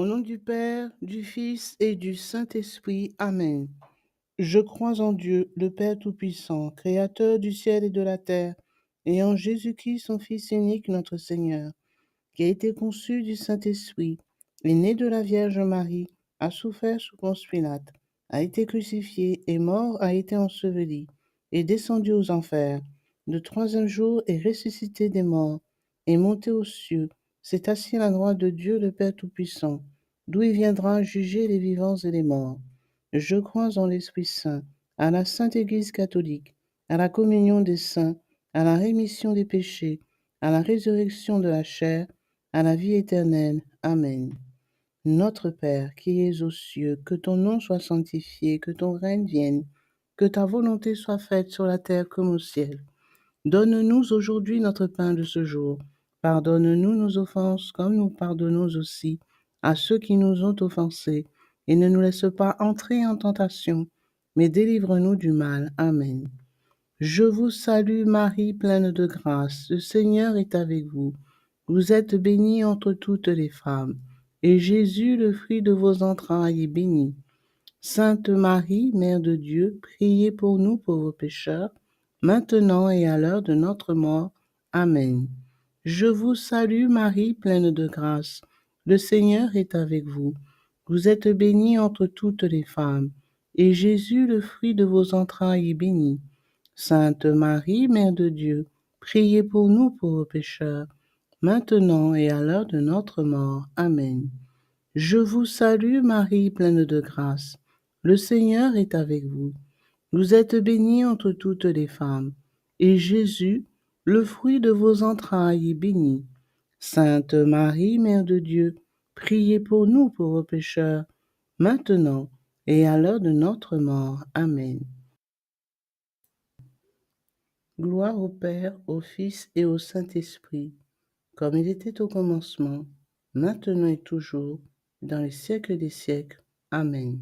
nom du Père, du Fils et du Saint-Esprit. Amen. Je crois en Dieu, le Père Tout-Puissant, Créateur du ciel et de la terre, et en Jésus-Christ, son Fils unique, notre Seigneur, qui a été conçu du Saint-Esprit, est né de la Vierge Marie, a souffert sous Ponce Pilate, a été crucifié, est mort, a été enseveli, est descendu aux enfers. Le troisième jour est ressuscité des morts, est monté aux cieux, s'est assis à la droite de Dieu le Père Tout-Puissant, d'où il viendra juger les vivants et les morts. Je crois en l'Esprit Saint, à la Sainte Église catholique, à la communion des saints, à la rémission des péchés, à la résurrection de la chair, à la vie éternelle. Amen. Notre Père, qui es aux cieux, que ton nom soit sanctifié, que ton règne vienne, que ta volonté soit faite sur la terre comme au ciel. Donne-nous aujourd'hui notre pain de ce jour. Pardonne-nous nos offenses comme nous pardonnons aussi à ceux qui nous ont offensés. Et ne nous laisse pas entrer en tentation, mais délivre-nous du mal. Amen. Je vous salue Marie, pleine de grâce. Le Seigneur est avec vous. Vous êtes bénie entre toutes les femmes, et Jésus, le fruit de vos entrailles, est béni. Sainte Marie, Mère de Dieu, priez pour nous pauvres pécheurs, maintenant et à l'heure de notre mort. Amen. Je vous salue Marie, pleine de grâce. Le Seigneur est avec vous. Vous êtes bénie entre toutes les femmes, et Jésus, le fruit de vos entrailles, est béni. Sainte Marie, Mère de Dieu, priez pour nous pauvres pécheurs, maintenant et à l'heure de notre mort. Amen. Je vous salue Marie, pleine de grâce. Le Seigneur est avec vous. Vous êtes bénie entre toutes les femmes, et Jésus, le fruit de vos entrailles, est béni. Sainte Marie, Mère de Dieu, priez pour nous pauvres pécheurs, maintenant et à l'heure de notre mort. Amen. Gloire au Père, au Fils et au Saint-Esprit, comme il était au commencement, maintenant et toujours, dans les siècles des siècles. Amen.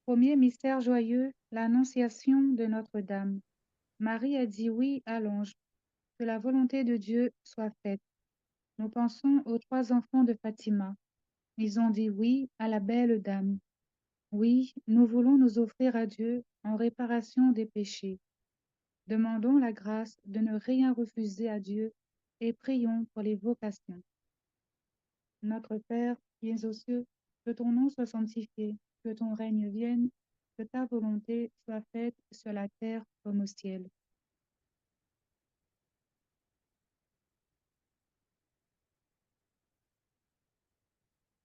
Premier mystère joyeux, l'Annonciation de Notre-Dame. Marie a dit oui à l'ange, que la volonté de Dieu soit faite. Nous pensons aux 3 enfants de Fatima. Ils ont dit oui à la belle dame. Oui, nous voulons nous offrir à Dieu en réparation des péchés. Demandons la grâce de ne rien refuser à Dieu et prions pour les vocations. Notre Père, qui es aux cieux, que ton nom soit sanctifié, que ton règne vienne, que ta volonté soit faite sur la terre comme au ciel.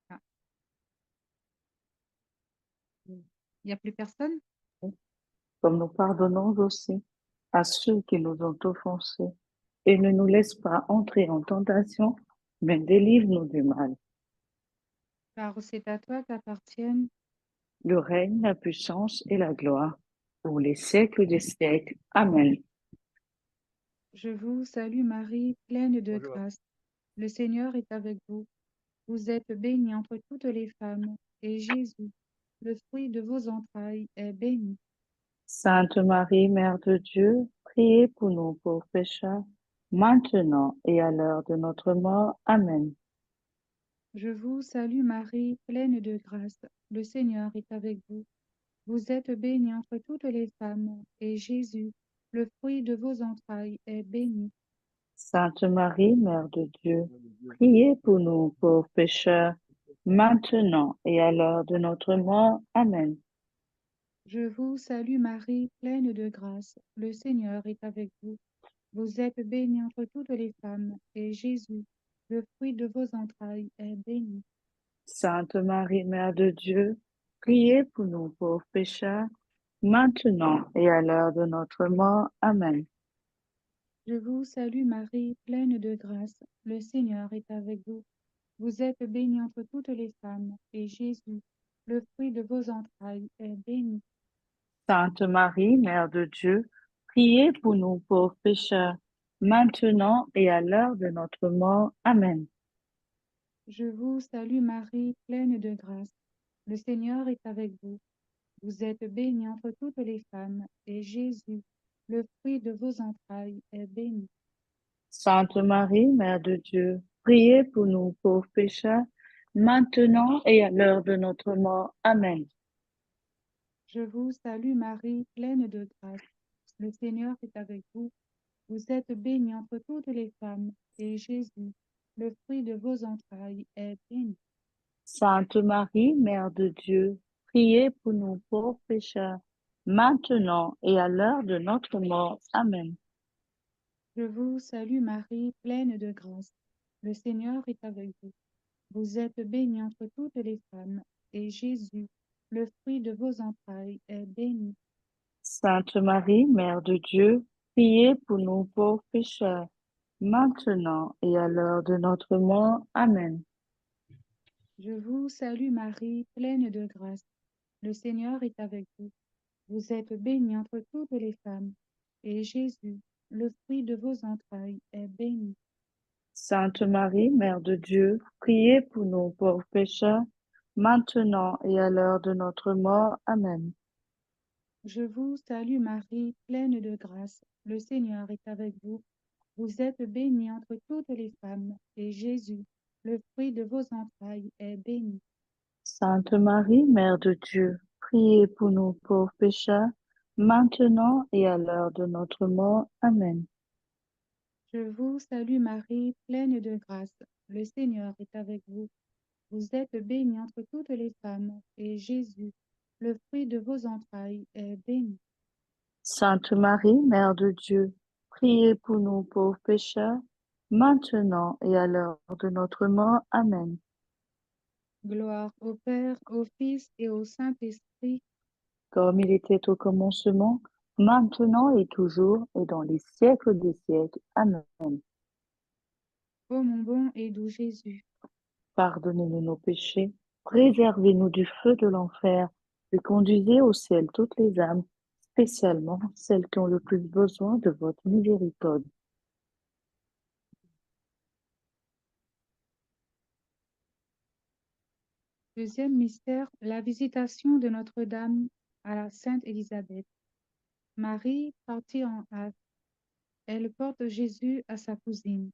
Ah, il n'y a plus personne? Comme nous pardonnons aussi à ceux qui nous ont offensés, et ne nous laisse pas entrer en tentation, mais délivre-nous du mal. Car c'est à toi qu'appartiennent. Le règne, la puissance et la gloire, pour les siècles des siècles. Amen. Je vous salue Marie, pleine de grâce. Le Seigneur est avec vous. Vous êtes bénie entre toutes les femmes, et Jésus, le fruit de vos entrailles, est béni. Sainte Marie, Mère de Dieu, priez pour nous pauvres pécheurs, maintenant et à l'heure de notre mort. Amen. Je vous salue Marie, pleine de grâce. Le Seigneur est avec vous. Vous êtes bénie entre toutes les femmes, et Jésus, le fruit de vos entrailles, est béni. Sainte Marie, Mère de Dieu, priez pour nous pauvres pécheurs, maintenant et à l'heure de notre mort. Amen. Je vous salue Marie, pleine de grâce. Le Seigneur est avec vous. Vous êtes bénie entre toutes les femmes, et Jésus, le fruit de vos entrailles, est béni. Sainte Marie, Mère de Dieu, priez pour nous pauvres pécheurs, maintenant et à l'heure de notre mort. Amen. Je vous salue Marie, pleine de grâce. Le Seigneur est avec vous. Vous êtes bénie entre toutes les femmes, et Jésus, le fruit de vos entrailles, est béni. Sainte Marie, Mère de Dieu, priez pour nous pauvres pécheurs, maintenant et à l'heure de notre mort. Amen. Je vous salue Marie, pleine de grâce. Le Seigneur est avec vous. Vous êtes bénie entre toutes les femmes, et Jésus, le fruit de vos entrailles, est béni. Sainte Marie, Mère de Dieu, priez pour nous pauvres pécheurs, maintenant et à l'heure de notre mort. Amen. Je vous salue Marie, pleine de grâce. Le Seigneur est avec vous. Vous êtes bénie entre toutes les femmes, et Jésus, le fruit de vos entrailles, est béni. Sainte Marie, Mère de Dieu, priez pour nous pauvres pécheurs, maintenant et à l'heure de notre mort. Amen. Je vous salue Marie, pleine de grâce. Le Seigneur est avec vous. Vous êtes bénie entre toutes les femmes, et Jésus, le fruit de vos entrailles, est béni. Sainte Marie, Mère de Dieu, priez pour nous pauvres pécheurs, maintenant et à l'heure de notre mort. Amen. Je vous salue Marie, pleine de grâce. Le Seigneur est avec vous. Vous êtes bénie entre toutes les femmes, et Jésus, le fruit de vos entrailles, est béni. Sainte Marie, Mère de Dieu, priez pour nous pauvres pécheurs, maintenant et à l'heure de notre mort. Amen. Je vous salue Marie, pleine de grâce. Le Seigneur est avec vous. Vous êtes bénie entre toutes les femmes, et Jésus, le fruit de vos entrailles, est béni. Sainte Marie, Mère de Dieu, priez pour nous pauvres pécheurs, maintenant et à l'heure de notre mort. Amen. Je vous salue Marie, pleine de grâce. Le Seigneur est avec vous. Vous êtes bénie entre toutes les femmes, et Jésus, le fruit de vos entrailles, est béni. Sainte Marie, Mère de Dieu, priez pour nous pauvres pécheurs, maintenant et à l'heure de notre mort. Amen. Gloire au Père, au Fils et au Saint-Esprit, Comme il était au commencement, maintenant et toujours, et dans les siècles des siècles. Amen. ô mon bon et doux Jésus. Pardonnez-nous nos péchés, préservez-nous du feu de l'enfer, et conduisez au ciel toutes les âmes, spécialement celles qui ont le plus besoin de votre miséricorde. Deuxième mystère, la visitation de Notre-Dame à la Sainte Élisabeth. Marie, partie en hâte, elle porte Jésus à sa cousine.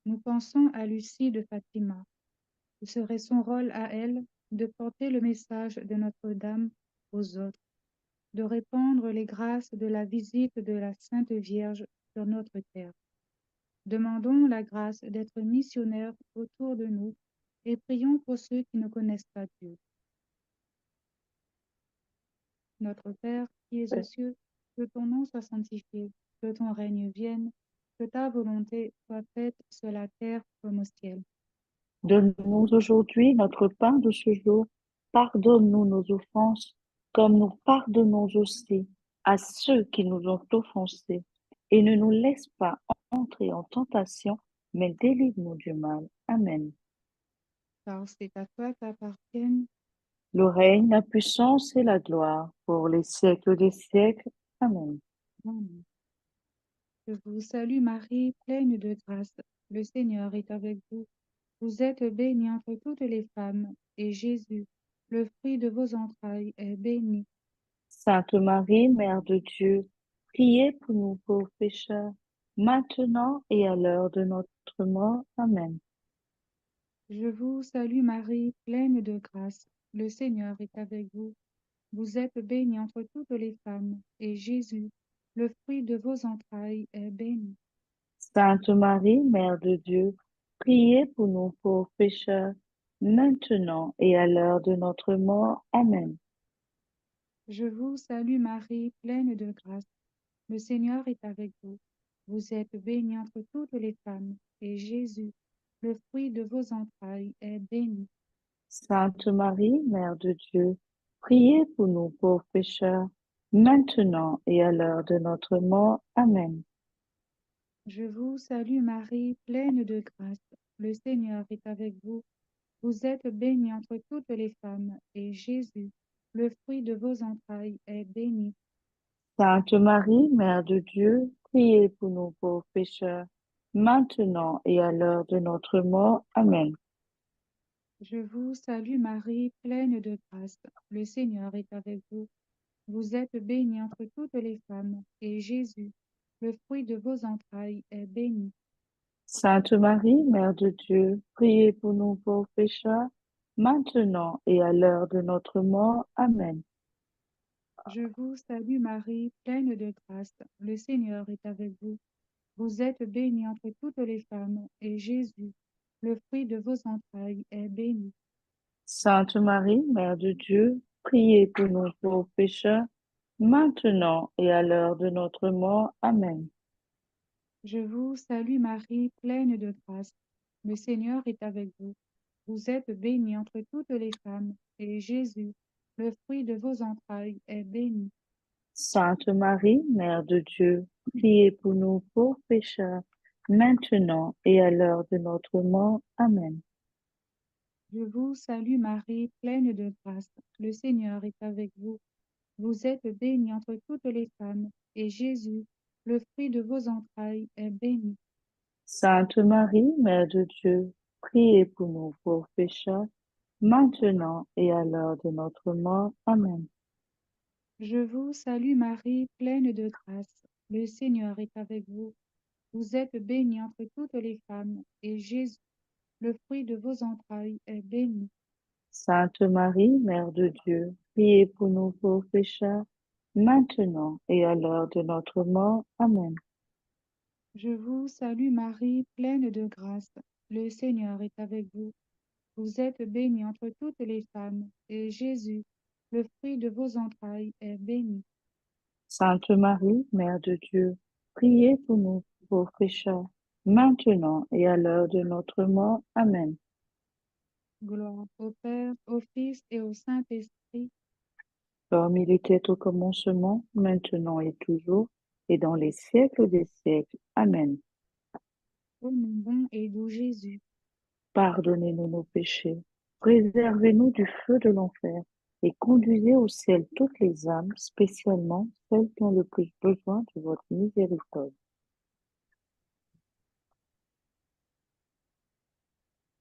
Nous pensons à Lucie de Fatima. Ce serait son rôle à elle de porter le message de Notre-Dame aux autres, de répandre les grâces de la visite de la Sainte Vierge sur notre terre. Demandons la grâce d'être missionnaires autour de nous et prions pour ceux qui ne connaissent pas Dieu. Notre Père, qui es aux cieux, que ton nom soit sanctifié, que ton règne vienne, que ta volonté soit faite sur la terre comme au ciel. Donne-nous aujourd'hui notre pain de ce jour. Pardonne-nous nos offenses, comme nous pardonnons aussi à ceux qui nous ont offensés. Et ne nous laisse pas entrer en tentation, mais délivre-nous du mal. Amen. Car c'est à toi qu'appartiennent. Le règne, la puissance et la gloire pour les siècles des siècles. Amen. Amen. Je vous salue Marie, pleine de grâce. Le Seigneur est avec vous. Vous êtes bénie entre toutes les femmes, et Jésus, le fruit de vos entrailles, est béni. Sainte Marie, Mère de Dieu, priez pour nous pauvres pécheurs, maintenant et à l'heure de notre mort. Amen. Je vous salue Marie, pleine de grâce. Le Seigneur est avec vous. Vous êtes bénie entre toutes les femmes, et Jésus, le fruit de vos entrailles, est béni. Sainte Marie, Mère de Dieu, priez pour nous pauvres pécheurs, maintenant et à l'heure de notre mort. Amen. Je vous salue Marie, pleine de grâce. Le Seigneur est avec vous. Vous êtes bénie entre toutes les femmes, et Jésus, le fruit de vos entrailles, est béni. Sainte Marie, Mère de Dieu, priez pour nous pauvres pécheurs, maintenant et à l'heure de notre mort. Amen. Je vous salue Marie, pleine de grâce. Le Seigneur est avec vous. Vous êtes bénie entre toutes les femmes, et Jésus, le fruit de vos entrailles, est béni. Sainte Marie, Mère de Dieu, priez pour nous pauvres pécheurs, maintenant et à l'heure de notre mort. Amen. Je vous salue Marie, pleine de grâce. Le Seigneur est avec vous. Vous êtes bénie entre toutes les femmes, et Jésus, le fruit de vos entrailles, est béni. Sainte Marie, Mère de Dieu, priez pour nous pauvres pécheurs, maintenant et à l'heure de notre mort. Amen. Je vous salue Marie, pleine de grâce. Le Seigneur est avec vous. Vous êtes bénie entre toutes les femmes, et Jésus, le fruit de vos entrailles, est béni. Sainte Marie, Mère de Dieu, priez pour nous pauvres pécheurs, maintenant et à l'heure de notre mort. Amen. Je vous salue Marie, pleine de grâce. Le Seigneur est avec vous. Vous êtes bénie entre toutes les femmes, et Jésus, le fruit de vos entrailles, est béni. Sainte Marie, Mère de Dieu, priez pour nous pauvres pécheurs, maintenant et à l'heure de notre mort. Amen. Je vous salue Marie, pleine de grâce. Le Seigneur est avec vous. Vous êtes bénie entre toutes les femmes, et Jésus, le fruit de vos entrailles, est béni. Sainte Marie, Mère de Dieu, priez pour nous pauvres pécheurs, maintenant et à l'heure de notre mort. Amen. Je vous salue Marie, pleine de grâce. Le Seigneur est avec vous. Vous êtes bénie entre toutes les femmes, et Jésus, le fruit de vos entrailles, est béni. Sainte Marie, Mère de Dieu, priez pour nous pauvres pécheurs, maintenant et à l'heure de notre mort. Amen. Je vous salue Marie, pleine de grâce. Le Seigneur est avec vous. Vous êtes bénie entre toutes les femmes, et Jésus, le fruit de vos entrailles, est béni. Sainte Marie, Mère de Dieu, priez pour nous pauvres pécheurs, maintenant et à l'heure de notre mort. Amen. Gloire au Père, au Fils et au Saint-Esprit, Comme il était au commencement, maintenant et toujours, et dans les siècles des siècles. Amen. ô mon bon et doux Jésus. Pardonnez-nous nos péchés, préservez-nous du feu de l'enfer, et conduisez au ciel toutes les âmes, spécialement celles qui ont le plus besoin de votre miséricorde.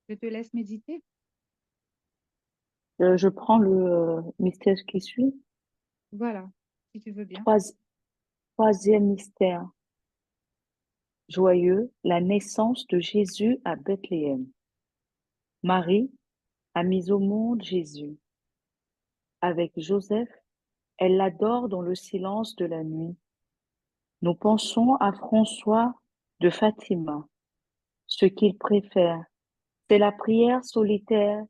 Je te laisse méditer. Je prends le mystère qui suit. Voilà, si tu veux bien. Troisième mystère joyeux, la naissance de Jésus à Bethléem. Marie a mis au monde Jésus. Avec Joseph, elle l'adore dans le silence de la nuit. Nous pensons à François de Fatima. Ce qu'il préfère, c'est la prière solitaire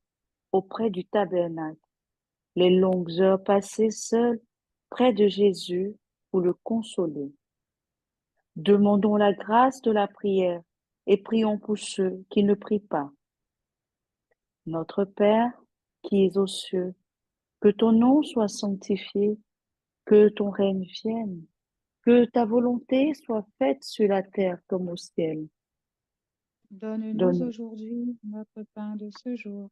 auprès du tabernacle, les longues heures passées seul près de Jésus pour le consoler. Demandons la grâce de la prière et prions pour ceux qui ne prient pas. Notre Père, qui es aux cieux, que ton nom soit sanctifié, que ton règne vienne, que ta volonté soit faite sur la terre comme au ciel. Donne-nous Donne, aujourd'hui notre pain de ce jour.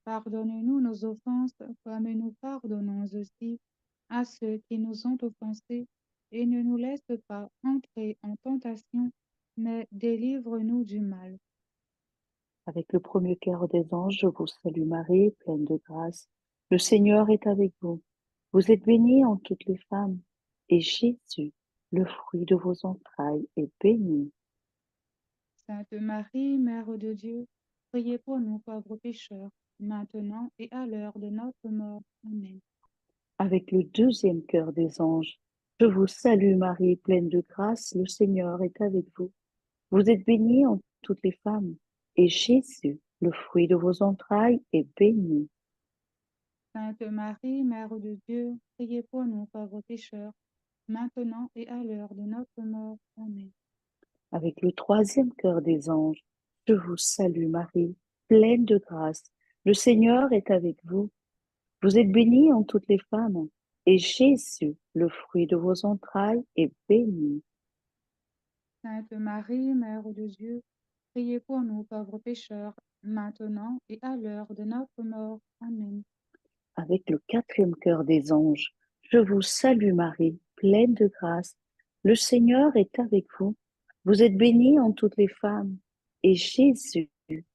Pardonne-nous nos offenses, comme nous pardonnons aussi à ceux qui nous ont offensés, et ne nous laisse pas entrer en tentation, mais délivre-nous du mal. avec le premier cœur des anges, je vous salue Marie, pleine de grâce. Le Seigneur est avec vous. Vous êtes bénie en toutes les femmes, et Jésus, le fruit de vos entrailles, est béni. Sainte Marie, Mère de Dieu, priez pour nous pauvres pécheurs, maintenant et à l'heure de notre mort. Amen. Avec le deuxième cœur des anges, je vous salue Marie, pleine de grâce, le Seigneur est avec vous. Vous êtes bénie en toutes les femmes, et Jésus, le fruit de vos entrailles, est béni. Sainte Marie, Mère de Dieu, priez pour nous pauvres pécheurs, maintenant et à l'heure de notre mort. Amen. Avec le troisième cœur des anges, je vous salue Marie, pleine de grâce. Le Seigneur est avec vous. Vous êtes bénie en toutes les femmes, et Jésus, le fruit de vos entrailles, est béni. Sainte Marie, Mère de Dieu, priez pour nous pauvres pécheurs, maintenant et à l'heure de notre mort. Amen. Avec le quatrième cœur des anges, je vous salue Marie, pleine de grâce. Le Seigneur est avec vous. Vous êtes bénie en toutes les femmes, et Jésus,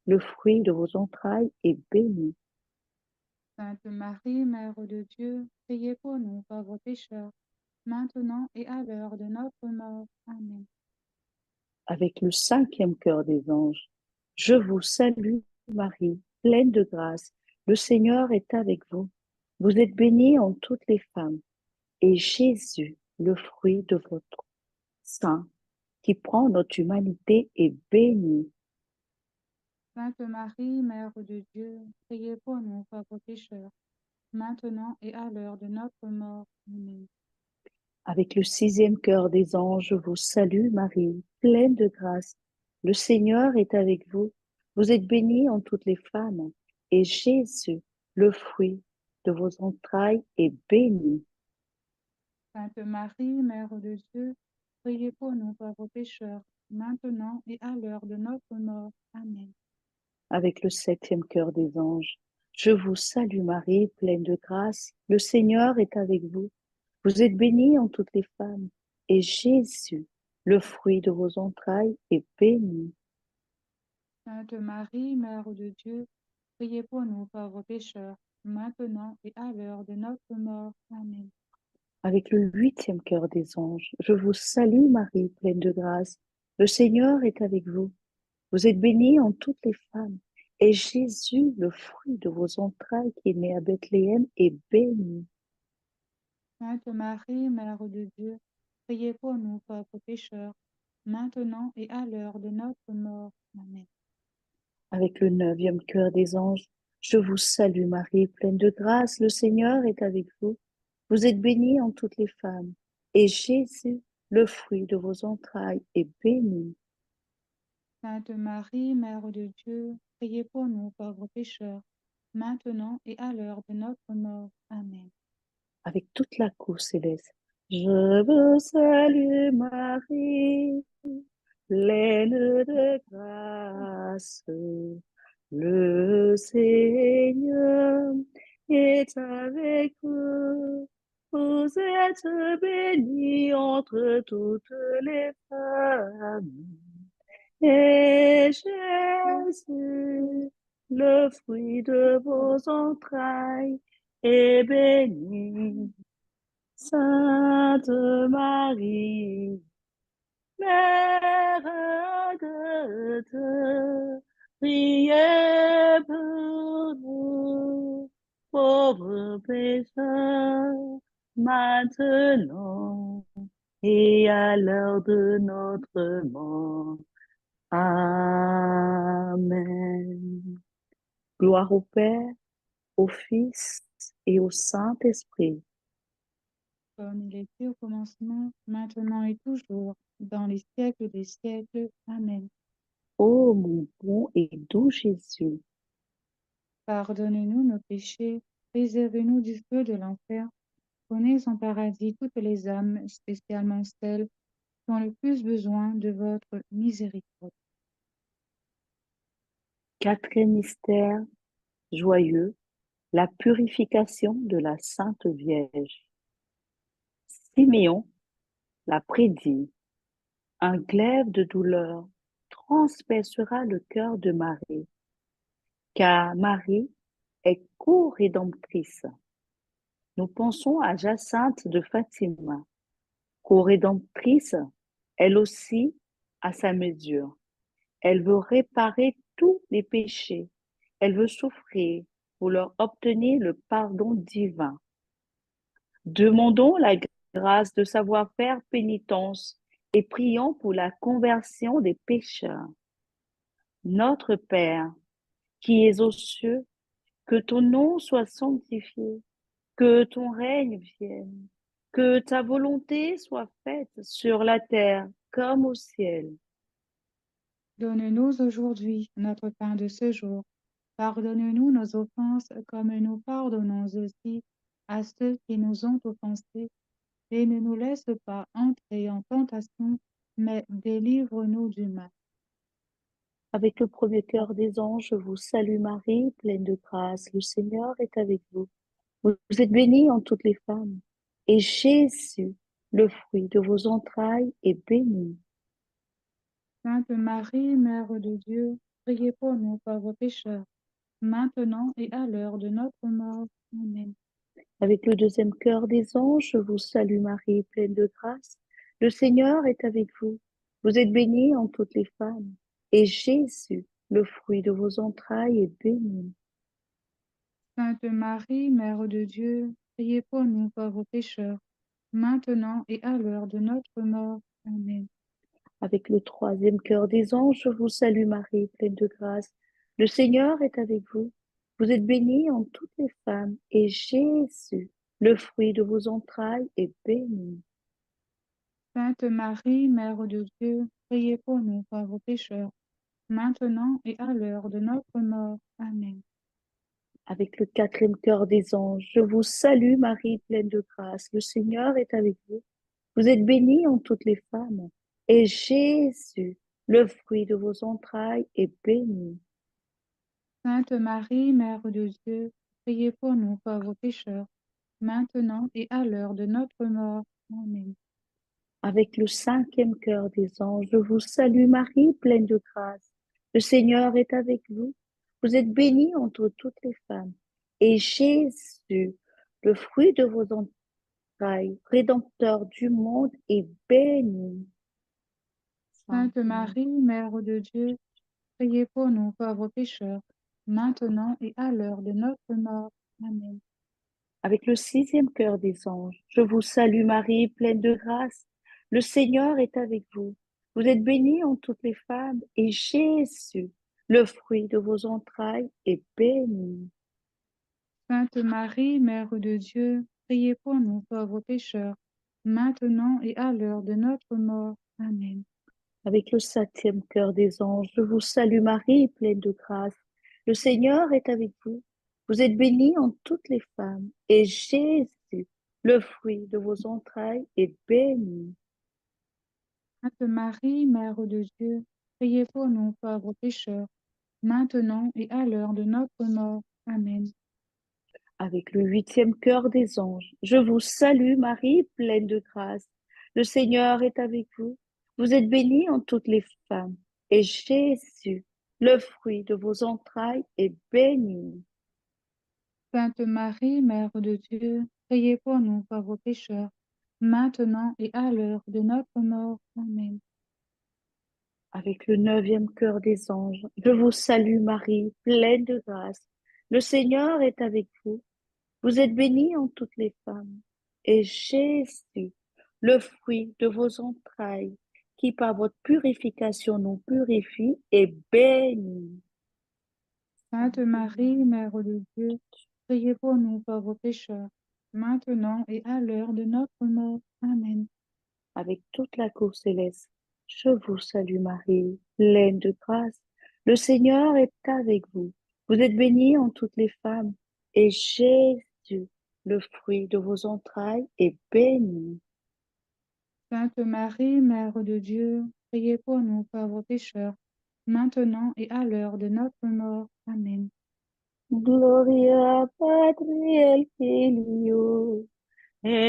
le fruit de vos entrailles, est béni. Sainte Marie, Mère de Dieu, priez pour nous pauvres pécheurs, maintenant et à l'heure de notre mort. Amen. avec le cinquième chœur des anges. Je vous salue, Marie, pleine de grâce. Le Seigneur est avec vous. Vous êtes bénie en toutes les femmes, et Jésus, le fruit de votre sein, qui prend notre humanité, est béni. Sainte Marie, Mère de Dieu, priez pour nous pauvres pécheurs, maintenant et à l'heure de notre mort. Amen. Avec le sixième chœur des anges, je vous salue, Marie, pleine de grâce. Le Seigneur est avec vous. Vous êtes bénie en toutes les femmes, et Jésus, le fruit de vos entrailles, est béni. Sainte Marie, Mère de Dieu, priez pour nous pauvres pécheurs, maintenant et à l'heure de notre mort. Amen. Avec le septième chœur des anges, je vous salue, Marie, pleine de grâce. Le Seigneur est avec vous. Vous êtes bénie en toutes les femmes, et Jésus, le fruit de vos entrailles, est béni. Sainte Marie, Mère de Dieu, priez pour nous pauvres pécheurs, maintenant et à l'heure de notre mort. Amen. Avec le huitième chœur des anges, je vous salue, Marie, pleine de grâce. Le Seigneur est avec vous. Vous êtes bénie en toutes les femmes, et Jésus, le fruit de vos entrailles, qui est né à Bethléem, est béni. Sainte Marie, Mère de Dieu, priez pour nous pauvres pécheurs, maintenant et à l'heure de notre mort. Amen. Avec le neuvième chœur des anges, je vous salue, Marie, pleine de grâce. Le Seigneur est avec vous. Vous êtes bénie en toutes les femmes, et Jésus, le fruit de vos entrailles, est béni. Sainte Marie, Mère de Dieu, priez pour nous pauvres pécheurs, maintenant et à l'heure de notre mort. Amen. Avec toute la cour céleste, je vous salue, Marie, pleine de grâce. Le Seigneur est avec vous. Vous êtes bénie entre toutes les femmes. Et Jésus, le fruit de vos entrailles, est béni. Sainte Marie, Mère de Dieu, priez pour nous, pauvres pécheurs, maintenant et à l'heure de notre mort. Amen. Gloire au Père, au Fils et au Saint-Esprit. Comme il était au commencement, maintenant et toujours, dans les siècles des siècles. Amen. Ô mon bon et doux Jésus, Pardonne-nous nos péchés, préservez-nous du feu de l'enfer, prenez en paradis toutes les âmes, spécialement celles qui ont le plus besoin de votre miséricorde. quatrième mystère joyeux, la purification de la Sainte Vierge. Siméon l'a prédit, un glaive de douleur transpercera le cœur de Marie, car Marie est co-rédemptrice. Nous pensons à Jacinthe de Fatima, co-rédemptrice, elle aussi à sa mesure. Elle veut réparer tous les péchés. Elle veut souffrir pour leur obtenir le pardon divin. Demandons la grâce de savoir faire pénitence et prions pour la conversion des pécheurs. Notre Père, qui es aux cieux, que ton nom soit sanctifié, que ton règne vienne, que ta volonté soit faite sur la terre comme au ciel. Donne-nous aujourd'hui notre pain de ce jour. Pardonne-nous nos offenses comme nous pardonnons aussi à ceux qui nous ont offensés. Et ne nous laisse pas entrer en tentation, mais délivre-nous du mal. Avec le premier cœur des anges, je vous salue Marie, pleine de grâce. Le Seigneur est avec vous. Vous êtes bénie en toutes les femmes. Et Jésus, le fruit de vos entrailles, est béni. Sainte Marie, Mère de Dieu, priez pour nous pauvres pécheurs, maintenant et à l'heure de notre mort. Amen. Avec le deuxième cœur des anges, je vous salue Marie, pleine de grâce. Le Seigneur est avec vous. Vous êtes bénie entre toutes les femmes, et Jésus, le fruit de vos entrailles, est béni. Sainte Marie, Mère de Dieu, priez pour nous pauvres pécheurs, maintenant et à l'heure de notre mort. Amen. Avec le troisième cœur des anges, je vous salue Marie, pleine de grâce. Le Seigneur est avec vous. Vous êtes bénie entre toutes les femmes, et Jésus, le fruit de vos entrailles, est béni. Sainte Marie, Mère de Dieu, priez pour nous pauvres pécheurs, maintenant et à l'heure de notre mort. Amen. Avec le quatrième cœur des anges, je vous salue Marie, pleine de grâce. Le Seigneur est avec vous. Vous êtes bénie entre toutes les femmes, et Jésus, le fruit de vos entrailles, est béni. Sainte Marie, Mère de Dieu, priez pour nous pauvres pécheurs, maintenant et à l'heure de notre mort. Amen. Avec le cinquième cœur des anges, je vous salue Marie, pleine de grâce. Le Seigneur est avec vous. Vous êtes bénie entre toutes les femmes, et Jésus, le fruit de vos entrailles, Rédempteur du monde, est béni. Sainte Marie, Mère de Dieu, priez pour nous pauvres pécheurs, maintenant et à l'heure de notre mort. Amen. Avec le sixième cœur des anges, je vous salue Marie, pleine de grâce. Le Seigneur est avec vous. Vous êtes bénie entre toutes les femmes, et Jésus, le fruit de vos entrailles, est béni. Sainte Marie, Mère de Dieu, priez pour nous pauvres pécheurs, maintenant et à l'heure de notre mort. Amen. Avec le septième cœur des anges, je vous salue Marie, pleine de grâce. Le Seigneur est avec vous. Vous êtes bénie entre toutes les femmes, et Jésus, le fruit de vos entrailles, est béni. Sainte Marie, Mère de Dieu, priez pour nous pauvres pécheurs, maintenant et à l'heure de notre mort. Amen. Avec le huitième cœur des anges, je vous salue Marie, pleine de grâce. Le Seigneur est avec vous. Vous êtes bénie entre toutes les femmes, et Jésus, le fruit de vos entrailles, est béni. Sainte Marie, Mère de Dieu, priez pour nous pauvres pécheurs, maintenant et à l'heure de notre mort. Amen. Avec le neuvième cœur des anges, je vous salue Marie, pleine de grâce. Le Seigneur est avec vous. Vous êtes bénie entre toutes les femmes, et Jésus, le fruit de vos entrailles, qui par votre purification nous purifie, est béni. Sainte Marie, Mère de Dieu, priez pour nous pauvres pécheurs, maintenant et à l'heure de notre mort. Amen. Avec toute la cour céleste, je vous salue Marie, pleine de grâce. Le Seigneur est avec vous. Vous êtes bénie entre toutes les femmes, et Jésus, le fruit de vos entrailles, est béni. Sainte Marie, Mère de Dieu, priez pour nous pauvres pécheurs, maintenant et à l'heure de notre mort. Amen. Gloria Patri et Filio,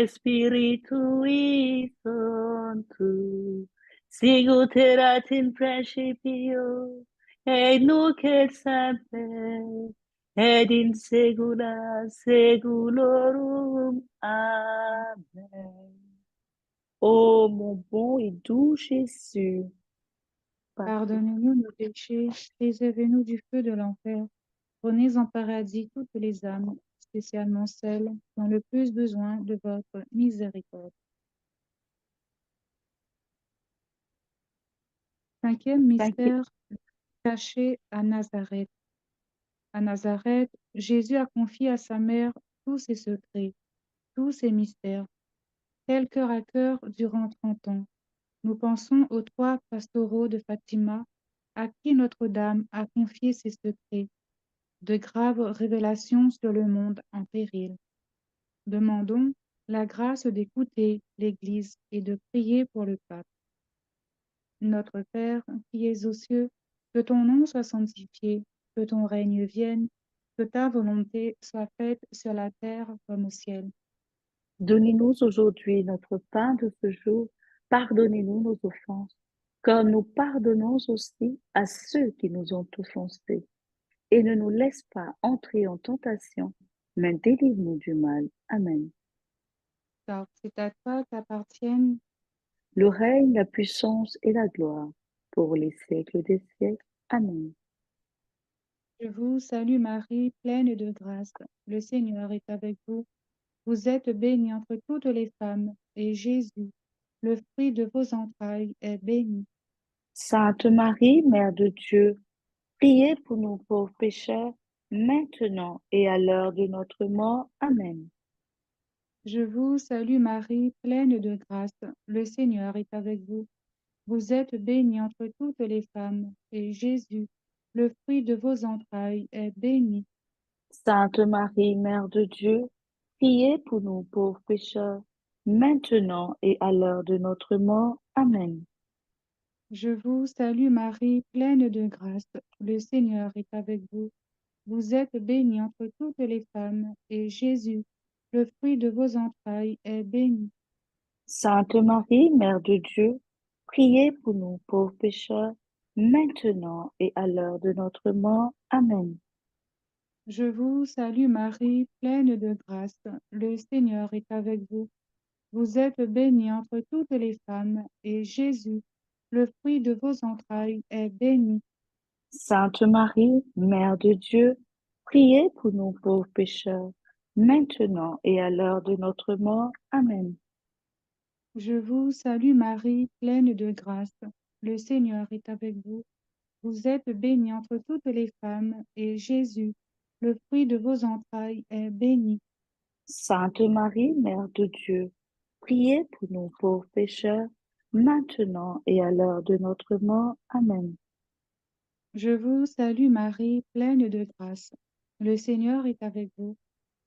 Spiritui Sancto, sicut erat in principio, et nunc et semper, et in saecula saeculorum. Amen. Ô mon bon et doux Jésus, pardonne. Pardonnez-nous nos péchés, préservez-nous du feu de l'enfer, prenez en paradis toutes les âmes, spécialement celles qui ont le plus besoin de votre miséricorde. Cinquième Cinquième, mystère, caché à Nazareth. À Nazareth, Jésus a confié à sa mère tous ses secrets, tous ses mystères. Tel cœur à cœur durant 30 ans, nous pensons aux 3 pastoraux de Fatima à qui Notre-Dame a confié ses secrets, de graves révélations sur le monde en péril. Demandons la grâce d'écouter l'Église et de prier pour le pape. Notre Père, qui es aux cieux, que ton nom soit sanctifié, que ton règne vienne, que ta volonté soit faite sur la terre comme au ciel. donnez-nous aujourd'hui notre pain de ce jour. Pardonnez-nous nos offenses, comme nous pardonnons aussi à ceux qui nous ont offensés. Et ne nous laisse pas entrer en tentation, mais délivre-nous du mal. Amen. Car c'est à toi qu'appartiennent le règne, la puissance et la gloire, pour les siècles des siècles. Amen. Je vous salue Marie, pleine de grâce. Le Seigneur est avec vous. Vous êtes bénie entre toutes les femmes, et Jésus, le fruit de vos entrailles, est béni. Sainte Marie, Mère de Dieu, priez pour nous pauvres pécheurs, maintenant et à l'heure de notre mort. Amen. Je vous salue Marie, pleine de grâce. Le Seigneur est avec vous. Vous êtes bénie entre toutes les femmes, et Jésus, le fruit de vos entrailles, est béni. Sainte Marie, Mère de Dieu, priez pour nous pauvres pécheurs, maintenant et à l'heure de notre mort. Amen. Je vous salue Marie, pleine de grâce. Le Seigneur est avec vous. Vous êtes bénie entre toutes les femmes, et Jésus, le fruit de vos entrailles, est béni. Sainte Marie, Mère de Dieu, priez pour nous pauvres pécheurs, maintenant et à l'heure de notre mort. Amen. Je vous salue Marie, pleine de grâce. Le Seigneur est avec vous. Vous êtes bénie entre toutes les femmes, et Jésus, le fruit de vos entrailles, est béni. Sainte Marie, Mère de Dieu, priez pour nous pauvres pécheurs, maintenant et à l'heure de notre mort. Amen. Je vous salue Marie, pleine de grâce. Le Seigneur est avec vous. Vous êtes bénie entre toutes les femmes, et Jésus, le fruit de vos entrailles, est béni. Sainte Marie, Mère de Dieu, priez pour nous pauvres pécheurs, maintenant et à l'heure de notre mort. Amen. Je vous salue Marie, pleine de grâce. Le Seigneur est avec vous.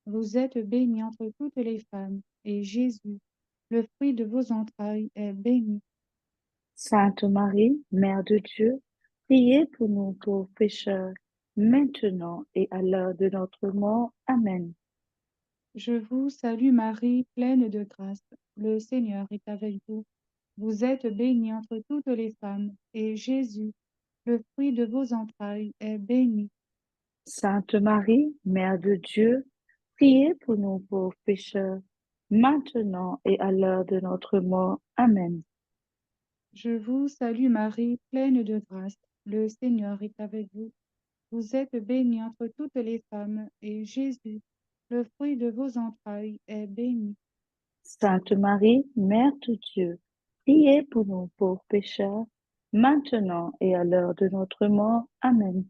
Vous êtes bénie entre toutes les femmes, et Jésus, le fruit de vos entrailles, est béni. Sainte Marie, Mère de Dieu, priez pour nous pauvres pécheurs, maintenant et à l'heure de notre mort. Amen. Je vous salue Marie, pleine de grâce. Le Seigneur est avec vous. Vous êtes bénie entre toutes les femmes, et Jésus, le fruit de vos entrailles, est béni. Sainte Marie, Mère de Dieu, priez pour nous pauvres pécheurs, maintenant et à l'heure de notre mort. Amen. Je vous salue Marie, pleine de grâce. Le Seigneur est avec vous. Vous êtes bénie entre toutes les femmes, et Jésus, le fruit de vos entrailles, est béni. Sainte Marie, Mère de Dieu, priez pour nous pauvres pécheurs, maintenant et à l'heure de notre mort. Amen.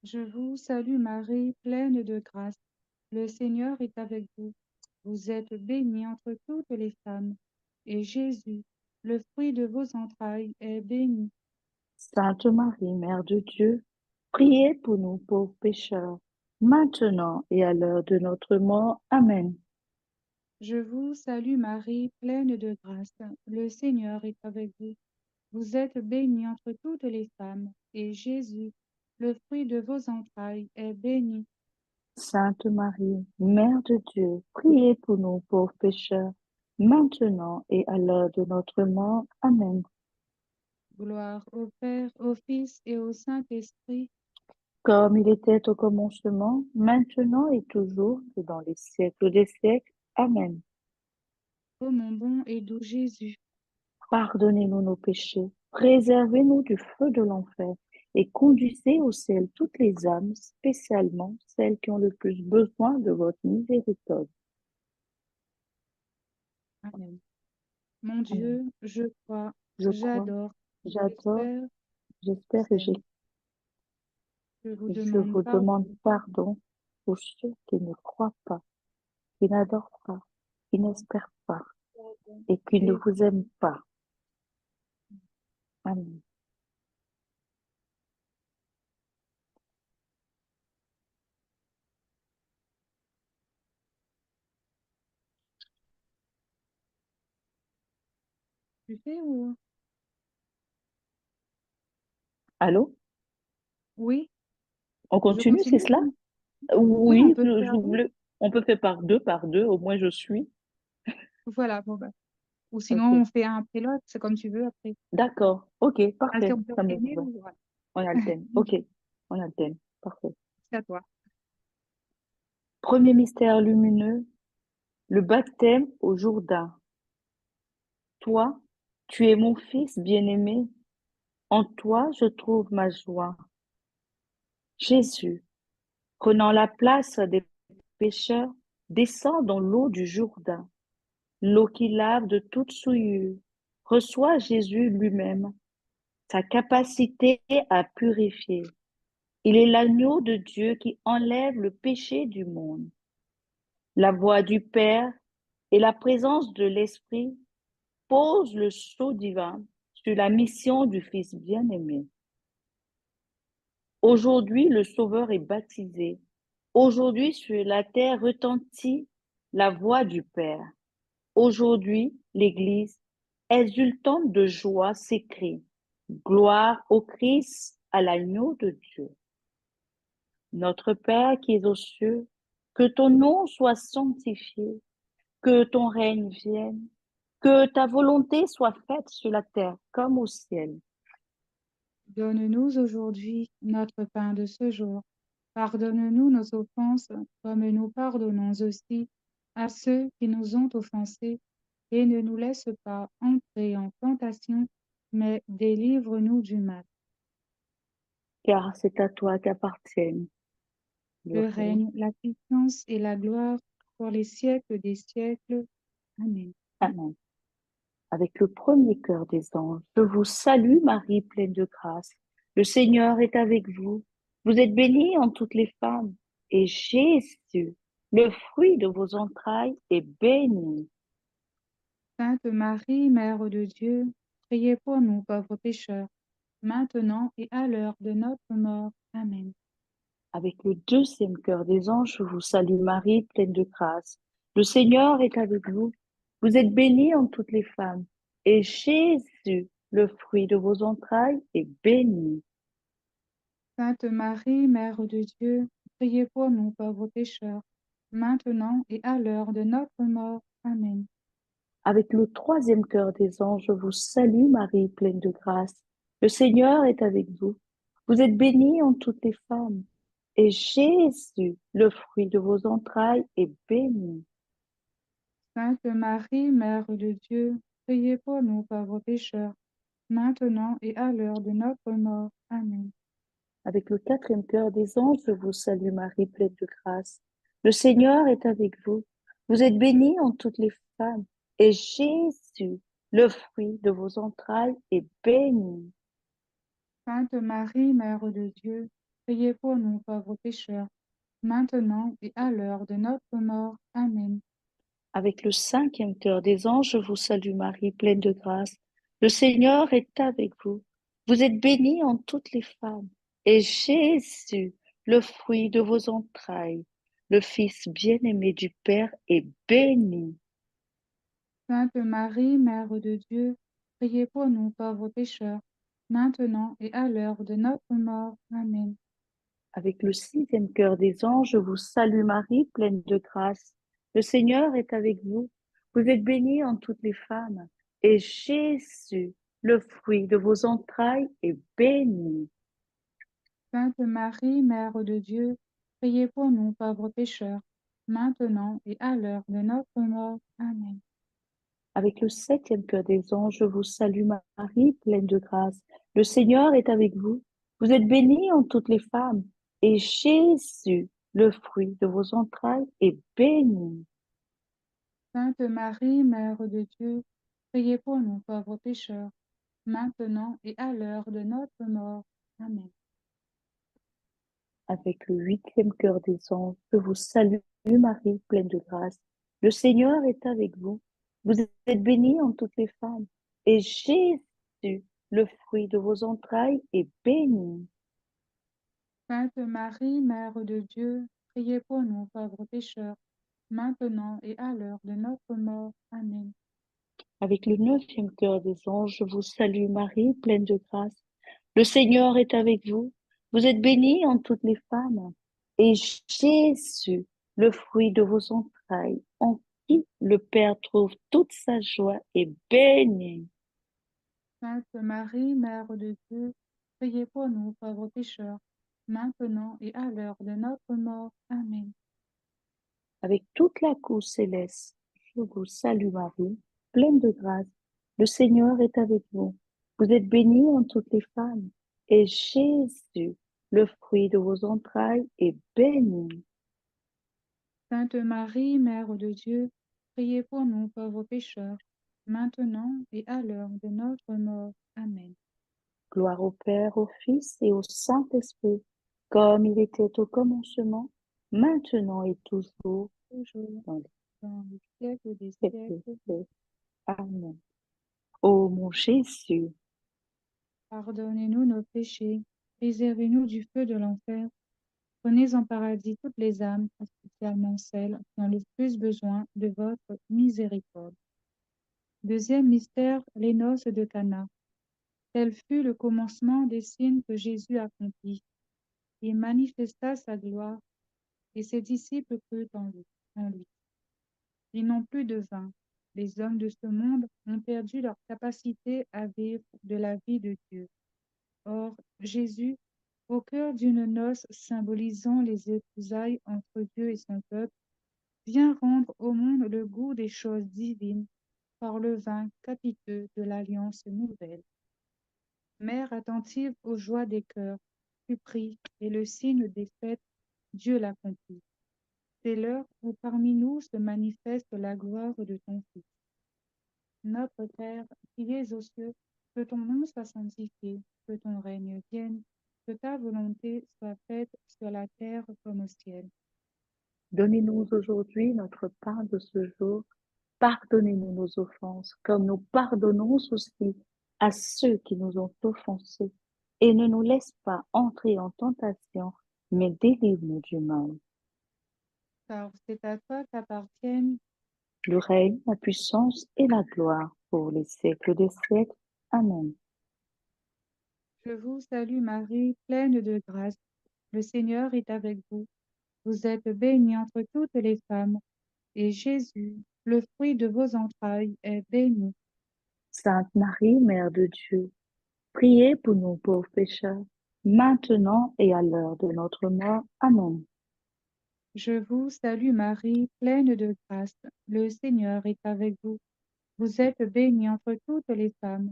Je vous salue Marie, pleine de grâce. Le Seigneur est avec vous. Vous êtes bénie entre toutes les femmes, et Jésus, le fruit de vos entrailles, est béni. Sainte Marie, Mère de Dieu, priez pour nous pauvres pécheurs, maintenant et à l'heure de notre mort. Amen. Je vous salue Marie, pleine de grâce. Le Seigneur est avec vous. Vous êtes bénie entre toutes les femmes, et Jésus, le fruit de vos entrailles, est béni. Sainte Marie, Mère de Dieu, priez pour nous pauvres pécheurs, maintenant et à l'heure de notre mort. Amen. Gloire au Père, au Fils et au Saint-Esprit, Comme il était au commencement, maintenant et toujours, et dans les siècles des siècles. Amen. ô mon bon et doux Jésus. Pardonnez-nous nos péchés, préservez-nous du feu de l'enfer, et conduisez au ciel toutes les âmes, spécialement celles qui ont le plus besoin de votre miséricorde. Amen. Mon Amen. Dieu, je crois, Je crois, j'adore, j'adore, j'espère, j'espère et j'aime. Je vous je demande vous pardon demande pardon pour ceux qui ne croient pas, qui n'adorent pas, qui n'espèrent pas et qui ne et vous aiment pas. Amen. tu fais ou... Allô? Oui, On je continue, c'est continue. cela? Oui, on Oui, peut faire deux. on peut faire par deux, au moins je suis. Voilà, bon, bah. Ou sinon, Ok, on fait un après l'autre, c'est comme tu veux après. d'accord, ok, parfait, ça me Alterner va. ou voilà. On alterne, ok, on alterne, parfait. C'est à toi. Premier mystère lumineux, le baptême au Jourdain. Toi, Tu es mon Fils bien-aimé, en toi je trouve ma joie. Jésus, prenant la place des pécheurs, descend dans l'eau du Jourdain, l'eau qui lave de toute souillure. Reçois Jésus lui-même, sa capacité à purifier. Il est l'agneau de Dieu qui enlève le péché du monde. La voix du Père et la présence de l'Esprit posent le sceau divin sur la mission du Fils bien-aimé. Aujourd'hui, le Sauveur est baptisé. Aujourd'hui, sur la terre retentit la voix du Père. Aujourd'hui, l'Église, exultante de joie, s'écrie: Gloire au Christ, à l'agneau de Dieu. Notre Père qui es aux cieux, que ton nom soit sanctifié, que ton règne vienne, que ta volonté soit faite sur la terre comme au ciel. Donne-nous aujourd'hui notre pain de ce jour. Pardonne-nous nos offenses, comme nous pardonnons aussi à ceux qui nous ont offensés, et ne nous laisse pas entrer en tentation, mais délivre-nous du mal. Car c'est à toi qu'appartiennent le Le règne. règne, la puissance et la gloire pour les siècles des siècles. Amen. Amen. Avec le premier cœur des anges, je vous salue Marie, pleine de grâce. Le Seigneur est avec vous. Vous êtes bénie en toutes les femmes, et Jésus, le fruit de vos entrailles, est béni. Sainte Marie, Mère de Dieu, priez pour nous pauvres pécheurs, maintenant et à l'heure de notre mort. Amen. Avec le deuxième cœur des anges, je vous salue Marie, pleine de grâce. Le Seigneur est avec vous. Vous êtes bénie en toutes les femmes, et Jésus, le fruit de vos entrailles, est béni. Sainte Marie, Mère de Dieu, priez pour nous pauvres pécheurs, maintenant et à l'heure de notre mort. Amen. Avec le troisième cœur des anges, je vous salue Marie, pleine de grâce. Le Seigneur est avec vous. Vous êtes bénie en toutes les femmes, et Jésus, le fruit de vos entrailles, est béni. Sainte Marie, Mère de Dieu, priez pour nous pauvres pécheurs, maintenant et à l'heure de notre mort. Amen. Avec le quatrième cœur des anges, je vous salue Marie, pleine de grâce. Le Seigneur est avec vous. Vous êtes bénie en toutes les femmes, et Jésus, le fruit de vos entrailles, est béni. Sainte Marie, Mère de Dieu, priez pour nous pauvres pécheurs, maintenant et à l'heure de notre mort. Amen. Avec le cinquième cœur des anges, je vous salue Marie, pleine de grâce. Le Seigneur est avec vous. Vous êtes bénie en toutes les femmes, et Jésus, le fruit de vos entrailles, le Fils bien-aimé du Père, est béni. Sainte Marie, Mère de Dieu, priez pour nous pauvres pécheurs, maintenant et à l'heure de notre mort. Amen. Avec le sixième cœur des anges, je vous salue Marie, pleine de grâce. Le Seigneur est avec vous. Vous êtes bénie en toutes les femmes, et Jésus, le fruit de vos entrailles, est béni. Sainte Marie, Mère de Dieu, priez pour nous pauvres pécheurs, maintenant et à l'heure de notre mort. Amen. Avec le septième cœur des anges, je vous salue Marie, pleine de grâce. Le Seigneur est avec vous. Vous êtes bénie en toutes les femmes, et Jésus, le fruit de vos entrailles, est béni. Sainte Marie, Mère de Dieu, priez pour nous pauvres pécheurs, maintenant et à l'heure de notre mort. Amen. Avec le huitième cœur des anges, je vous salue Marie, pleine de grâce. Le Seigneur est avec vous. Vous êtes bénie en toutes les femmes, et Jésus, le fruit de vos entrailles, est béni. Sainte Marie, Mère de Dieu, priez pour nous pauvres pécheurs, maintenant et à l'heure de notre mort. Amen. Avec le neuvième cœur des anges, je vous salue Marie, pleine de grâce. Le Seigneur est avec vous. Vous êtes bénie en toutes les femmes. Et Jésus, le fruit de vos entrailles, en qui le Père trouve toute sa joie, est béni. Sainte Marie, Mère de Dieu, priez pour nous pauvres pécheurs, maintenant et à l'heure de notre mort. Amen. Avec toute la cour céleste, je vous salue Marie, pleine de grâce. Le Seigneur est avec vous. Vous êtes bénie entre toutes les femmes, et Jésus, le fruit de vos entrailles, est béni. Sainte Marie, Mère de Dieu, priez pour nous pauvres pécheurs, maintenant et à l'heure de notre mort. Amen. Gloire au Père, au Fils et au Saint-Esprit, comme il était au commencement, maintenant et toujours, Toujours dans dans le siècle des les siècles des siècles. siècles. Amen. Ô mon Jésus, Pardonnez-nous nos péchés, préservez-nous du feu de l'enfer, prenez en paradis toutes les âmes, spécialement celles qui ont le plus besoin de votre miséricorde. Deuxième mystère, les noces de Cana. Tel fut le commencement des signes que Jésus accomplit. Il manifesta sa gloire, et ses disciples crurent en lui. Ils n'ont plus de vin. Les hommes de ce monde ont perdu leur capacité à vivre de la vie de Dieu. Or, Jésus, au cœur d'une noce symbolisant les épousailles entre Dieu et son peuple, vient rendre au monde le goût des choses divines par le vin capiteux de l'alliance nouvelle. Mère attentive aux joies des cœurs, tu pries, et le signe des fêtes, Dieu l'accomplit. C'est l'heure où parmi nous se manifeste la gloire de ton Fils. Notre Père, qui es aux cieux, que ton nom soit sanctifié, que ton règne vienne, que ta volonté soit faite sur la terre comme au ciel. donnez-nous aujourd'hui notre pain de ce jour. Pardonnez-nous nos offenses, comme nous pardonnons aussi à ceux qui nous ont offensés. Et ne nous laisse pas entrer en tentation, mais délivre-nous du mal. Car c'est à toi qu'appartiennent. Le règne, la puissance et la gloire pour les siècles des siècles. Amen. Je vous salue Marie, pleine de grâce. Le Seigneur est avec vous. Vous êtes bénie entre toutes les femmes, et Jésus, le fruit de vos entrailles, est béni. Sainte Marie, Mère de Dieu, priez pour nous pauvres pécheurs, maintenant et à l'heure de notre mort. Amen. Je vous salue Marie, pleine de grâce. Le Seigneur est avec vous. Vous êtes bénie entre toutes les femmes,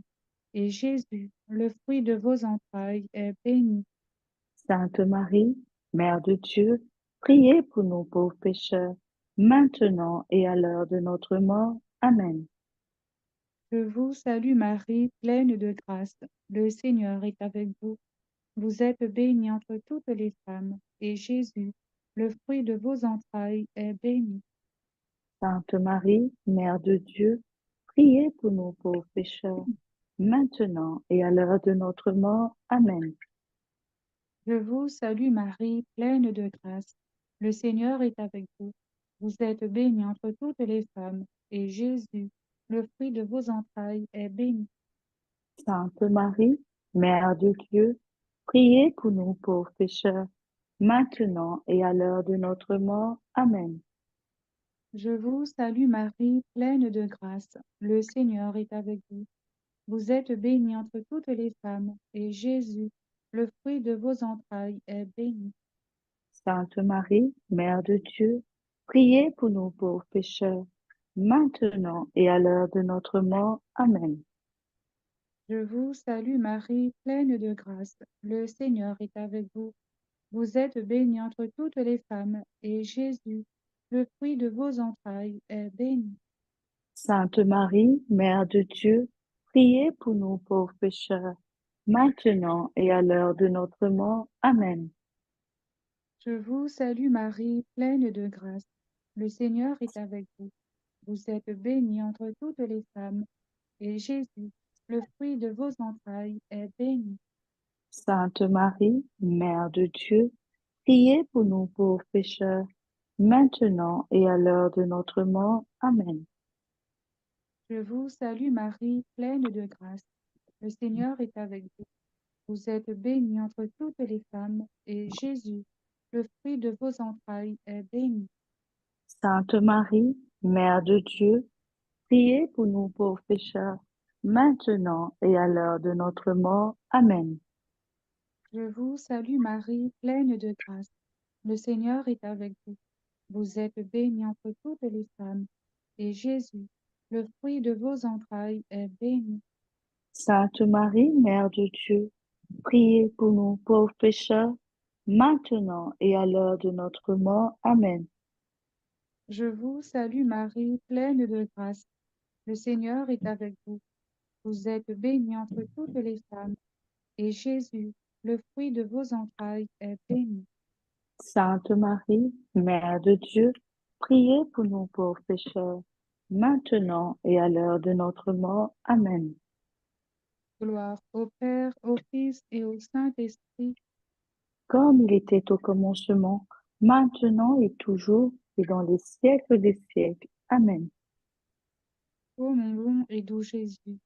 et Jésus, le fruit de vos entrailles, est béni. Sainte Marie, Mère de Dieu, priez pour nous pauvres pécheurs, maintenant et à l'heure de notre mort. Amen. Je vous salue Marie, pleine de grâce. Le Seigneur est avec vous. Vous êtes bénie entre toutes les femmes, et Jésus, le fruit de vos entrailles, est béni. Sainte Marie, Mère de Dieu, priez pour nous pauvres pécheurs, maintenant et à l'heure de notre mort. Amen. Je vous salue Marie, pleine de grâce. Le Seigneur est avec vous. Vous êtes bénie entre toutes les femmes, et Jésus, le fruit de vos entrailles, est béni. Sainte Marie, Mère de Dieu, priez pour nous pauvres pécheurs, maintenant et à l'heure de notre mort. Amen. Je vous salue Marie, pleine de grâce. Le Seigneur est avec vous. Vous êtes bénie entre toutes les femmes, et Jésus, le fruit de vos entrailles, est béni. Sainte Marie, Mère de Dieu, priez pour nous pauvres pécheurs, maintenant et à l'heure de notre mort. Amen. Je vous salue Marie, pleine de grâce. Le Seigneur est avec vous. Vous êtes bénie entre toutes les femmes, et Jésus, le fruit de vos entrailles, est béni. Sainte Marie, Mère de Dieu, priez pour nous pauvres pécheurs, maintenant et à l'heure de notre mort. Amen. Je vous salue Marie, pleine de grâce. Le Seigneur est avec vous. Vous êtes bénie entre toutes les femmes, et Jésus, le fruit de vos entrailles, est béni. Sainte Marie, Mère de Dieu, priez pour nous pauvres pécheurs, maintenant et à l'heure de notre mort. Amen. Je vous salue Marie, pleine de grâce. Le Seigneur est avec vous. Vous êtes bénie entre toutes les femmes, et Jésus, le fruit de vos entrailles, est béni. Sainte Marie, Mère de Dieu, priez pour nous pauvres pécheurs, maintenant et à l'heure de notre mort. Amen. Je vous salue Marie, pleine de grâce. Le Seigneur est avec vous. Vous êtes bénie entre toutes les femmes, et Jésus, le fruit de vos entrailles est béni. Sainte Marie, Mère de Dieu, priez pour nous pauvres pécheurs, maintenant et à l'heure de notre mort. Amen. Je vous salue Marie, pleine de grâce. Le Seigneur est avec vous. Vous êtes bénie entre toutes les femmes, et Jésus, le fruit de vos entrailles, est béni. Sainte Marie, Mère de Dieu, priez pour nous pauvres pécheurs, maintenant et à l'heure de notre mort. Amen. Gloire au Père, au Fils et au Saint-Esprit, Comme il était au commencement, maintenant et toujours, et dans les siècles des siècles. Amen. ô mon bon et doux Jésus.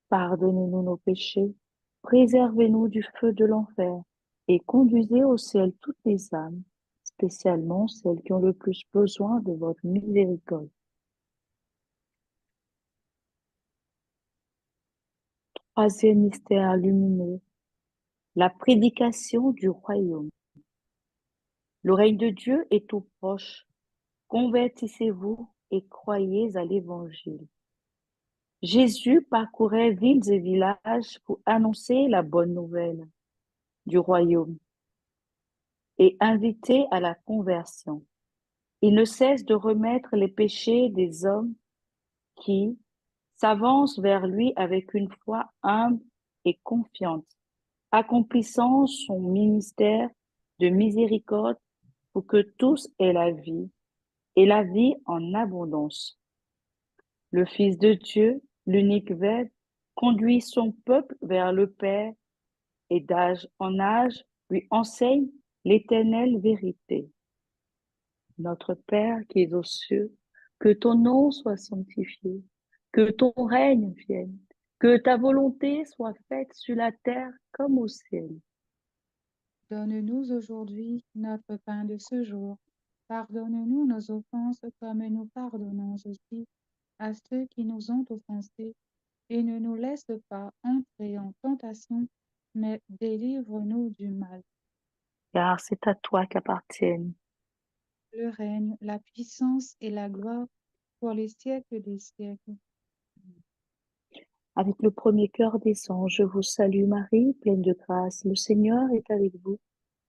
Pardonnez-nous nos péchés, préservez-nous du feu de l'enfer, et conduisez au ciel toutes les âmes, spécialement celles qui ont le plus besoin de votre miséricorde. Troisième mystère lumineux, la prédication du royaume. Le règne de Dieu est tout proche. Convertissez-vous et croyez à l'Évangile. Jésus parcourait villes et villages pour annoncer la bonne nouvelle du royaume et inviter à la conversion. Il ne cesse de remettre les péchés des hommes qui s'avancent vers lui avec une foi humble et confiante, accomplissant son ministère de miséricorde pour que tous aient la vie et la vie en abondance. Le Fils de Dieu, l'unique Verbe, conduit son peuple vers le Père et d'âge en âge lui enseigne l'éternelle vérité. Notre Père qui es aux cieux, que ton nom soit sanctifié, que ton règne vienne, que ta volonté soit faite sur la terre comme au ciel. Donne-nous aujourd'hui notre pain de ce jour. Pardonne-nous nos offenses comme nous pardonnons aussi à ceux qui nous ont offensés. Et ne nous laisse pas entrer en tentation, mais délivre-nous du mal. Car c'est à toi qu'appartiennent, Le règne, la puissance et la gloire pour les siècles des siècles. avec le premier cœur des anges, je vous salue Marie, pleine de grâce, le Seigneur est avec vous.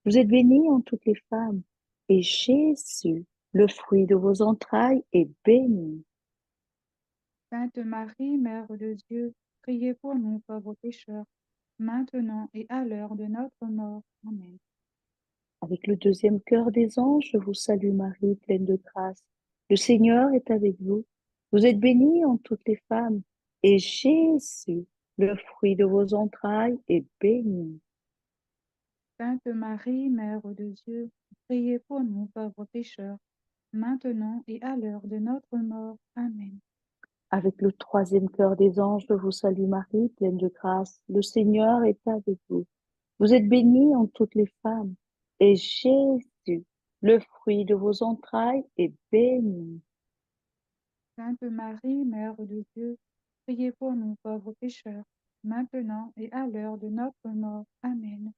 Vous êtes bénie en toutes les femmes, et Jésus, le fruit de vos entrailles, est béni. Sainte Marie, Mère de Dieu, priez pour nous pauvres pécheurs, maintenant et à l'heure de notre mort. Amen. Avec le deuxième cœur des anges, je vous salue Marie, pleine de grâce. Le Seigneur est avec vous. Vous êtes bénie en toutes les femmes, et Jésus, le fruit de vos entrailles, est béni. Sainte Marie, Mère de Dieu, priez pour nous pauvres pécheurs, maintenant et à l'heure de notre mort. Amen. Avec le troisième cœur des anges, je vous salue Marie, pleine de grâce. Le Seigneur est avec vous. Vous êtes bénie en toutes les femmes, et Jésus, le fruit de vos entrailles, est béni. Sainte Marie, Mère de Dieu, priez pour nous pauvres pécheurs, maintenant et à l'heure de notre mort. Amen.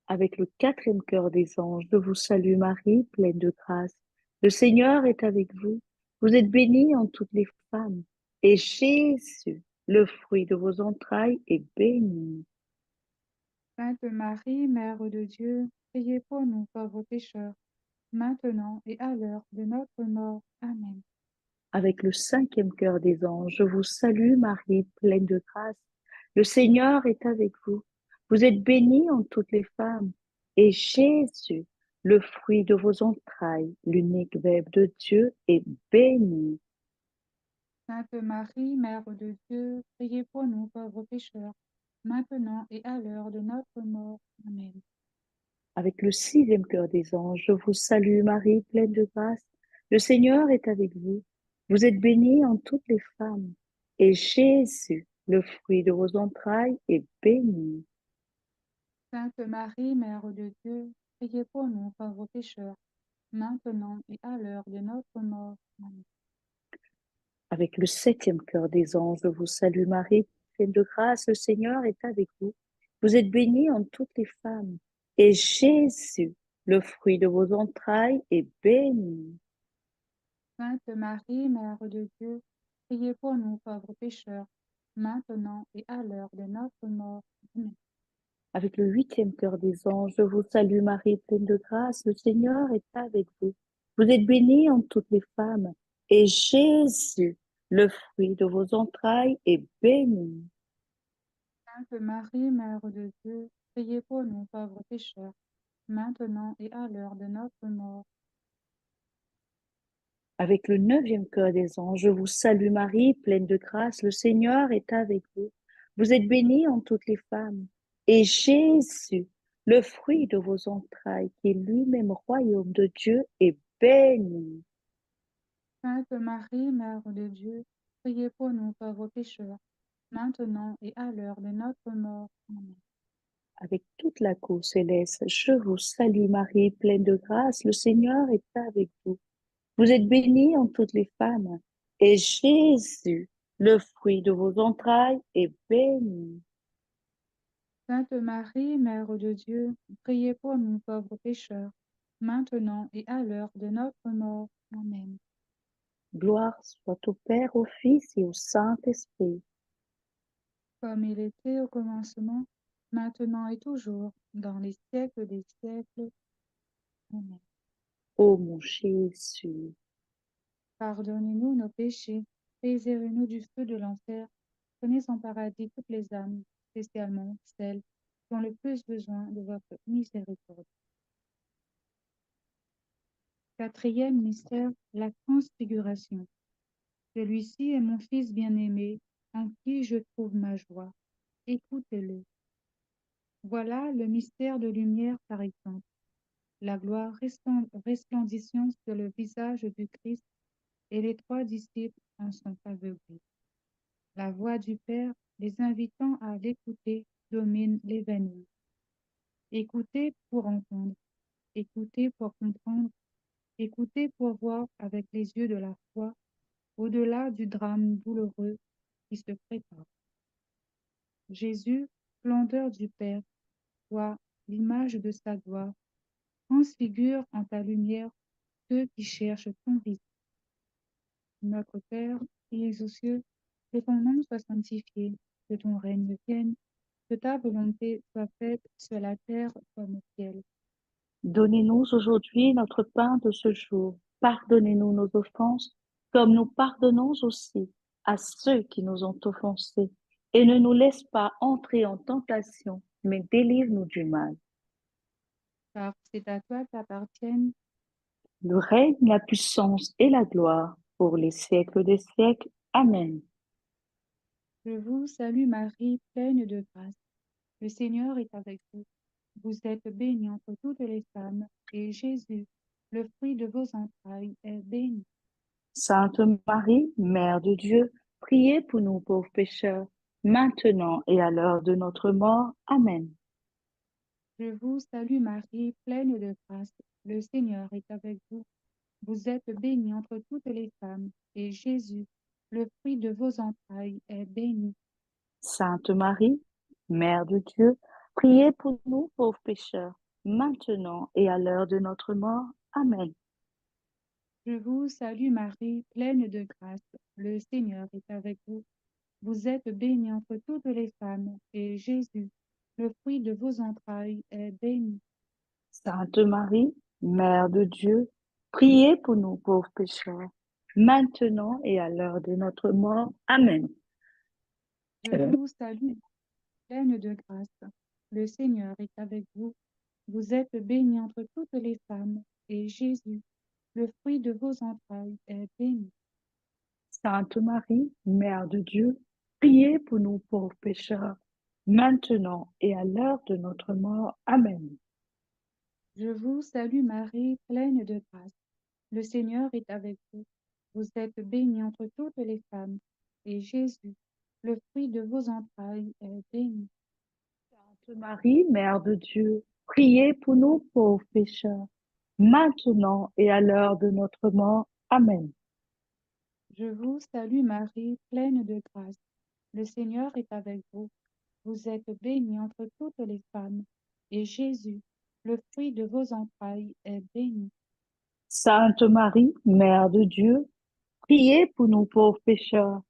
Avec le quatrième cœur des anges, je vous salue Marie, pleine de grâce. Le Seigneur est avec vous. Vous êtes bénie en toutes les femmes, et Jésus, le fruit de vos entrailles, est béni. Sainte Marie, Mère de Dieu, priez pour nous pauvres pécheurs, maintenant et à l'heure de notre mort. Amen. Avec le cinquième cœur des anges, je vous salue Marie, pleine de grâce. Le Seigneur est avec vous. Vous êtes bénie en toutes les femmes, et Jésus, le fruit de vos entrailles, l'unique Verbe de Dieu, est béni. Sainte Marie, Mère de Dieu, priez pour nous pauvres pécheurs, maintenant et à l'heure de notre mort. Amen. Avec le sixième cœur des anges, je vous salue Marie, pleine de grâce. Le Seigneur est avec vous. Vous êtes bénie en toutes les femmes, et Jésus, le fruit de vos entrailles, est béni. Sainte Marie, Mère de Dieu, priez pour nous pauvres pécheurs, maintenant et à l'heure de notre mort. Amen. Avec le septième cœur des anges, je vous salue Marie, pleine de grâce, le Seigneur est avec vous. Vous êtes bénie en toutes les femmes, et Jésus, le fruit de vos entrailles, est béni. Sainte Marie, Mère de Dieu, priez pour nous pauvres pécheurs, maintenant et à l'heure de notre mort. Amen. Avec le huitième cœur des anges, je vous salue Marie, pleine de grâce, le Seigneur est avec vous. Vous êtes bénie entre toutes les femmes, et Jésus, le fruit de vos entrailles, est béni. Sainte Marie, Mère de Dieu, priez pour nous pauvres pécheurs, maintenant et à l'heure de notre mort. Avec le neuvième cœur des anges, je vous salue Marie, pleine de grâce, le Seigneur est avec vous. Vous êtes bénie entre toutes les femmes, et Jésus, le fruit de vos entrailles, qui est lui-même royaume de Dieu, est béni. Sainte Marie, Mère de Dieu, priez pour nous pauvres pécheurs, maintenant et à l'heure de notre mort. Amen. Avec toute la cour céleste, je vous salue Marie, pleine de grâce, le Seigneur est avec vous. Vous êtes bénie entre toutes les femmes, et Jésus, le fruit de vos entrailles, est béni. Sainte Marie, Mère de Dieu, priez pour nous pauvres pécheurs, maintenant et à l'heure de notre mort. Amen. Gloire soit au Père, au Fils et au Saint-Esprit. Comme il était au commencement, maintenant et toujours, dans les siècles des siècles. Amen. Ô mon Jésus, Pardonnez-nous nos péchés, préservez-nous du feu de l'enfer, prenez en paradis toutes les âmes, spécialement celles qui ont le plus besoin de votre miséricorde. Quatrième mystère, la transfiguration. Celui-ci est mon Fils bien-aimé, en qui je trouve ma joie. Écoutez-le. Voilà le mystère de lumière par exemple. La gloire resplendissant sur le visage du Christ, et les trois disciples en sont aveuglés. La voix du Père, les invitant à l'écouter, domine l'événement. Écoutez pour entendre, écoutez pour comprendre, écoutez pour voir avec les yeux de la foi, au-delà du drame douloureux qui se prépare. Jésus, splendeur du Père, toi, l'image de sa gloire, transfigure en ta lumière ceux qui cherchent ton visage. Notre Père, qui es aux cieux, que ton nom soit sanctifié, que ton règne vienne, que ta volonté soit faite sur la terre comme au ciel. donnez-nous aujourd'hui notre pain de ce jour. Pardonnez-nous nos offenses, comme nous pardonnons aussi à ceux qui nous ont offensés. Et ne nous laisse pas entrer en tentation, mais délivre-nous du mal. Car c'est à toi qu'appartiennent. Le règne, la puissance et la gloire pour les siècles des siècles. Amen. Je vous salue Marie, pleine de grâce. Le Seigneur est avec vous. Vous êtes bénie entre toutes les femmes, et Jésus, le fruit de vos entrailles, est béni. Sainte Marie, Mère de Dieu, priez pour nous pauvres pécheurs, maintenant et à l'heure de notre mort. Amen. Je vous salue Marie, pleine de grâce. Le Seigneur est avec vous. Vous êtes bénie entre toutes les femmes, et Jésus, le fruit de vos entrailles, est béni. Sainte Marie, Mère de Dieu, priez pour nous pauvres pécheurs, maintenant et à l'heure de notre mort. Amen. Je vous salue Marie, pleine de grâce. Le Seigneur est avec vous. Vous êtes bénie entre toutes les femmes, et Jésus, le fruit de vos entrailles, est béni. Sainte Marie, Mère de Dieu, priez pour nous pauvres pécheurs, maintenant et à l'heure de notre mort. Amen. Je vous salue, pleine de grâce. Le Seigneur est avec vous. Vous êtes bénie entre toutes les femmes, et Jésus, le fruit de vos entrailles, est béni. Sainte Marie, Mère de Dieu, priez pour nous pauvres pécheurs, maintenant et à l'heure de notre mort. Amen. Je vous salue Marie, pleine de grâce. Le Seigneur est avec vous. Vous êtes bénie entre toutes les femmes, et Jésus, le fruit de vos entrailles, est béni. Sainte Marie, Mère de Dieu, priez pour nous pauvres pécheurs, maintenant et à l'heure de notre mort. Amen. Je vous salue Marie, pleine de grâce. Le Seigneur est avec vous. Vous êtes bénie entre toutes les femmes, et Jésus, le fruit de vos entrailles, est béni. Sainte Marie, Mère de Dieu, priez pour nous pauvres pécheurs,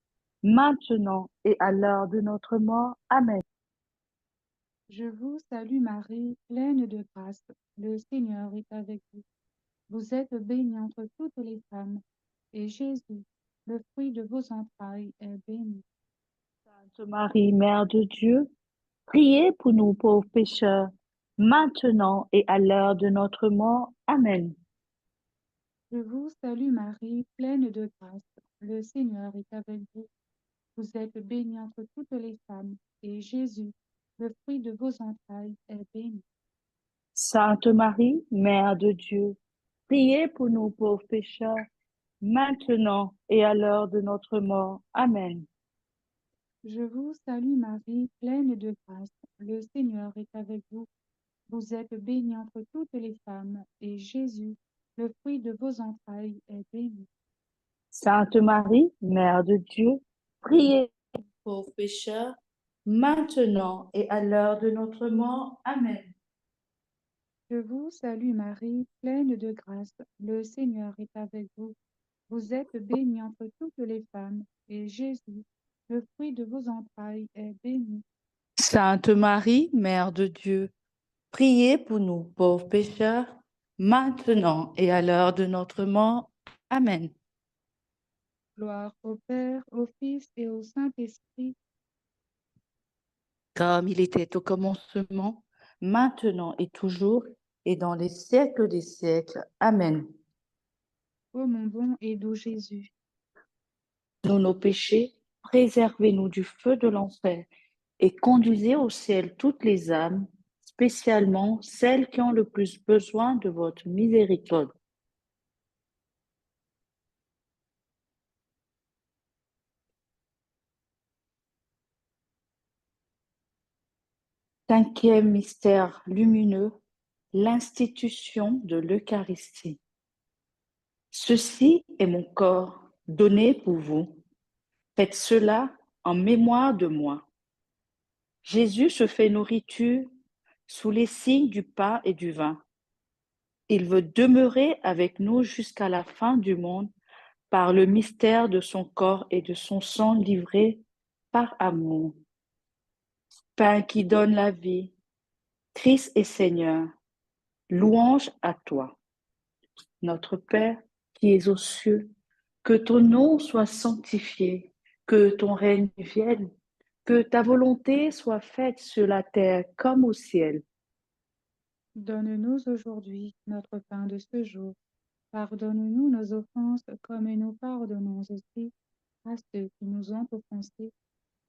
maintenant et à l'heure de notre mort. Amen. Je vous salue Marie, pleine de grâce. Le Seigneur est avec vous. Vous êtes bénie entre toutes les femmes, et Jésus, le fruit de vos entrailles, est béni. Sainte Marie, Mère de Dieu, priez pour nous pauvres pécheurs, maintenant et à l'heure de notre mort. Amen. Je vous salue Marie, pleine de grâce. Le Seigneur est avec vous. Vous êtes bénie entre toutes les femmes, et Jésus, le fruit de vos entrailles, est béni. Sainte Marie, Mère de Dieu, priez pour nous pauvres pécheurs, maintenant et à l'heure de notre mort. Amen. Je vous salue Marie, pleine de grâce. Le Seigneur est avec vous. Vous êtes bénie entre toutes les femmes, et Jésus, le fruit de vos entrailles, est béni. Sainte Marie, Mère de Dieu, priez pour nous pauvres pécheurs, maintenant et à l'heure de notre mort. Amen. Je vous salue Marie, pleine de grâce. Le Seigneur est avec vous. Vous êtes bénie entre toutes les femmes, et Jésus, le fruit de vos entrailles, est béni. Sainte Marie, Mère de Dieu, priez pour nous pauvres pécheurs, maintenant et à l'heure de notre mort. Amen. Gloire au Père, au Fils et au Saint-Esprit, Comme il était au commencement, maintenant et toujours, et dans les siècles des siècles. Amen. ô mon bon et doux Jésus. Nous nos péchés, préservez-nous du feu de l'enfer et conduisez au ciel toutes les âmes, spécialement celles qui ont le plus besoin de votre miséricorde. Cinquième mystère lumineux, l'institution de l'Eucharistie. Ceci est mon corps donné pour vous. Faites cela en mémoire de moi. Jésus se fait nourriture sous les signes du pain et du vin. Il veut demeurer avec nous jusqu'à la fin du monde par le mystère de son corps et de son sang livré par amour. Pain qui donne la vie, Christ est Seigneur, louange à toi. Notre Père qui es aux cieux, que ton nom soit sanctifié, que ton règne vienne, que ta volonté soit faite sur la terre comme au ciel. Donne-nous aujourd'hui notre pain de ce jour. Pardonne-nous nos offenses comme nous pardonnons aussi à ceux qui nous ont offensés.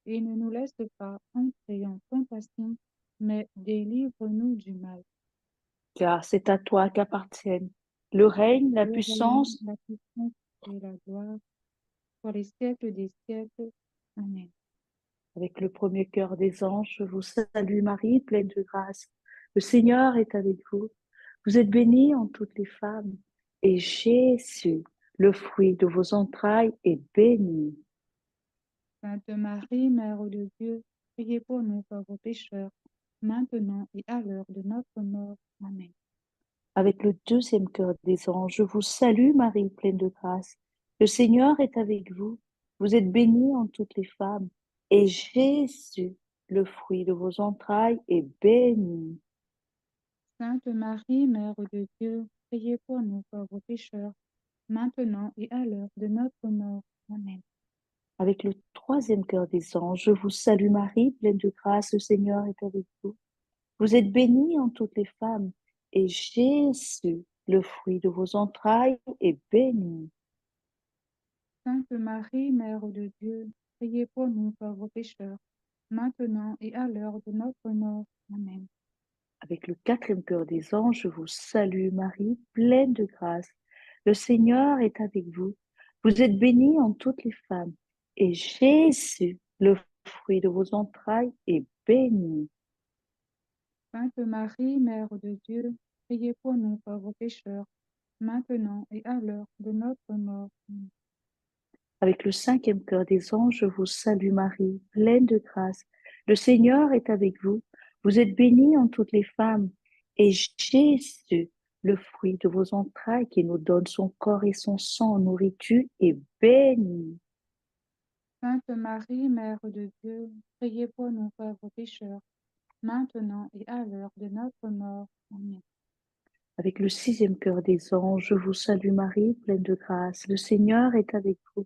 Et ne nous laisse pas entrer en tentation, mais délivre-nous du mal. Car c'est à toi qu'appartiennent le règne, la Le règne, puissance. la puissance et la gloire pour les siècles des siècles. Amen. Avec le premier cœur des anges, je vous salue Marie, pleine de grâce. Le Seigneur est avec vous. Vous êtes bénie en toutes les femmes, et Jésus, le fruit de vos entrailles, est béni. Sainte Marie, Mère de Dieu, priez pour nous pauvres pécheurs, maintenant et à l'heure de notre mort. Amen. Avec le deuxième cœur des anges, je vous salue Marie, pleine de grâce. Le Seigneur est avec vous. Vous êtes bénie en toutes les femmes, et Jésus, le fruit de vos entrailles, est béni. Sainte Marie, Mère de Dieu, priez pour nous pauvres pécheurs, maintenant et à l'heure de notre mort. Amen. Avec le troisième cœur des anges, je vous salue Marie, pleine de grâce, le Seigneur est avec vous. Vous êtes bénie en toutes les femmes, et Jésus, le fruit de vos entrailles, est béni. Sainte Marie, Mère de Dieu, priez pour nous pauvres pécheurs, maintenant et à l'heure de notre mort. Amen. Avec le quatrième cœur des anges, je vous salue Marie, pleine de grâce. Le Seigneur est avec vous. Vous êtes bénie en toutes les femmes, et Jésus, le fruit de vos entrailles, est béni. Sainte Marie, Mère de Dieu, priez pour nous pauvres pécheurs, maintenant et à l'heure de notre mort. Amen. Avec le cinquième cœur des anges, je vous salue Marie, pleine de grâce. Le Seigneur est avec vous. Vous êtes bénie en toutes les femmes, et Jésus, Le fruit de vos entrailles qui nous donne son corps et son sang en nourriture est béni. Sainte Marie, Mère de Dieu, priez pour nous pauvres pécheurs, maintenant et à l'heure de notre mort. Amen. Avec le sixième cœur des anges, je vous salue Marie, pleine de grâce. Le Seigneur est avec vous.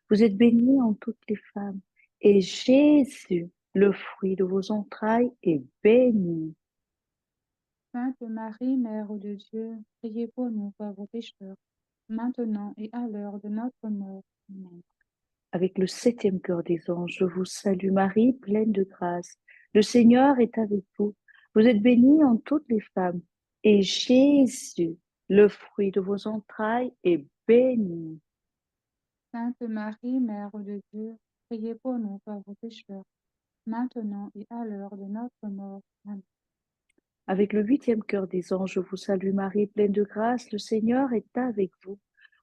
Vous êtes bénie en toutes les femmes. Et Jésus, le fruit de vos entrailles, est béni. Sainte Marie, Mère de Dieu, priez pour nous pauvres pécheurs, maintenant et à l'heure de notre mort. Amen. Avec le septième cœur des anges, je vous salue Marie, pleine de grâce. Le Seigneur est avec vous. Vous êtes bénie en toutes les femmes. Et Jésus, le fruit de vos entrailles, est béni. Sainte Marie, Mère de Dieu, priez pour nous pauvres pécheurs, maintenant et à l'heure de notre mort. Amen. Avec le huitième cœur des anges, je vous salue Marie, pleine de grâce. Le Seigneur est avec vous.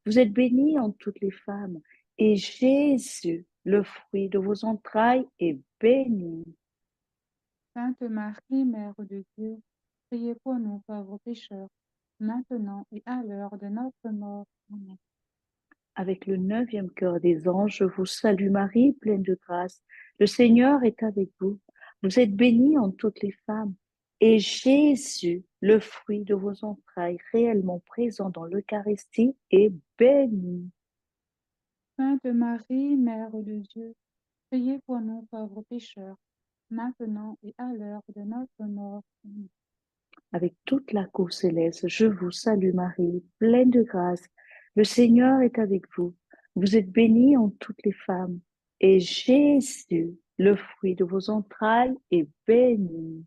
Vous êtes bénie en toutes les femmes. Et Jésus, le fruit de vos entrailles, est béni. Sainte Marie, Mère de Dieu, priez pour nous pauvres pécheurs, maintenant et à l'heure de notre mort. Amen. Avec le neuvième cœur des anges, je vous salue Marie, pleine de grâce. Le Seigneur est avec vous. Vous êtes bénie en toutes les femmes. Et Jésus, le fruit de vos entrailles, réellement présent dans l'Eucharistie, est béni. Sainte Marie, Mère de Dieu, priez pour nous pauvres pécheurs, maintenant et à l'heure de notre mort. Amen. Avec toute la cour céleste, je vous salue Marie, pleine de grâce. Le Seigneur est avec vous. Vous êtes bénie en toutes les femmes. Et Jésus, le fruit de vos entrailles, est béni.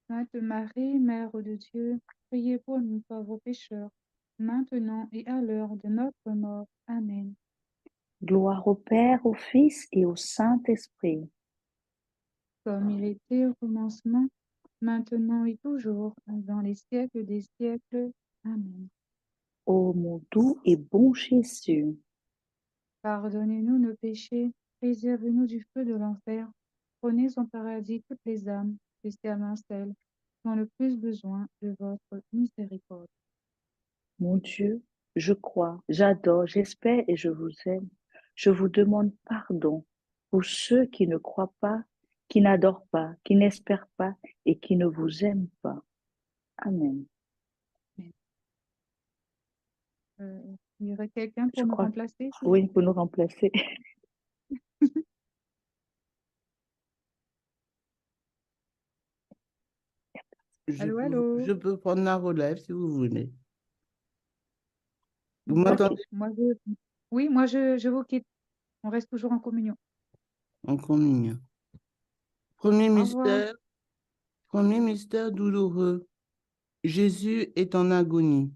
Sainte Marie, Mère de Dieu, priez pour nous pauvres pécheurs, maintenant et à l'heure de notre mort. Amen. Gloire au Père, au Fils et au Saint-Esprit. Comme il était au commencement, maintenant et toujours, dans les siècles des siècles. Amen. Ô mon doux et bon Jésus, Pardonnez-nous nos péchés, préservez-nous du feu de l'enfer, prenez en paradis toutes les âmes, spécialement celles qui ont le plus besoin de votre miséricorde. mon Dieu, je crois, j'adore, j'espère et je vous aime. Je vous demande pardon pour ceux qui ne croient pas, qui n'adorent pas, qui n'espèrent pas et qui ne vous aiment pas. Amen. Il y aurait quelqu'un Je pour me crois, remplacer, s'il vous oui, pour plaît? nous remplacer. Allô, allô? Je peux prendre la relève si vous voulez. Vous Ok. m'entendez Oui, moi, je vous quitte. On reste toujours en communion. en communion. Premier Au revoir. mystère, premier mystère douloureux. Jésus est en agonie.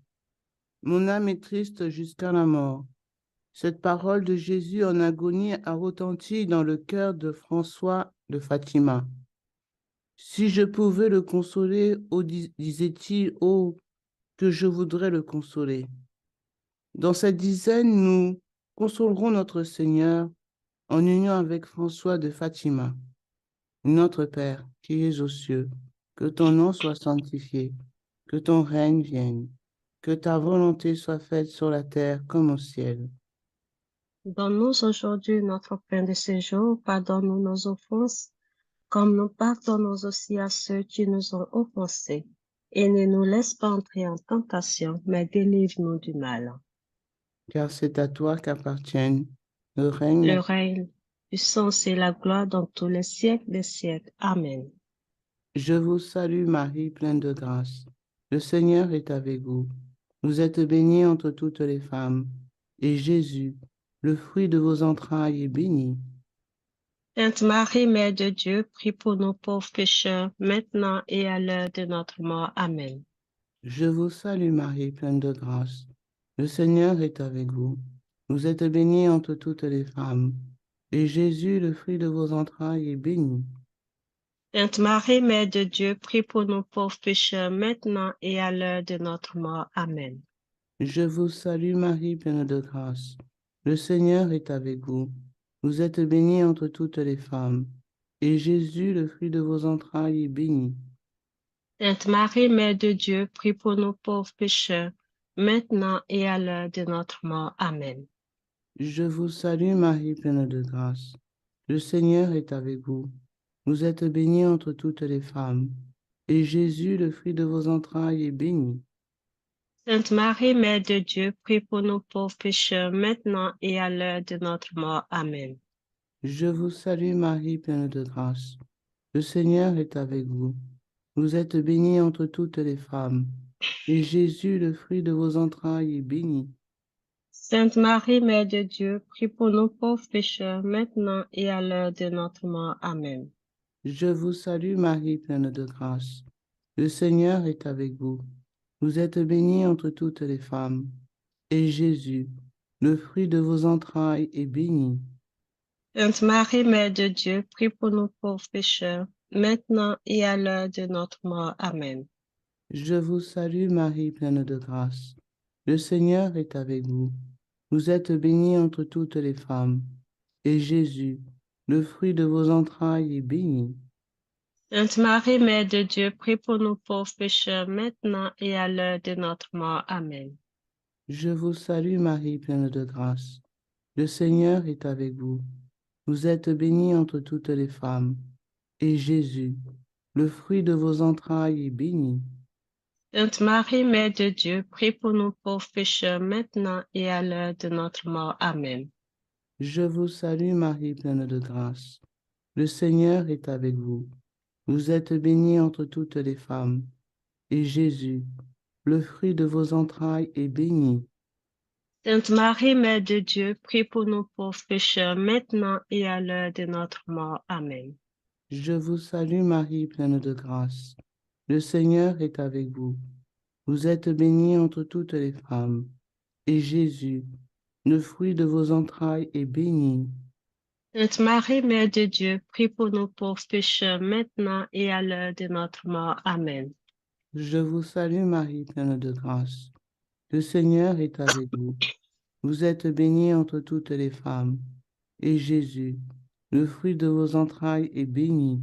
Mon âme est triste jusqu'à la mort. Cette parole de Jésus en agonie a retenti dans le cœur de François de Fatima. Si je pouvais le consoler, disait-il, oh, que je voudrais le consoler. Dans cette dizaine, nous consolerons notre Seigneur en union avec François de Fatima. Notre Père, qui es aux cieux, que ton nom soit sanctifié, que ton règne vienne, que ta volonté soit faite sur la terre comme au ciel. Donne-nous aujourd'hui notre pain de ce jour. Pardonne-nous nos offenses, comme nous pardonnons aussi à ceux qui nous ont offensés. Et ne nous laisse pas entrer en tentation, mais délivre-nous du mal. Car c'est à toi qu'appartiennent le règne, Le la règne, puissance et la gloire dans tous les siècles des siècles. Amen. Je vous salue Marie, pleine de grâce. Le Seigneur est avec vous. Vous êtes bénie entre toutes les femmes, et Jésus, le fruit de vos entrailles, est béni. Sainte Marie, Mère de Dieu, prie pour nous pauvres pécheurs, maintenant et à l'heure de notre mort. Amen. Je vous salue Marie, pleine de grâce. Le Seigneur est avec vous. Vous êtes bénie entre toutes les femmes, et Jésus, le fruit de vos entrailles, est béni. Sainte Marie, Mère de Dieu, prie pour nous pauvres pécheurs, maintenant et à l'heure de notre mort. Amen. Je vous salue Marie, pleine de grâce. Le Seigneur est avec vous. Vous êtes bénie entre toutes les femmes, et Jésus, le fruit de vos entrailles, est béni. Sainte Marie, Mère de Dieu, prie pour nous pauvres pécheurs, maintenant et à l'heure de notre mort. Amen. Je vous salue Marie, pleine de grâce. Le Seigneur est avec vous. Vous êtes bénie entre toutes les femmes, et Jésus, le fruit de vos entrailles, est béni. Sainte Marie, Mère de Dieu, prie pour nous pauvres pécheurs, maintenant et à l'heure de notre mort. Amen. Je vous salue Marie, pleine de grâce. Le Seigneur est avec vous. Vous êtes bénie entre toutes les femmes, et Jésus, le fruit de vos entrailles, est béni. Sainte Marie, Mère de Dieu, prie pour nous pauvres pécheurs, maintenant et à l'heure de notre mort. Amen. Je vous salue Marie, pleine de grâce. Le Seigneur est avec vous. Vous êtes bénie entre toutes les femmes, et Jésus, le fruit de vos entrailles, est béni. Sainte Marie, Mère de Dieu, prie pour nous pauvres pécheurs, maintenant et à l'heure de notre mort. Amen. Je vous salue Marie, pleine de grâce. Le Seigneur est avec vous. Vous êtes bénie entre toutes les femmes, et Jésus, le fruit de vos entrailles, est béni. Sainte Marie, Mère de Dieu, prie pour nous pauvres pécheurs, maintenant et à l'heure de notre mort. Amen. Je vous salue Marie, pleine de grâce. Le Seigneur est avec vous. Vous êtes bénie entre toutes les femmes, et Jésus, le fruit de vos entrailles, est béni. Sainte Marie, Mère de Dieu, prie pour nous pauvres pécheurs, maintenant et à l'heure de notre mort. Amen. Je vous salue Marie, pleine de grâce. Le Seigneur est avec vous. Vous êtes bénie entre toutes les femmes, et Jésus, le fruit de vos entrailles, est béni. Sainte Marie, Mère de Dieu, prie pour nous pauvres pécheurs, maintenant et à l'heure de notre mort. Amen. Je vous salue Marie, pleine de grâce. Le Seigneur est avec vous. Vous êtes bénie entre toutes les femmes, et Jésus, le fruit de vos entrailles, est béni. Sainte Marie, Mère de Dieu, prie pour nous pauvres pécheurs, maintenant et à l'heure de notre mort. Amen. Je vous salue Marie, pleine de grâce. Le Seigneur est avec vous. Vous êtes bénie entre toutes les femmes, et Jésus, le fruit de vos entrailles, est béni.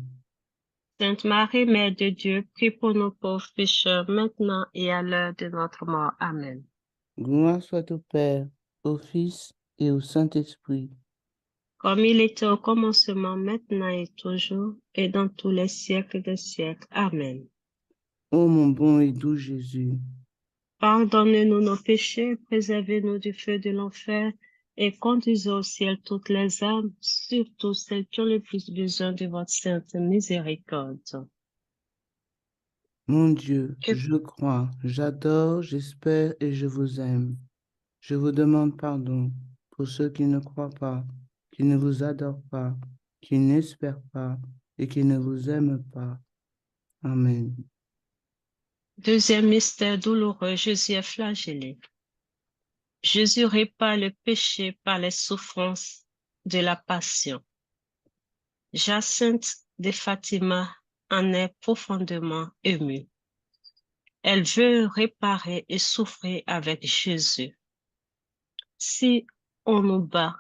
Sainte Marie, Mère de Dieu, prie pour nous pauvres pécheurs, maintenant et à l'heure de notre mort. Amen. Gloire soit au Père, au Fils et au Saint-Esprit. Comme il était au commencement, maintenant et toujours, et dans tous les siècles des siècles. Amen. Ô mon bon et doux Jésus, Pardonnez-nous nos péchés, préservez-nous du feu de l'enfer, et conduisez au ciel toutes les âmes, surtout celles qui ont le plus besoin de votre sainte miséricorde. mon Dieu, Que je crois, j'adore, j'espère et je vous aime. Je vous demande pardon pour ceux qui ne croient pas, qui ne vous adorent pas, qui n'espèrent pas et qui ne vous aiment pas. Amen. Deuxième mystère douloureux, Jésus est flagellé. Jésus répare le péché par les souffrances de la passion. Jacinthe de Fatima en est profondément émue. Elle veut réparer et souffrir avec Jésus. Si on nous bat,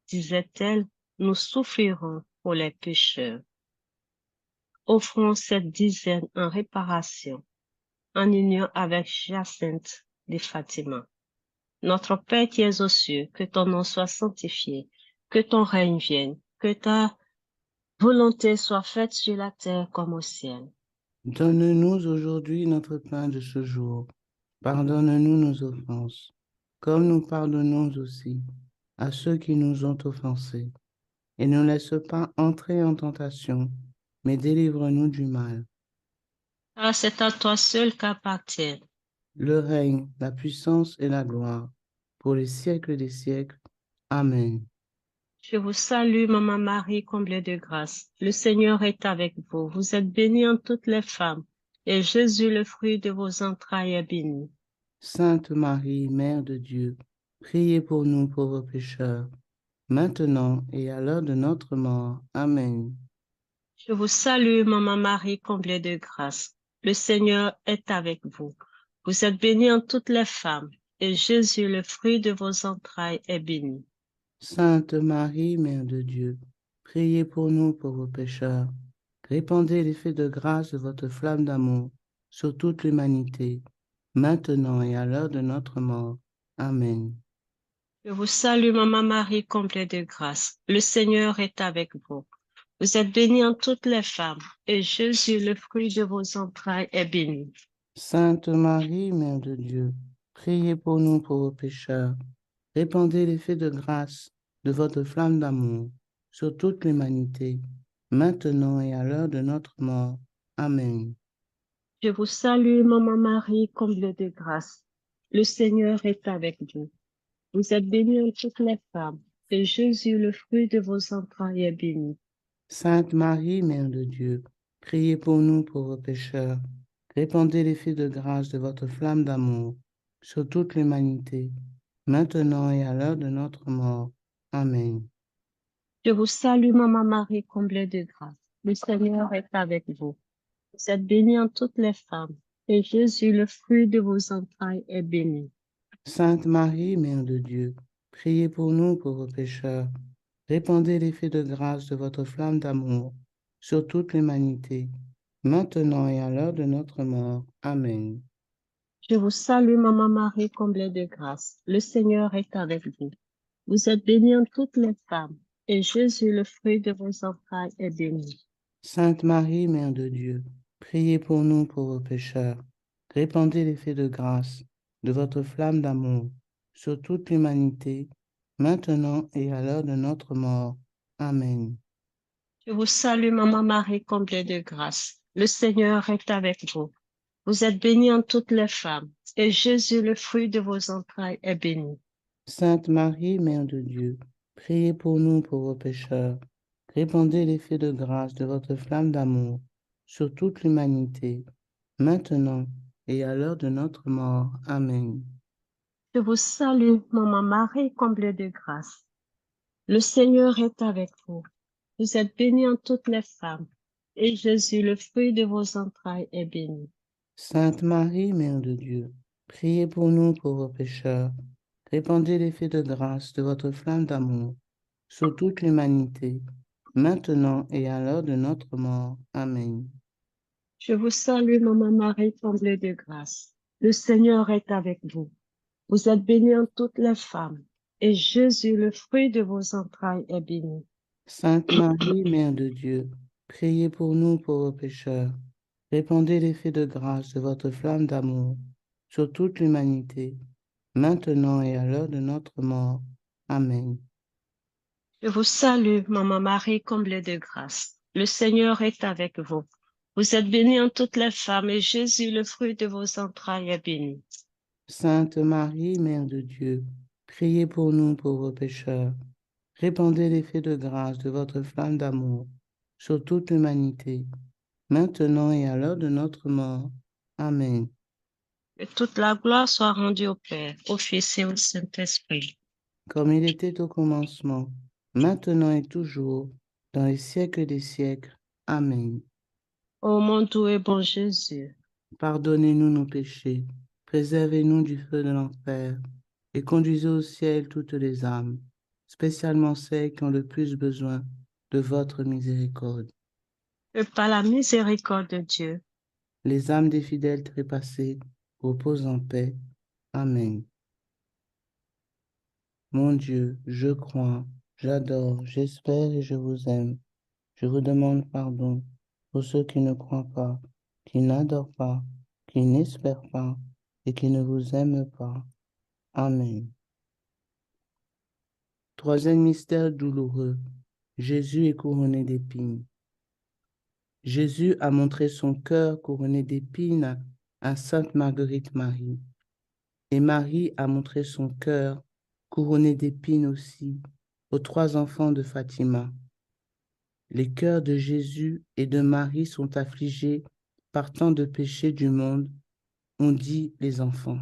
disait-elle, nous souffrirons pour les pécheurs. Offrons cette dizaine en réparation, en union avec Jacinthe de Fatima. Notre Père qui es aux cieux, que ton nom soit sanctifié, que ton règne vienne, que ta volonté soit faite sur la terre comme au ciel. Donne-nous aujourd'hui notre pain de ce jour. Pardonne-nous nos offenses, comme nous pardonnons aussi à ceux qui nous ont offensés. Et ne laisse pas entrer en tentation, mais délivre-nous du mal. Ah, c'est à toi seul qu'appartient Le règne, la puissance et la gloire, pour les siècles des siècles. Amen. Je vous salue, Maman Marie, comblée de grâce. Le Seigneur est avec vous. Vous êtes bénie en toutes les femmes, et Jésus, le fruit de vos entrailles, est béni. Sainte Marie, Mère de Dieu, priez pour nous pauvres pécheurs, maintenant et à l'heure de notre mort. Amen. Je vous salue, Maman Marie, comblée de grâce. Le Seigneur est avec vous. Vous êtes bénie en toutes les femmes, et Jésus, le fruit de vos entrailles, est béni. Sainte Marie, Mère de Dieu, priez pour nous pauvres pécheurs, répandez l'effet de grâce de votre flamme d'amour sur toute l'humanité, maintenant et à l'heure de notre mort. Amen. Je vous salue, Maman Marie, comblée de grâce. Le Seigneur est avec vous. Vous êtes bénie en toutes les femmes, et Jésus, le fruit de vos entrailles, est béni. Sainte Marie, Mère de Dieu, priez pour nous pauvres pécheurs. Répandez l'effet de grâce de votre flamme d'amour sur toute l'humanité, maintenant et à l'heure de notre mort. Amen. Je vous salue, Maman Marie, comblée de grâce. Le Seigneur est avec vous. Vous êtes bénie en toutes les femmes, et Jésus, le fruit de vos entrailles, est béni. Sainte Marie, Mère de Dieu, priez pour nous pauvres pécheurs. Répandez l'effet de grâce de votre flamme d'amour sur toute l'humanité, maintenant et à l'heure de notre mort. Amen. Je vous salue, Maman Marie, comblée de grâce. Le Seigneur est avec vous. Vous êtes bénie en toutes les femmes, et Jésus, le fruit de vos entrailles, est béni. Sainte Marie, Mère de Dieu, priez pour nous pauvres pécheurs. Répandez l'effet de grâce de votre flamme d'amour sur toute l'humanité, maintenant et à l'heure de notre mort. Amen. Je vous salue, Maman Marie, comblée de grâce. Le Seigneur est avec vous. Vous êtes bénie en toutes les femmes, et Jésus, le fruit de vos entrailles, est béni. Sainte Marie, Mère de Dieu, priez pour nous pauvres pécheurs. Répandez l'effet de grâce de votre flamme d'amour sur toute l'humanité, maintenant et à l'heure de notre mort. Amen. Je vous salue, Maman Marie, comblée de grâce. Le Seigneur est avec vous. Vous êtes bénie en toutes les femmes, et Jésus, le fruit de vos entrailles, est béni. Sainte Marie, Mère de Dieu, priez pour nous pauvres pécheurs. Répandez l'effet de grâce de votre flamme d'amour sur toute l'humanité, maintenant et à l'heure de notre mort. Amen. Je vous salue, Maman Marie, comblée de grâce. Le Seigneur est avec vous. Vous êtes bénie en toutes les femmes, et Jésus, le fruit de vos entrailles, est béni. Sainte Marie, Mère de Dieu, priez pour nous pauvres pécheurs. Répandez l'effet de grâce de votre flamme d'amour sur toute l'humanité, maintenant et à l'heure de notre mort. Amen. Je vous salue, Maman Marie, comblée de grâce. Le Seigneur est avec vous. Vous êtes bénie en toutes les femmes, et Jésus, le fruit de vos entrailles, est béni. Sainte Marie, Mère de Dieu, priez pour nous pauvres pécheurs. Répandez l'effet de grâce de votre flamme d'amour sur toute l'humanité, maintenant et à l'heure de notre mort. Amen. Je vous salue, Maman Marie, comblée de grâce. Le Seigneur est avec vous. Vous êtes bénie en toutes les femmes, et Jésus, le fruit de vos entrailles, est béni. Sainte Marie, Mère de Dieu, priez pour nous pauvres pécheurs. Répandez l'effet de grâce de votre flamme d'amour sur toute l'humanité, maintenant et à l'heure de notre mort. Amen. Que toute la gloire soit rendue au Père, au Fils et au Saint-Esprit. Comme il était au commencement, maintenant et toujours, dans les siècles des siècles. Amen. Ô mon doux et bon Jésus, Pardonnez-nous nos péchés, préservez-nous du feu de l'enfer, et conduisez au ciel toutes les âmes, spécialement celles qui ont le plus besoin de votre miséricorde. que par la miséricorde de Dieu, Les âmes des fidèles trépassés reposent en paix. Amen. Mon Dieu, je crois, j'adore, j'espère et je vous aime. Je vous demande pardon pour ceux qui ne croient pas, qui n'adorent pas, qui n'espèrent pas et qui ne vous aiment pas. Amen. Troisième mystère douloureux. Jésus est couronné d'épines. Jésus a montré son cœur couronné d'épines à Sainte Marguerite Marie. Et Marie a montré son cœur couronné d'épines aussi aux 3 enfants de Fatima. Les cœurs de Jésus et de Marie sont affligés par tant de péchés du monde, ont dit les enfants.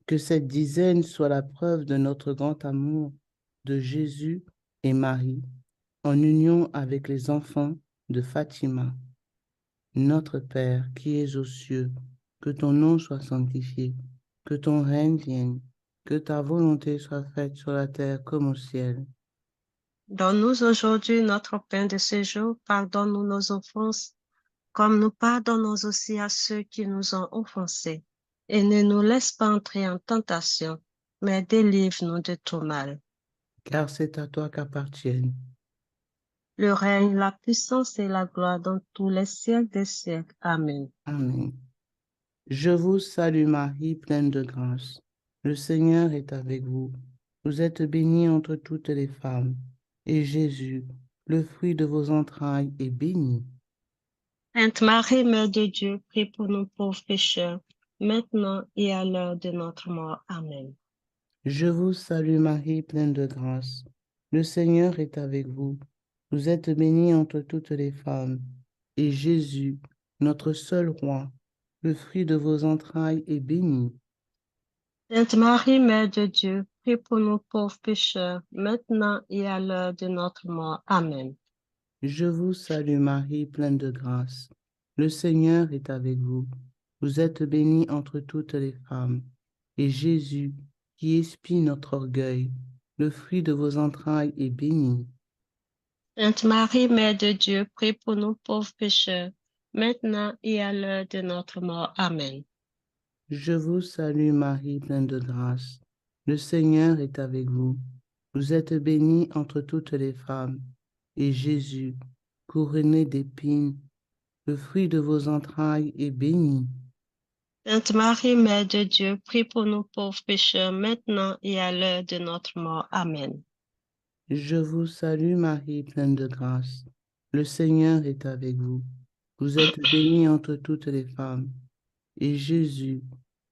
Que cette dizaine soit la preuve de notre grand amour de Jésus et Marie, en union avec les enfants de Fatima. Notre Père qui es aux cieux, que ton nom soit sanctifié, que ton règne vienne, que ta volonté soit faite sur la terre comme au ciel. donne-nous aujourd'hui notre pain de ce jour, pardonne-nous nos offenses, comme nous pardonnons aussi à ceux qui nous ont offensés. Et ne nous laisse pas entrer en tentation, mais délivre-nous de tout mal. Car c'est à toi qu'appartiennent Le règne, la puissance et la gloire dans tous les siècles des siècles. Amen. Amen. Je vous salue Marie, pleine de grâce. Le Seigneur est avec vous. Vous êtes bénie entre toutes les femmes, et Jésus, le fruit de vos entrailles, est béni. Sainte Marie, Mère de Dieu, prie pour nous pauvres pécheurs, maintenant et à l'heure de notre mort. Amen. Je vous salue Marie, pleine de grâce. Le Seigneur est avec vous. Vous êtes bénie entre toutes les femmes, et Jésus, notre seul roi, le fruit de vos entrailles, est béni. Sainte Marie, Mère de Dieu, prie pour nous pauvres pécheurs, maintenant et à l'heure de notre mort. Amen. Je vous salue Marie, pleine de grâce. Le Seigneur est avec vous. Vous êtes bénie entre toutes les femmes, et Jésus, qui expie notre orgueil, le fruit de vos entrailles, est béni. Sainte Marie, Mère de Dieu, prie pour nous pauvres pécheurs, maintenant et à l'heure de notre mort. Amen. Je vous salue Marie, pleine de grâce. Le Seigneur est avec vous. Vous êtes bénie entre toutes les femmes, et Jésus, couronné d'épines, le fruit de vos entrailles, est béni. Sainte Marie, Mère de Dieu, prie pour nous pauvres pécheurs, maintenant et à l'heure de notre mort. Amen. Je vous salue Marie, pleine de grâce. Le Seigneur est avec vous. Vous êtes bénie entre toutes les femmes, et Jésus,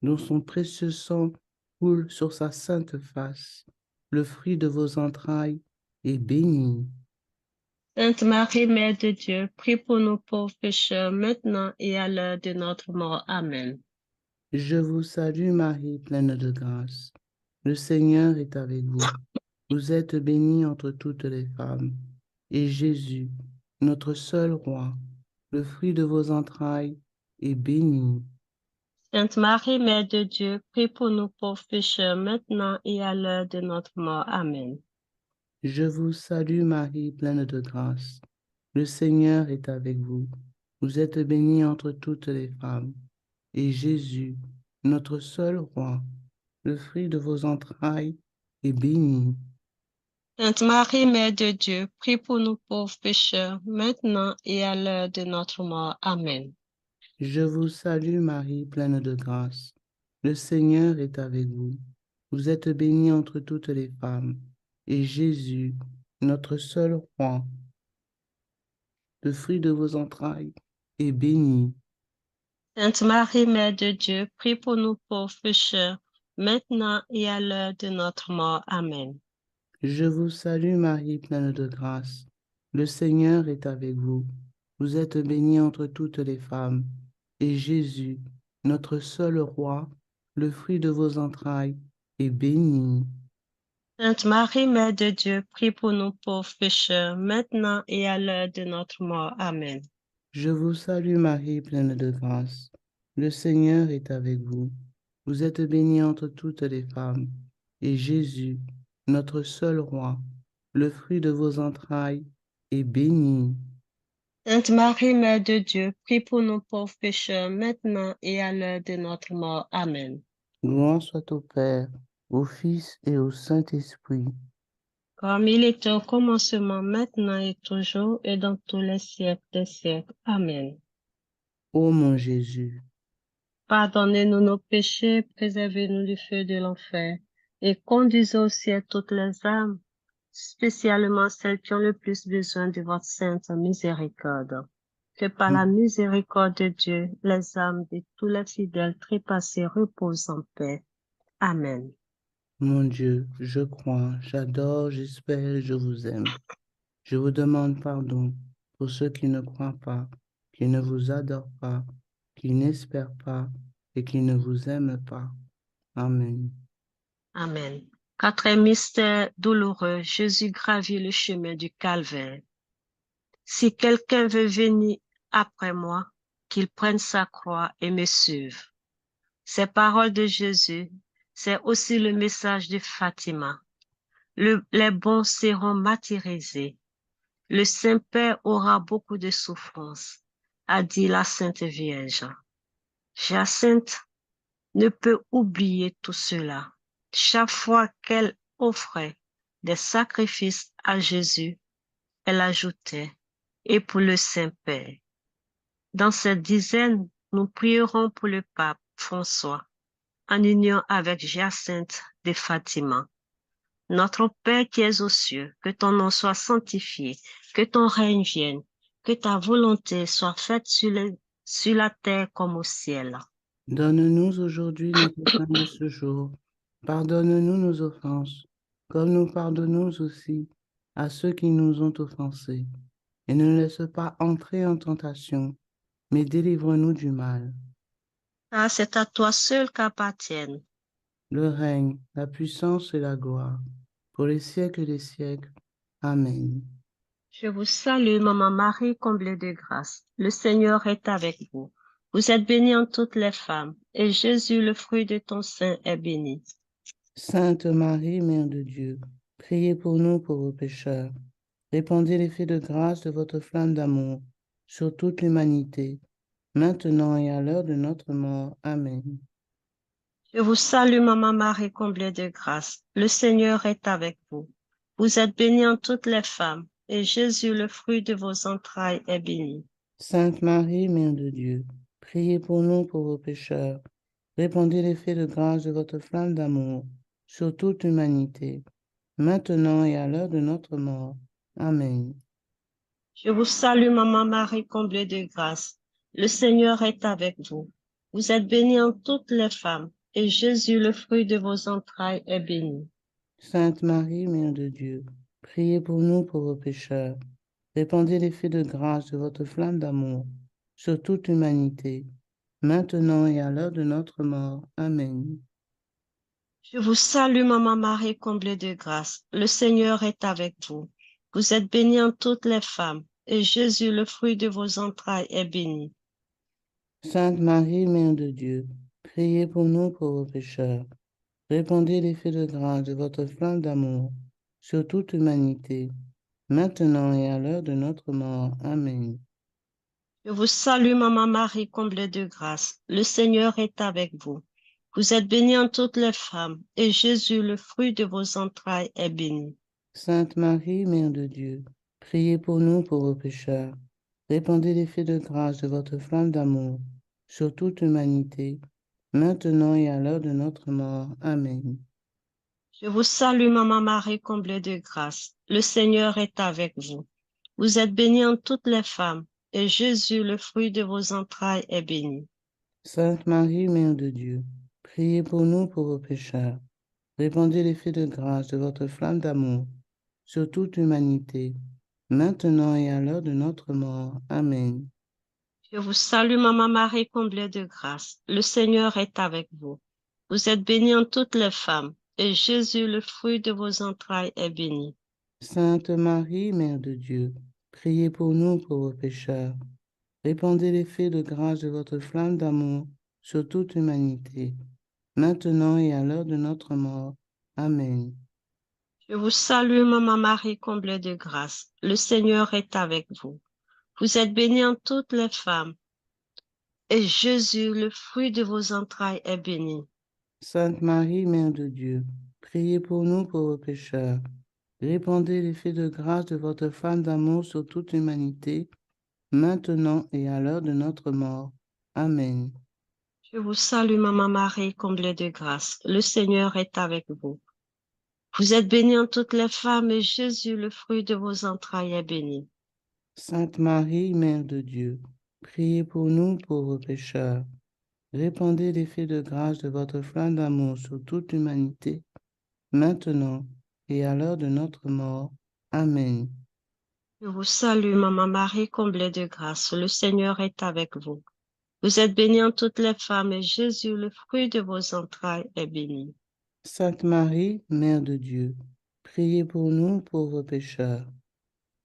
dont son précieux sang coule sur sa sainte face, le fruit de vos entrailles, est béni. Sainte Marie, Mère de Dieu, prie pour nous pauvres pécheurs, maintenant et à l'heure de notre mort. Amen. Je vous salue Marie, pleine de grâce. Le Seigneur est avec vous. Vous êtes bénie entre toutes les femmes, et Jésus, notre seul roi, le fruit de vos entrailles, est béni. Sainte Marie, Mère de Dieu, prie pour nous pauvres pécheurs, maintenant et à l'heure de notre mort. Amen. Je vous salue Marie, pleine de grâce. Le Seigneur est avec vous. Vous êtes bénie entre toutes les femmes, et Jésus, notre seul roi, le fruit de vos entrailles, est béni. Sainte Marie, Mère de Dieu, prie pour nous pauvres pécheurs, maintenant et à l'heure de notre mort. Amen. Je vous salue Marie, pleine de grâce. Le Seigneur est avec vous. Vous êtes bénie entre toutes les femmes, et Jésus, notre seul roi, le fruit de vos entrailles, est béni. Sainte Marie, Mère de Dieu, prie pour nous pauvres pécheurs, maintenant et à l'heure de notre mort. Amen. Je vous salue Marie, pleine de grâce. Le Seigneur est avec vous. Vous êtes bénie entre toutes les femmes, et Jésus, notre seul roi, le fruit de vos entrailles, est béni. Sainte Marie, Mère de Dieu, prie pour nous pauvres pécheurs, maintenant et à l'heure de notre mort. Amen. Je vous salue Marie, pleine de grâce. Le Seigneur est avec vous. Vous êtes bénie entre toutes les femmes, et Jésus, notre seul roi, le fruit de vos entrailles, est béni. Sainte Marie, Mère de Dieu, prie pour nous pauvres pécheurs, maintenant et à l'heure de notre mort. Amen. Gloire soit au Père, au Fils et au Saint-Esprit. Comme il était au commencement, maintenant et toujours, et dans tous les siècles des siècles. Amen. Ô mon Jésus, Pardonnez-nous nos péchés, préservez-nous du feu de l'enfer, et conduisez au ciel toutes les âmes, spécialement celles qui ont le plus besoin de votre sainte miséricorde. Que par la miséricorde de Dieu, les âmes de tous les fidèles trépassés reposent en paix. Amen. mon Dieu, je crois, j'adore, j'espère, je vous aime. Je vous demande pardon pour ceux qui ne croient pas, qui ne vous adorent pas, qui n'espèrent pas et qui ne vous aiment pas. Amen. Amen. Quatrième mystère douloureux, Jésus gravit le chemin du calvaire. Si quelqu'un veut venir après moi, qu'il prenne sa croix et me suive. Ces paroles de Jésus, c'est aussi le message de Fatima. Les bons seront martyrisés. Le Saint-Père aura beaucoup de souffrances. a dit la Sainte Vierge. Jacinthe ne peut oublier tout cela. Chaque fois qu'elle offrait des sacrifices à Jésus, elle ajoutait, et pour le Saint-Père. Dans cette dizaine, nous prierons pour le pape François, en union avec Jacinthe de Fatima. Notre Père qui es aux cieux, que ton nom soit sanctifié, que ton règne vienne, que ta volonté soit faite sur la terre comme au ciel. Donne-nous aujourd'hui notre pain de ce jour. Pardonne-nous nos offenses, comme nous pardonnons aussi à ceux qui nous ont offensés. Et ne nous laisse pas entrer en tentation, mais délivre-nous du mal. Car c'est à toi seul qu'appartiennent Le règne, la puissance et la gloire, pour les siècles des siècles. Amen. Je vous salue, Maman Marie, comblée de grâce. Le Seigneur est avec vous. Vous êtes bénie en toutes les femmes, et Jésus, le fruit de ton sein, est béni. Sainte Marie, Mère de Dieu, priez pour nous pauvres pécheurs. Répandez l'effet de grâce de votre flamme d'amour sur toute l'humanité, maintenant et à l'heure de notre mort. Amen. Je vous salue, Maman Marie, comblée de grâce. Le Seigneur est avec vous. Vous êtes bénie en toutes les femmes, et Jésus, le fruit de vos entrailles, est béni. Sainte Marie, Mère de Dieu, priez pour nous pauvres pécheurs. Répandez l'effet de grâce de votre flamme d'amour sur toute l'humanité, maintenant et à l'heure de notre mort. Amen. Je vous salue, Maman Marie, comblée de grâce. Le Seigneur est avec vous. Vous êtes bénie en toutes les femmes, et Jésus, le fruit de vos entrailles, est béni. Sainte Marie, Mère de Dieu, priez pour nous pauvres pécheurs. Répandez l'effet de grâce de votre flamme d'amour sur toute l'humanité, maintenant et à l'heure de notre mort. Amen. Je vous salue, Maman Marie, comblée de grâce. Le Seigneur est avec vous. Vous êtes bénie en toutes les femmes, et Jésus, le fruit de vos entrailles, est béni. Sainte Marie, Mère de Dieu, priez pour nous pauvres pécheurs. Répandez l'effet de grâce de votre flamme d'amour sur toute l'humanité, maintenant et à l'heure de notre mort. Amen. Je vous salue, Maman Marie, comblée de grâce. Le Seigneur est avec vous. Vous êtes bénie en toutes les femmes, et Jésus, le fruit de vos entrailles, est béni. Sainte Marie, Mère de Dieu, priez pour nous pauvres pécheurs. Répandez l'effet de grâce de votre flamme d'amour sur toute l'humanité, maintenant et à l'heure de notre mort. Amen. Je vous salue, Maman Marie, comblée de grâce. Le Seigneur est avec vous. Vous êtes bénie en toutes les femmes, et Jésus, le fruit de vos entrailles, est béni. Sainte Marie, Mère de Dieu, priez pour nous pauvres pécheurs. Répandez l'effet de grâce de votre flamme d'amour sur toute l'humanité, maintenant et à l'heure de notre mort. Amen. Je vous salue, Maman Marie, comblée de grâce. Le Seigneur est avec vous. Vous êtes bénie en toutes les femmes, et Jésus, le fruit de vos entrailles, est béni. Sainte Marie, Mère de Dieu, priez pour nous pauvres pécheurs. Répandez l'effet de grâce de votre flamme d'amour sur toute l'humanité, maintenant et à l'heure de notre mort. Amen. Je vous salue, Maman Marie, comblée de grâce. Le Seigneur est avec vous. Vous êtes bénie en toutes les femmes, et Jésus, le fruit de vos entrailles, est béni. Sainte Marie, Mère de Dieu, priez pour nous pauvres pécheurs. Répandez l'effet de grâce de votre flamme d'amour sur toute l'humanité, maintenant et à l'heure de notre mort. Amen. Je vous salue, Maman Marie, comblée de grâce. Le Seigneur est avec vous. Vous êtes bénie en toutes les femmes, et Jésus, le fruit de vos entrailles, est béni. Sainte Marie, Mère de Dieu, priez pour nous pauvres pécheurs. Répandez l'effet de grâce de votre flamme d'amour sur toute l'humanité, maintenant et à l'heure de notre mort. Amen. Je vous salue, Maman Marie, comblée de grâce. Le Seigneur est avec vous. Vous êtes bénie en toutes les femmes, et Jésus, le fruit de vos entrailles, est béni. Sainte Marie, Mère de Dieu, priez pour nous pauvres pécheurs.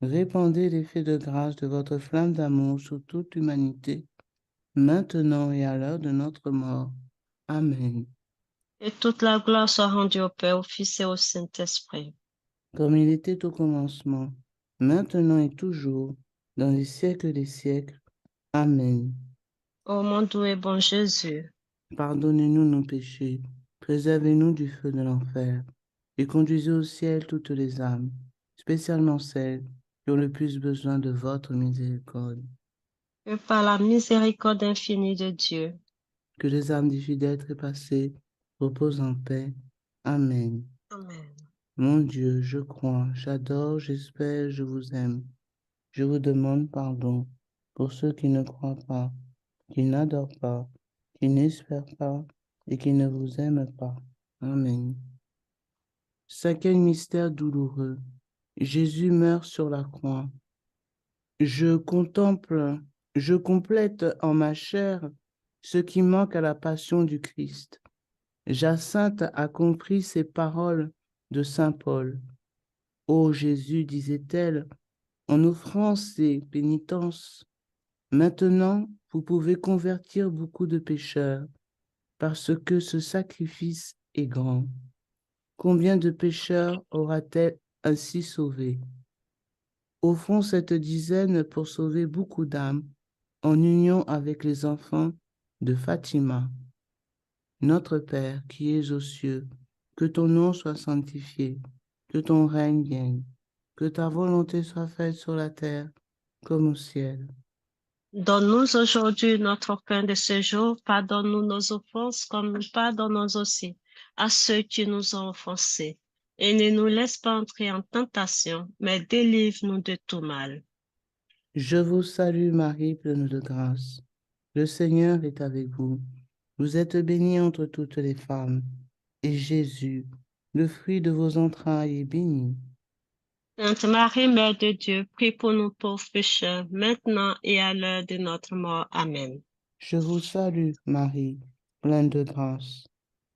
Répandez l'effet de grâce de votre flamme d'amour sur toute l'humanité, maintenant et à l'heure de notre mort. Amen. Et toute la gloire soit rendue au Père, au Fils et au Saint-Esprit. Comme il était au commencement, maintenant et toujours, dans les siècles des siècles. Amen. Ô mon doux et bon Jésus, Pardonnez-nous nos péchés, préservez-nous du feu de l'enfer, et conduisez au ciel toutes les âmes, spécialement celles qui ont le plus besoin de votre miséricorde. que par la miséricorde infinie de Dieu, Que les âmes des fidèles trépassés reposent en paix. Amen. Amen. Mon Dieu, je crois, j'adore, j'espère, je vous aime. Je vous demande pardon pour ceux qui ne croient pas, qui n'adorent pas, qui n'espèrent pas et qui ne vous aiment pas. Amen. Cinquième mystère douloureux. Jésus meurt sur la croix. Je contemple, je complète en ma chair ce qui manque à la passion du Christ. Jacinthe a compris ces paroles de saint Paul. Ô Jésus, disait-elle, en offrant ces pénitences, maintenant vous pouvez convertir beaucoup de pécheurs, parce que ce sacrifice est grand. Combien de pécheurs aura-t-elle ainsi sauvés? Offrons cette dizaine pour sauver beaucoup d'âmes, en union avec les enfants de Fatima. Notre Père qui es aux cieux, que ton nom soit sanctifié, que ton règne vienne, que ta volonté soit faite sur la terre comme au ciel. Donne-nous aujourd'hui notre pain de ce jour. Pardonne-nous nos offenses comme nous pardonnons aussi à ceux qui nous ont offensés. Et ne nous laisse pas entrer en tentation, mais délivre-nous de tout mal. Je vous salue Marie, pleine de grâce. Le Seigneur est avec vous. Vous êtes bénie entre toutes les femmes, et Jésus, le fruit de vos entrailles, est béni. Sainte Marie, Mère de Dieu, prie pour nous pauvres pécheurs, maintenant et à l'heure de notre mort. Amen. Je vous salue Marie, pleine de grâce.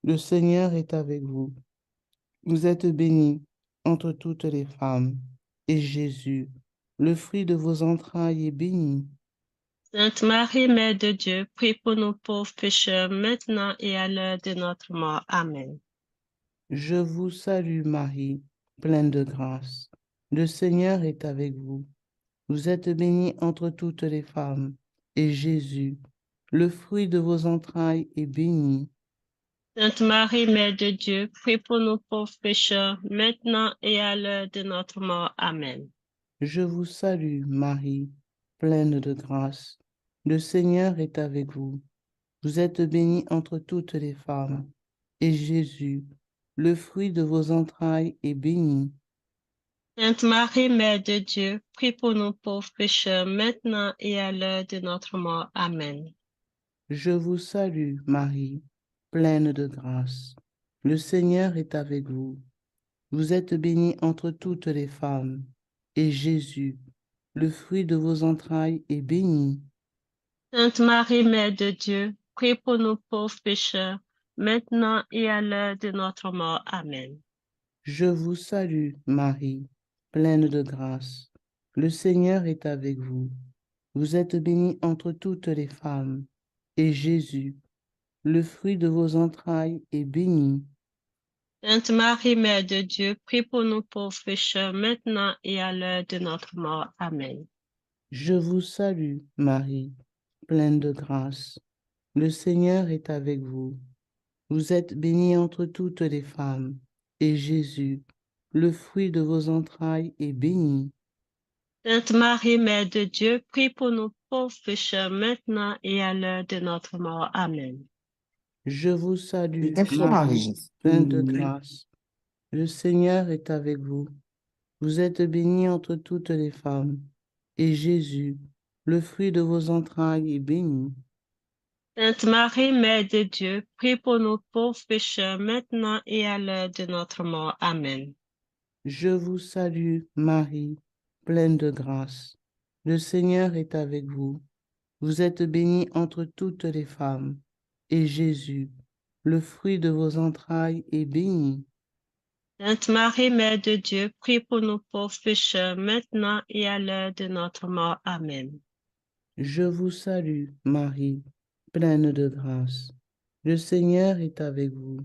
Le Seigneur est avec vous. Vous êtes bénie entre toutes les femmes, et Jésus, le fruit de vos entrailles, est béni. Sainte Marie, Mère de Dieu, prie pour nous pauvres pécheurs, maintenant et à l'heure de notre mort. Amen. Je vous salue Marie, pleine de grâce. Le Seigneur est avec vous. Vous êtes bénie entre toutes les femmes, et Jésus, le fruit de vos entrailles, est béni. Sainte Marie, Mère de Dieu, prie pour nous pauvres pécheurs, maintenant et à l'heure de notre mort. Amen. Je vous salue Marie, pleine de grâce. Le Seigneur est avec vous. Vous êtes bénie entre toutes les femmes, et Jésus, le fruit de vos entrailles, est béni. Sainte Marie, Mère de Dieu, prie pour nous pauvres pécheurs, maintenant et à l'heure de notre mort. Amen. Je vous salue, Marie, pleine de grâce. Le Seigneur est avec vous. Vous êtes bénie entre toutes les femmes, et Jésus, le fruit de vos entrailles, est béni. Sainte Marie, Mère de Dieu, prie pour nous pauvres pécheurs, maintenant et à l'heure de notre mort. Amen. Je vous salue, Marie, pleine de grâce. Le Seigneur est avec vous. Vous êtes bénie entre toutes les femmes, et Jésus, le fruit de vos entrailles, est béni. Sainte Marie, Mère de Dieu, prie pour nous pauvres pécheurs, maintenant et à l'heure de notre mort. Amen. Je vous salue, Marie, pleine de grâce. Le Seigneur est avec vous. Vous êtes bénie entre toutes les femmes, et Jésus, le fruit de vos entrailles, est béni. Sainte Marie, Mère de Dieu, prie pour nous pauvres pécheurs, maintenant et à l'heure de notre mort. Amen. Je vous salue, Marie, pleine de grâce. Le Seigneur est avec vous. Vous êtes bénie entre toutes les femmes, et Jésus, le fruit de vos entrailles, est béni. Sainte Marie, Mère de Dieu, prie pour nous pauvres pécheurs, maintenant et à l'heure de notre mort. Amen. Je vous salue, Marie, pleine de grâce. Le Seigneur est avec vous. Vous êtes bénie entre toutes les femmes, et Jésus, le fruit de vos entrailles, est béni. Sainte Marie, Mère de Dieu, prie pour nous pauvres pécheurs, maintenant et à l'heure de notre mort. Amen. Je vous salue, Marie, pleine de grâce. Le Seigneur est avec vous.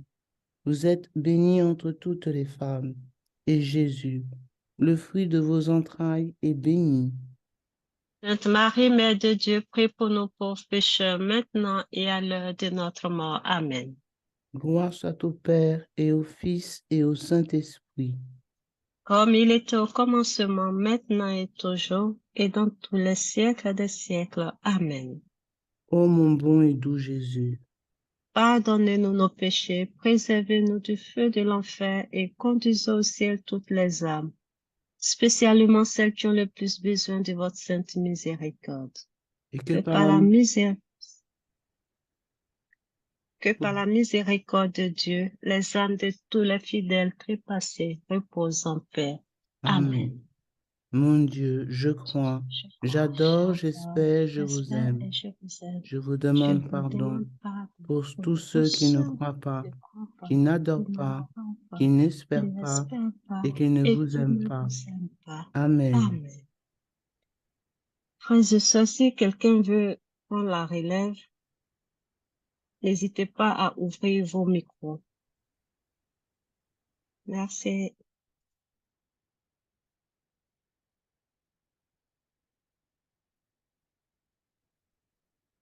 Vous êtes bénie entre toutes les femmes, et Jésus, le fruit de vos entrailles, est béni. Sainte Marie, Mère de Dieu, prie pour nous pauvres pécheurs, maintenant et à l'heure de notre mort. Amen. Gloire soit au Père et au Fils et au Saint-Esprit. Comme il était au commencement, maintenant et toujours, et dans tous les siècles des siècles. Amen. Ô mon bon et doux Jésus, Pardonnez-nous nos péchés, préservez-nous du feu de l'enfer et conduisez au ciel toutes les âmes, spécialement celles qui ont le plus besoin de votre sainte miséricorde. et que Que par par la, la miséricorde de Dieu, les âmes de tous les fidèles trépassés reposent en paix. Amen. Amen. Mon Dieu, je crois, Je crois, j'adore, j'adore, j'espère, je vous j'espère aime. et je vous aime. Je vous Je demande vous pardon demande pardon pour pour tous tous ceux qui ne ceux croient qui pas, ne croient pas, qui qui n'adorent pas, n'adorent pas, qui qui n'espèrent pas n'espèrent pas et qui ne et vous qui aiment ne pas. vous aiment pas. Amen. Amen. Frères et sœurs, si quelqu'un veut prendre la relève, n'hésitez pas à ouvrir vos micros. Merci.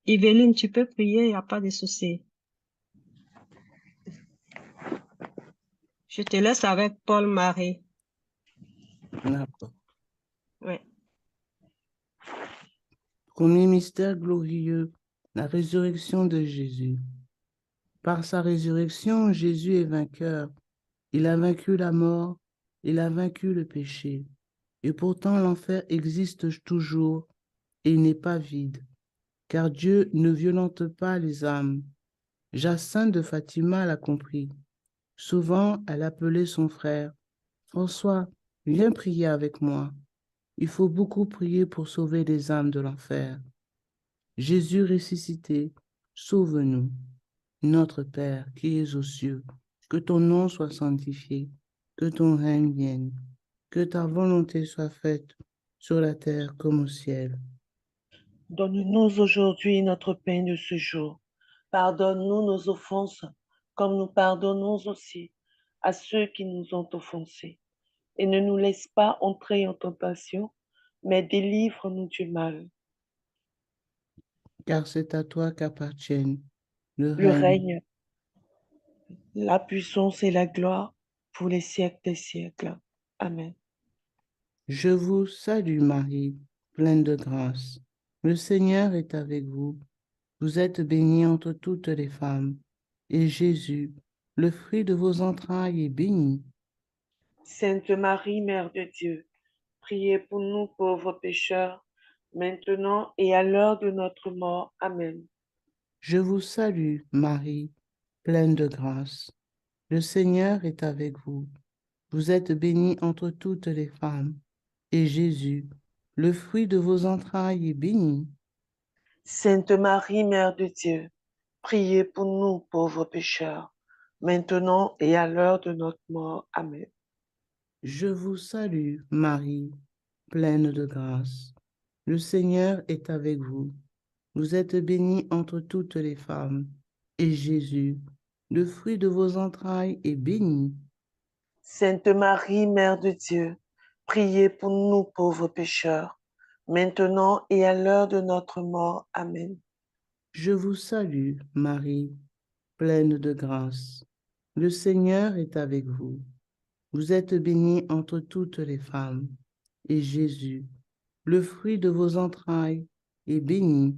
Yveline, tu peux prier, il n'y a pas de souci. Je te laisse avec Paul-Marie. D'accord. Ouais. Premier mystère glorieux, la résurrection de Jésus. Par sa résurrection, Jésus est vainqueur. Il a vaincu la mort, il a vaincu le péché. Et pourtant, l'enfer existe toujours et n'est pas vide, car Dieu ne violente pas les âmes. Jacinthe de Fatima l'a compris. Souvent, elle appelait son frère. François, viens prier avec moi. Il faut beaucoup prier pour sauver les âmes de l'enfer. Jésus ressuscité, sauve-nous. Notre Père qui es aux cieux, que ton nom soit sanctifié, que ton règne vienne, que ta volonté soit faite sur la terre comme au ciel. Donne-nous aujourd'hui notre pain de ce jour. Pardonne-nous nos offenses, comme nous pardonnons aussi à ceux qui nous ont offensés. Et ne nous laisse pas entrer en tentation, mais délivre-nous du mal. Car c'est à toi qu'appartiennent le Le règne. règne, la puissance et la gloire pour les siècles des siècles. Amen. Je vous salue Marie, pleine de grâce. Le Seigneur est avec vous. Vous êtes bénie entre toutes les femmes, et Jésus, le fruit de vos entrailles, est béni. Sainte Marie, Mère de Dieu, priez pour nous pauvres pécheurs, maintenant et à l'heure de notre mort. Amen. Je vous salue Marie, pleine de grâce. Le Seigneur est avec vous. Vous êtes bénie entre toutes les femmes, et Jésus, le fruit de vos entrailles, est béni. Sainte Marie, Mère de Dieu, priez pour nous pauvres pécheurs, maintenant et à l'heure de notre mort. Amen. Je vous salue Marie, pleine de grâce. Le Seigneur est avec vous. Vous êtes bénie entre toutes les femmes, et Jésus, le fruit de vos entrailles, est béni. Sainte Marie, Mère de Dieu, priez pour nous pauvres pécheurs, maintenant et à l'heure de notre mort. Amen. Je vous salue, Marie, pleine de grâce. Le Seigneur est avec vous. Vous êtes bénie entre toutes les femmes, et Jésus, le fruit de vos entrailles, est béni.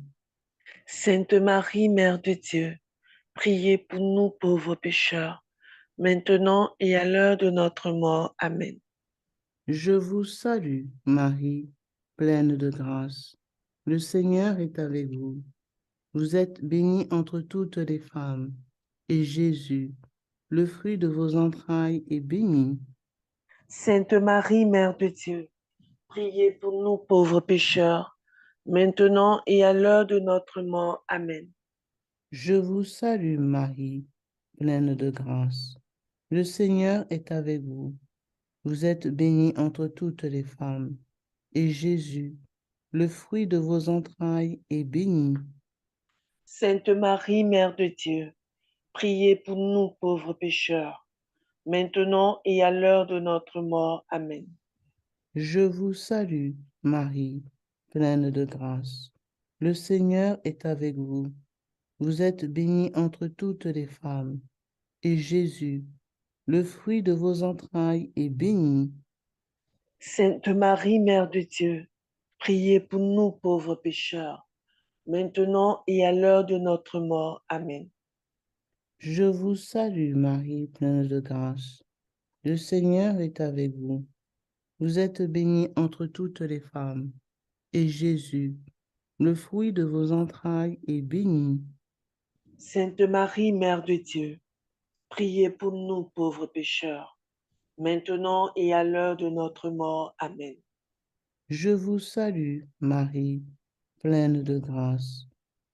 Sainte Marie, Mère de Dieu, priez pour nous pauvres pécheurs, maintenant et à l'heure de notre mort. Amen. Je vous salue, Marie, pleine de grâce. Le Seigneur est avec vous. Vous êtes bénie entre toutes les femmes, et Jésus, le fruit de vos entrailles, est béni. Sainte Marie, Mère de Dieu, priez pour nous pauvres pécheurs, maintenant et à l'heure de notre mort. Amen. Je vous salue, Marie, pleine de grâce. Le Seigneur est avec vous. Vous êtes bénie entre toutes les femmes, et Jésus, le fruit de vos entrailles, est béni. Sainte Marie, Mère de Dieu, priez pour nous pauvres pécheurs, maintenant et à l'heure de notre mort. Amen. Je vous salue, Marie, pleine de grâce. Le Seigneur est avec vous. Vous êtes bénie entre toutes les femmes, et Jésus, le fruit de vos entrailles, est béni. Sainte Marie, Mère de Dieu, priez pour nous pauvres pécheurs, maintenant et à l'heure de notre mort. Amen. Je vous salue, Marie, pleine de grâce. Le Seigneur est avec vous. Vous êtes bénie entre toutes les femmes, et Jésus, le fruit de vos entrailles, est béni. Sainte Marie, Mère de Dieu, priez pour nous pauvres pécheurs, maintenant et à l'heure de notre mort. Amen. Je vous salue, Marie, pleine de grâce.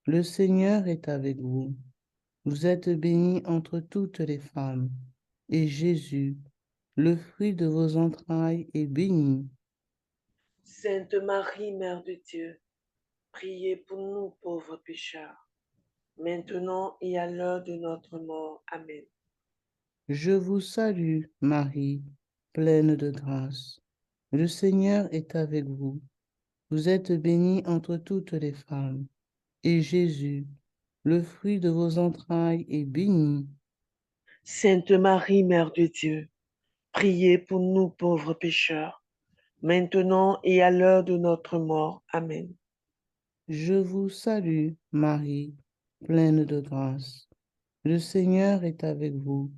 Le Seigneur est avec vous. Vous êtes bénie entre toutes les femmes, et Jésus, le fruit de vos entrailles, est béni. Sainte Marie, Mère de Dieu, priez pour nous pauvres pécheurs, maintenant et à l'heure de notre mort. Amen. Je vous salue, Marie, pleine de grâce. Le Seigneur est avec vous. Vous êtes bénie entre toutes les femmes, et Jésus, le fruit de vos entrailles, est béni. Sainte Marie, Mère de Dieu, priez pour nous pauvres pécheurs, maintenant et à l'heure de notre mort. Amen. Je vous salue, Marie, pleine de grâce. Le Seigneur est avec vous.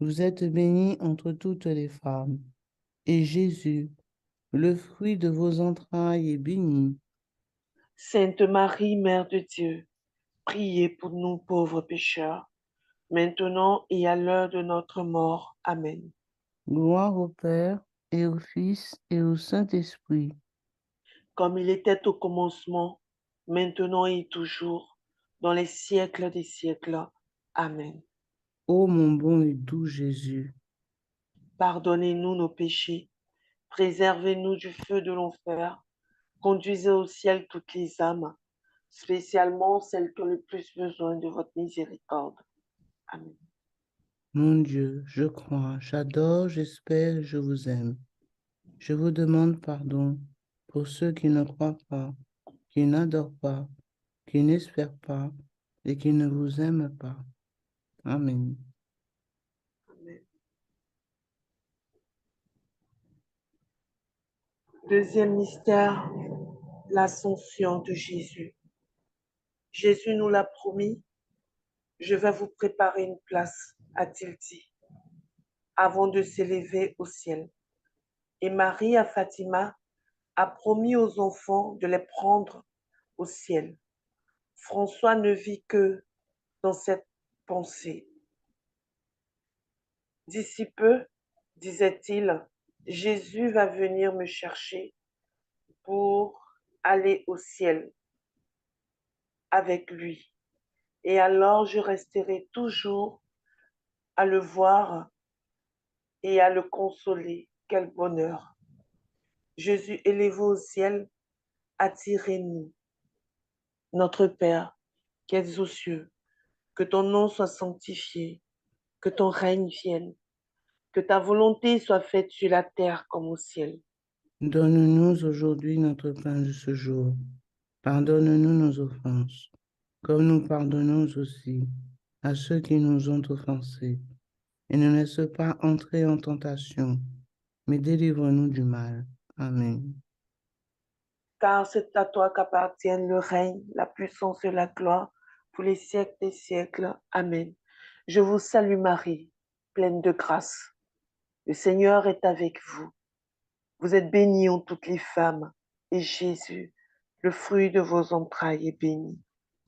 Vous êtes bénie entre toutes les femmes, et Jésus, le fruit de vos entrailles, est béni. Sainte Marie, Mère de Dieu, priez pour nous pauvres pécheurs, maintenant et à l'heure de notre mort. Amen. Gloire au Père, et au Fils, et au Saint-Esprit. Comme il était au commencement, maintenant et toujours, dans les siècles des siècles. Amen. Ô mon bon et doux Jésus, Pardonnez-nous nos péchés, préservez-nous du feu de l'enfer, conduisez au ciel toutes les âmes, spécialement celles qui ont le plus besoin de votre miséricorde. Amen. mon Dieu, je crois, j'adore, j'espère, je vous aime. Je vous demande pardon pour ceux qui ne croient pas, qui n'adorent pas, qui n'espèrent pas et qui ne vous aiment pas. Amen. Amen. Deuxième mystère, l'ascension de Jésus. Jésus nous l'a promis, je vais vous préparer une place, a-t-il dit, avant de s'élever au ciel. Et Marie à Fatima a promis aux enfants de les prendre au ciel. François ne vit que dans cette pensée. D'ici peu, disait-il, Jésus va venir me chercher pour aller au ciel avec lui. Et alors je resterai toujours à le voir et à le consoler. Quel bonheur! Jésus élevé au ciel, attirez-nous. Notre Père, qui es aux cieux, que ton nom soit sanctifié, que ton règne vienne, que ta volonté soit faite sur la terre comme au ciel. Donne-nous aujourd'hui notre pain de ce jour. Pardonne-nous nos offenses, comme nous pardonnons aussi à ceux qui nous ont offensés. Et ne laisse pas entrer en tentation, mais délivre-nous du mal. Amen. Car c'est à toi qu'appartiennent le règne, la puissance et la gloire pour les siècles des siècles. Amen. Je vous salue Marie, pleine de grâce. Le Seigneur est avec vous. Vous êtes bénie en toutes les femmes, et Jésus, le fruit de vos entrailles, est béni.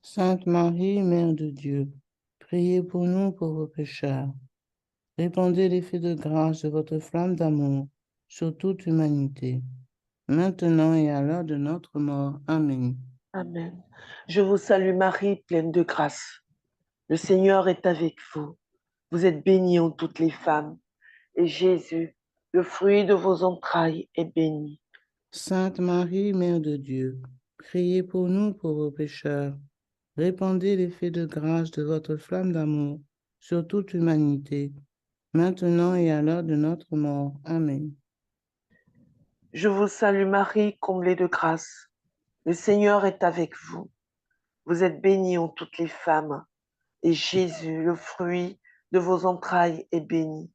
Sainte Marie, Mère de Dieu, priez pour nous pauvres pécheurs. Répandez l'effet de grâce de votre flamme d'amour sur toute l'humanité, maintenant et à l'heure de notre mort. Amen. Amen. Je vous salue Marie, pleine de grâce. Le Seigneur est avec vous. Vous êtes bénie en toutes les femmes, et Jésus, le fruit de vos entrailles, est béni. Sainte Marie, Mère de Dieu, priez pour nous pauvres pécheurs. Répandez l'effet de grâce de votre flamme d'amour sur toute l'humanité, maintenant et à l'heure de notre mort. Amen. Je vous salue Marie, comblée de grâce. Le Seigneur est avec vous. Vous êtes bénie entre toutes les femmes, et Jésus, le fruit de vos entrailles, est béni.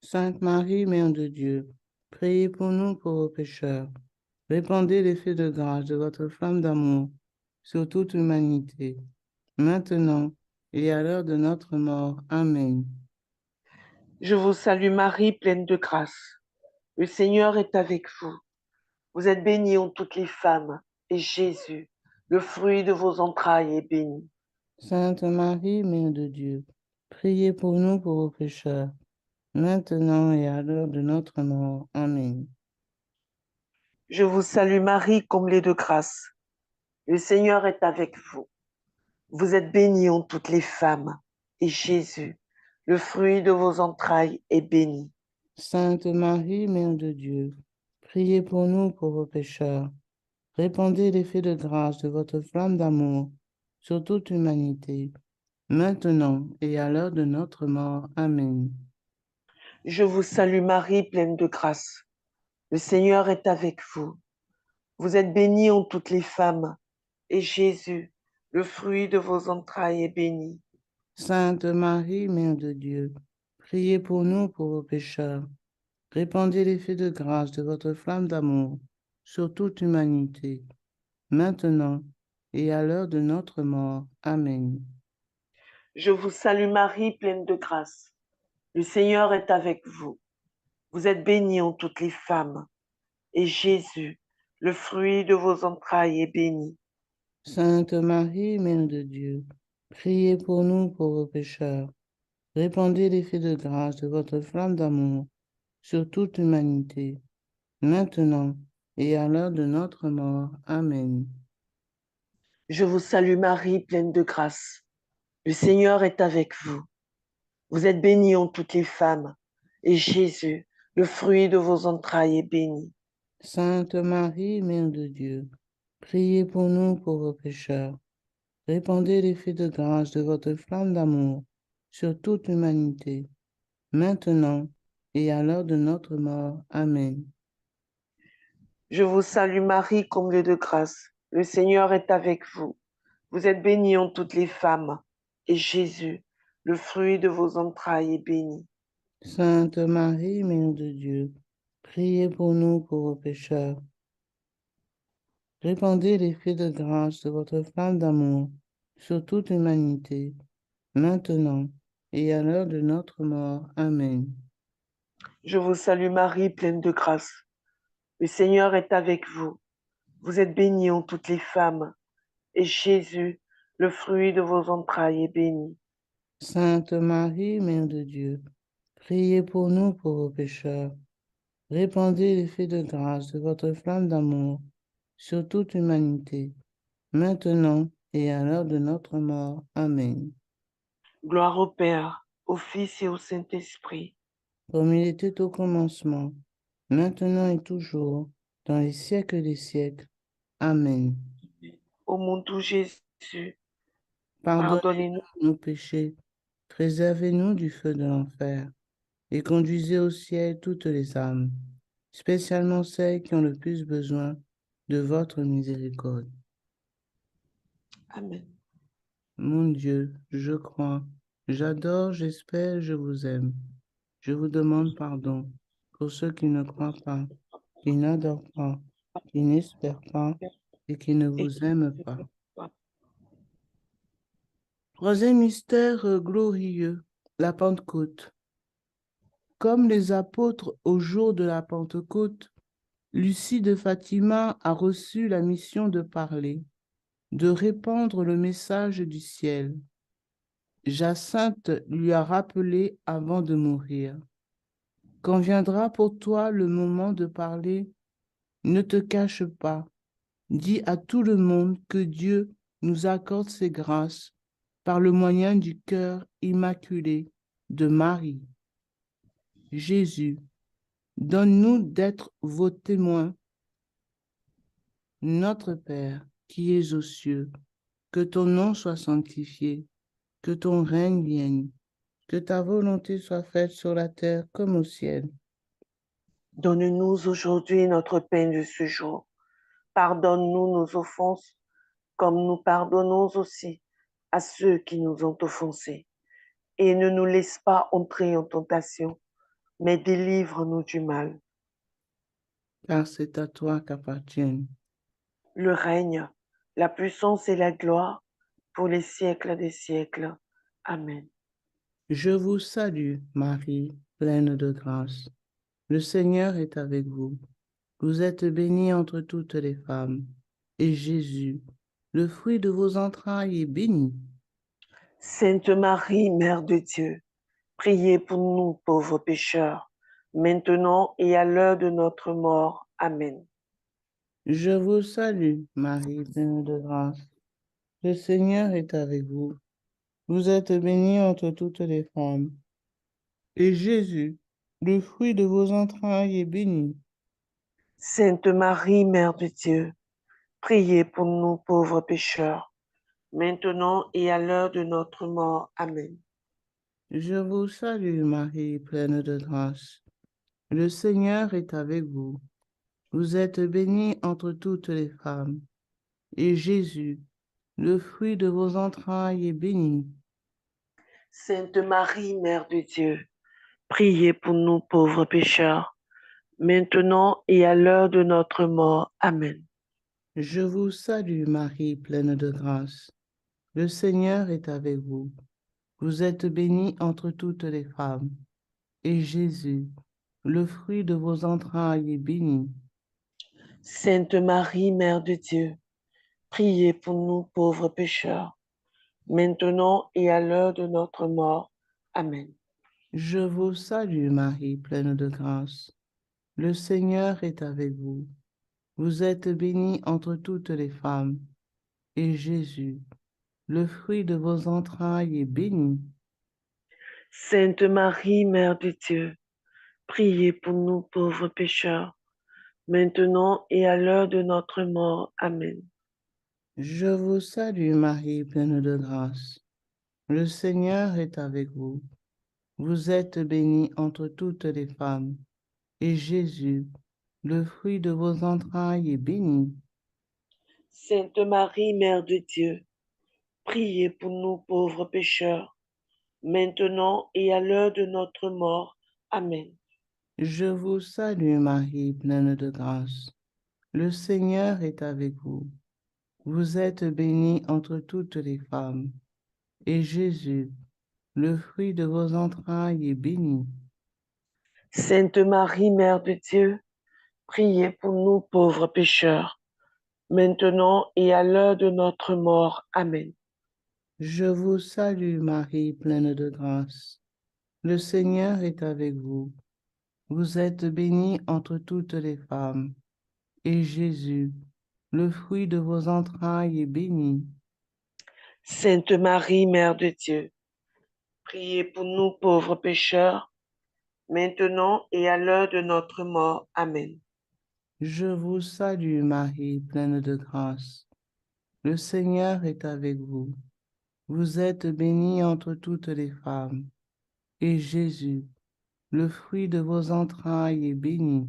Sainte Marie, Mère de Dieu, priez pour nous pauvres pécheurs. Répandez l'effet de grâce de votre flamme d'amour sur toute l'humanité, maintenant et à l'heure de notre mort. Amen. Je vous salue Marie, pleine de grâce. Le Seigneur est avec vous. Vous êtes bénie entre toutes les femmes, et Jésus, le fruit de vos entrailles, est béni. Sainte Marie, Mère de Dieu, priez pour nous pauvres pécheurs, maintenant et à l'heure de notre mort. Amen. Je vous salue Marie, comblée de grâce. Le Seigneur est avec vous. Vous êtes bénie entre toutes les femmes, et Jésus, le fruit de vos entrailles, est béni. Sainte Marie, Mère de Dieu, priez pour nous pauvres pécheurs. Répandez l'effet de grâce de votre flamme d'amour sur toute l'humanité, maintenant et à l'heure de notre mort. Amen. Je vous salue Marie, pleine de grâce. Le Seigneur est avec vous. Vous êtes bénie entre toutes les femmes, et Jésus, le fruit de vos entrailles, est béni. Sainte Marie, Mère de Dieu, priez pour nous pauvres pécheurs. Répandez l'effet de grâce de votre flamme d'amour sur toute l'humanité, maintenant et à l'heure de notre mort. Amen. Je vous salue Marie, pleine de grâce. Le Seigneur est avec vous. Vous êtes bénie entre toutes les femmes, et Jésus, le fruit de vos entrailles, est béni. Sainte Marie, Mère de Dieu, priez pour nous pauvres pécheurs. Répandez l'effet de grâce de votre flamme d'amour sur toute l'humanité, maintenant et à l'heure de notre mort. Amen. Je vous salue Marie, pleine de grâce. Le Seigneur est avec vous. Vous êtes bénie entre toutes les femmes, et Jésus, le fruit de vos entrailles, est béni. Sainte Marie, Mère de Dieu, priez pour nous pauvres pécheurs. Répandez l'effet de grâce de votre flamme d'amour sur toute l'humanité, maintenant et à l'heure de notre mort. Amen. Je vous salue Marie, comblée de grâce. Le Seigneur est avec vous. Vous êtes bénie entre toutes les femmes, et Jésus, le fruit de vos entrailles, est béni. Sainte Marie, Mère de Dieu, priez pour nous pauvres pécheurs. Répandez l'effet de grâce de votre flamme d'amour sur toute l'humanité, maintenant et à l'heure de notre mort. Amen. Je vous salue Marie, pleine de grâce. Le Seigneur est avec vous. Vous êtes bénie entre toutes les femmes, et Jésus, le fruit de vos entrailles, est béni. Sainte Marie, Mère de Dieu, priez pour nous pauvres pécheurs. Répandez l'effet de grâce de votre flamme d'amour sur toute l'humanité, maintenant et à l'heure de notre mort. Amen. Gloire au Père, au Fils et au Saint-Esprit. Comme il était au commencement, maintenant et toujours, dans les siècles des siècles. Amen. Ô mon doux Jésus, Pardonnez pardonnez-nous nos péchés, préservez-nous du feu de l'enfer, et conduisez au ciel toutes les âmes, spécialement celles qui ont le plus besoin de votre miséricorde. Amen. Mon Dieu, je crois, j'adore, j'espère, je vous aime. Je vous demande pardon pour ceux qui ne croient pas, qui n'adorent pas, qui n'espèrent pas et qui ne vous aiment pas. Troisième mystère glorieux, la Pentecôte. Comme les apôtres au jour de la Pentecôte, Lucie de Fatima a reçu la mission de parler, de répandre le message du ciel. Jacinthe lui a rappelé avant de mourir. Quand viendra pour toi le moment de parler, ne te cache pas. Dis à tout le monde que Dieu nous accorde ses grâces par le moyen du cœur immaculé de Marie. Jésus, donne-nous d'être vos témoins. Notre Père, qui es aux cieux, que ton nom soit sanctifié, que ton règne vienne, que ta volonté soit faite sur la terre comme au ciel. Donne-nous aujourd'hui notre pain de ce jour. Pardonne-nous nos offenses, comme nous pardonnons aussi à ceux qui nous ont offensés. Et ne nous laisse pas entrer en tentation, mais délivre-nous du mal. Car c'est à toi qu'appartiennent Le règne, la puissance et la gloire pour les siècles des siècles. Amen. Je vous salue, Marie, pleine de grâce. Le Seigneur est avec vous. Vous êtes bénie entre toutes les femmes, et Jésus, le fruit de vos entrailles, est béni. Sainte Marie, Mère de Dieu, priez pour nous pauvres pécheurs, maintenant et à l'heure de notre mort. Amen. Je vous salue, Marie, pleine de grâce. Le Seigneur est avec vous. Vous êtes bénie entre toutes les femmes, et Jésus, le fruit de vos entrailles, est béni. Sainte Marie, Mère de Dieu, priez pour nous pauvres pécheurs, maintenant et à l'heure de notre mort. Amen. Je vous salue, Marie, pleine de grâce. Le Seigneur est avec vous. Vous êtes bénie entre toutes les femmes, et Jésus, le fruit de vos entrailles, est béni. Sainte Marie, Mère de Dieu, priez pour nous pauvres pécheurs, maintenant et à l'heure de notre mort. Amen. Je vous salue, Marie, pleine de grâce. Le Seigneur est avec vous. Vous êtes bénie entre toutes les femmes, et Jésus, le fruit de vos entrailles, est béni. Sainte Marie, Mère de Dieu, priez pour nous pauvres pécheurs, maintenant et à l'heure de notre mort. Amen. Je vous salue, Marie, pleine de grâce. Le Seigneur est avec vous. Vous êtes bénie entre toutes les femmes, et Jésus, le fruit de vos entrailles, est béni. Sainte Marie, Mère de Dieu, priez pour nous pauvres pécheurs, maintenant et à l'heure de notre mort. Amen. Je vous salue, Marie, pleine de grâce. Le Seigneur est avec vous. Vous êtes bénie entre toutes les femmes, et Jésus, le fruit de vos entrailles, est béni. Sainte Marie, Mère de Dieu, priez pour nous pauvres pécheurs, maintenant et à l'heure de notre mort. Amen. Je vous salue, Marie, pleine de grâce. Le Seigneur est avec vous. Vous êtes bénie entre toutes les femmes, et Jésus, le fruit de vos entrailles, est béni. Sainte Marie, Mère de Dieu, priez pour nous pauvres pécheurs, maintenant et à l'heure de notre mort. Amen. Je vous salue, Marie, pleine de grâce. Le Seigneur est avec vous. Vous êtes bénie entre toutes les femmes, et Jésus, le fruit de vos entrailles, est béni. Sainte Marie, Mère de Dieu, priez pour nous pauvres pécheurs, maintenant et à l'heure de notre mort. Amen. Je vous salue, Marie, pleine de grâce. Le Seigneur est avec vous. Vous êtes bénie entre toutes les femmes, et Jésus, le fruit de vos entrailles, est béni.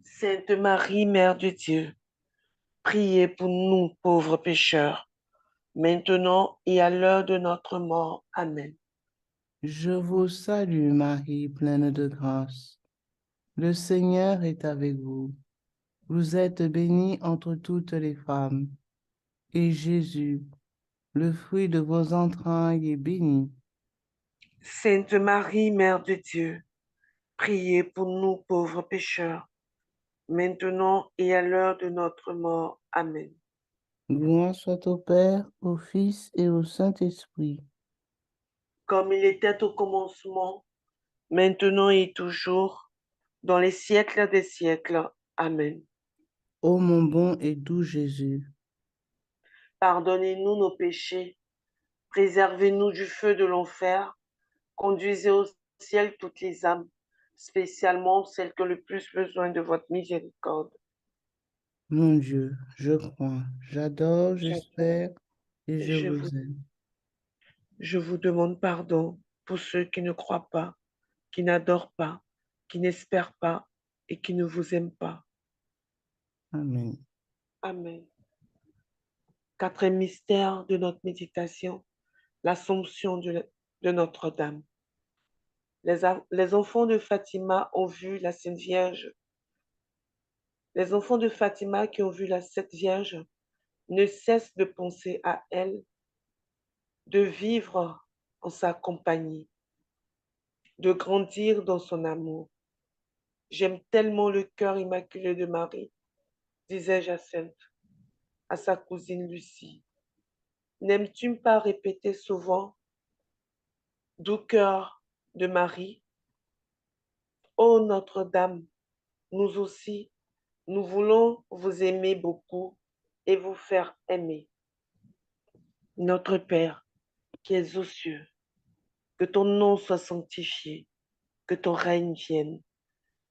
Sainte Marie, Mère de Dieu, priez pour nous pauvres pécheurs, maintenant et à l'heure de notre mort. Amen. Je vous salue, Marie, pleine de grâce. Le Seigneur est avec vous. Vous êtes bénie entre toutes les femmes, et Jésus, le fruit de vos entrailles, est béni. Sainte Marie, Mère de Dieu, priez pour nous pauvres pécheurs, maintenant et à l'heure de notre mort. Amen. Gloire soit au Père, au Fils et au Saint-Esprit. Comme il était au commencement, maintenant et toujours, dans les siècles des siècles. Amen. Ô mon bon et doux Jésus, Pardonnez-nous nos péchés, préservez-nous du feu de l'enfer, conduisez au ciel toutes les âmes, spécialement celles qui ont le plus besoin de votre miséricorde. mon Dieu, je crois, j'adore, j'espère et je Je vous, vous aime. je vous demande pardon pour ceux qui ne croient pas, qui n'adorent pas, qui n'espèrent pas et qui ne vous aiment pas. Amen. Amen. Quatrième mystère de notre méditation, l'Assomption de Notre-Dame. Les enfants de Fatima ont vu la Sainte Vierge. Les enfants de Fatima qui ont vu la Sainte Vierge ne cessent de penser à elle, de vivre en sa compagnie, de grandir dans son amour. J'aime tellement le cœur immaculé de Marie, disait Jacinthe à sa cousine Lucie. N'aimes-tu pas répéter souvent, doux cœur de Marie, ô Notre-Dame, nous aussi, nous voulons vous aimer beaucoup et vous faire aimer. Notre Père, qui es aux cieux, que ton nom soit sanctifié, que ton règne vienne,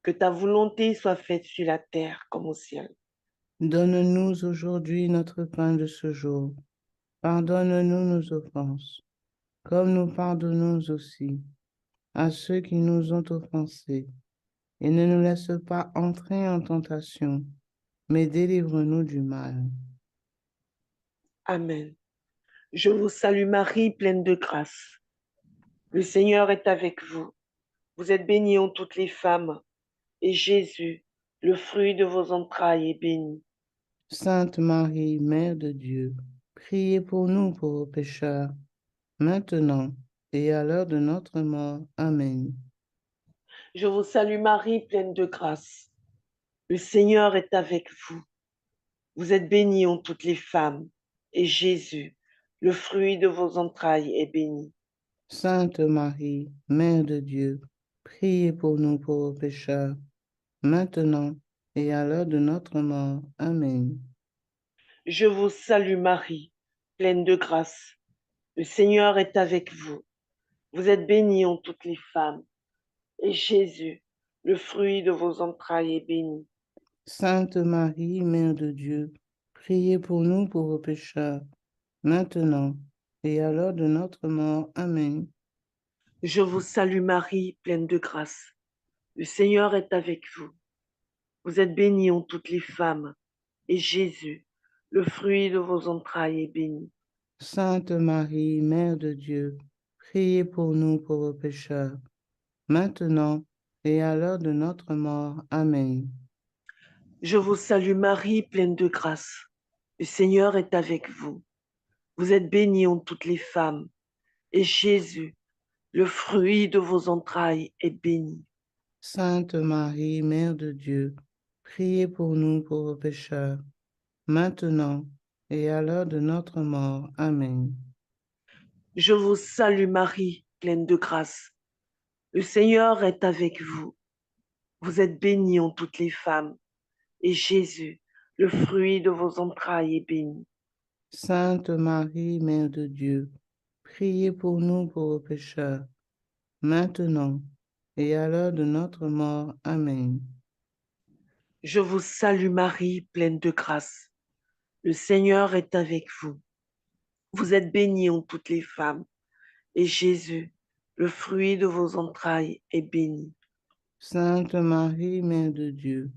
que ta volonté soit faite sur la terre comme au ciel. Donne-nous aujourd'hui notre pain de ce jour. Pardonne-nous nos offenses, comme nous pardonnons aussi à ceux qui nous ont offensés. Et ne nous laisse pas entrer en tentation, mais délivre-nous du mal. Amen. Je vous salue Marie, pleine de grâce. Le Seigneur est avec vous. Vous êtes bénie en toutes les femmes, et Jésus, le fruit de vos entrailles, est béni. Sainte Marie, Mère de Dieu, priez pour nous pauvres pécheurs, maintenant et à l'heure de notre mort. Amen. Je vous salue Marie, pleine de grâce. Le Seigneur est avec vous. Vous êtes bénie en toutes les femmes, et Jésus, le fruit de vos entrailles, est béni. Sainte Marie, Mère de Dieu, priez pour nous pauvres pécheurs, maintenant et à l'heure de notre mort. Amen. Je vous salue Marie, pleine de grâce. Le Seigneur est avec vous. Vous êtes bénie en toutes les femmes, et Jésus, le fruit de vos entrailles, est béni. Sainte Marie, Mère de Dieu, priez pour nous pauvres pécheurs, maintenant et à l'heure de notre mort. Amen. Je vous salue Marie, pleine de grâce. Le Seigneur est avec vous. Vous êtes bénie en toutes les femmes, et Jésus, le fruit de vos entrailles, est béni. Sainte Marie, Mère de Dieu, priez pour nous pauvres pécheurs, maintenant et à l'heure de notre mort. Amen. Je vous salue Marie, pleine de grâce. Le Seigneur est avec vous. Vous êtes bénie en toutes les femmes, et Jésus, le fruit de vos entrailles, est béni. Sainte Marie, Mère de Dieu, priez pour nous pauvres pécheurs, maintenant et à l'heure de notre mort. Amen. Je vous salue Marie, pleine de grâce. Le Seigneur est avec vous. Vous êtes bénie en toutes les femmes, et Jésus, le fruit de vos entrailles, est béni. Sainte Marie, Mère de Dieu, priez pour nous pauvres pécheurs, maintenant et à l'heure de notre mort. Amen. Je vous salue Marie, pleine de grâce. Le Seigneur est avec vous. Vous êtes bénie en toutes les femmes, et Jésus, le fruit de vos entrailles, est béni. Sainte Marie, Mère de Dieu,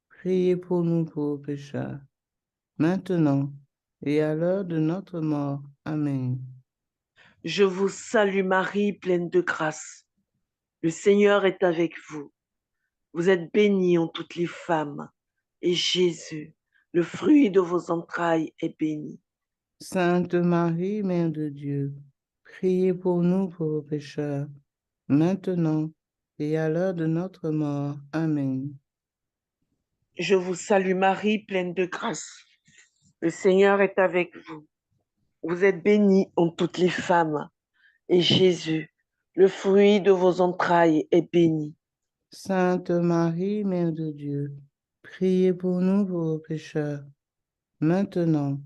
priez pour nous pauvres pécheurs, maintenant et à l'heure de notre mort. Amen. Je vous salue Marie, pleine de grâce. Le Seigneur est avec vous. Vous êtes bénie en toutes les femmes, et Jésus, le fruit de vos entrailles, est béni. Sainte Marie, Mère de Dieu, priez pour nous pauvres pécheurs, maintenant et à l'heure de notre mort. Amen. Je vous salue Marie, pleine de grâce. Le Seigneur est avec vous. Vous êtes bénie en toutes les femmes, et Jésus, le fruit de vos entrailles, est béni. Sainte Marie, Mère de Dieu, priez pour nous pauvres pécheurs, maintenant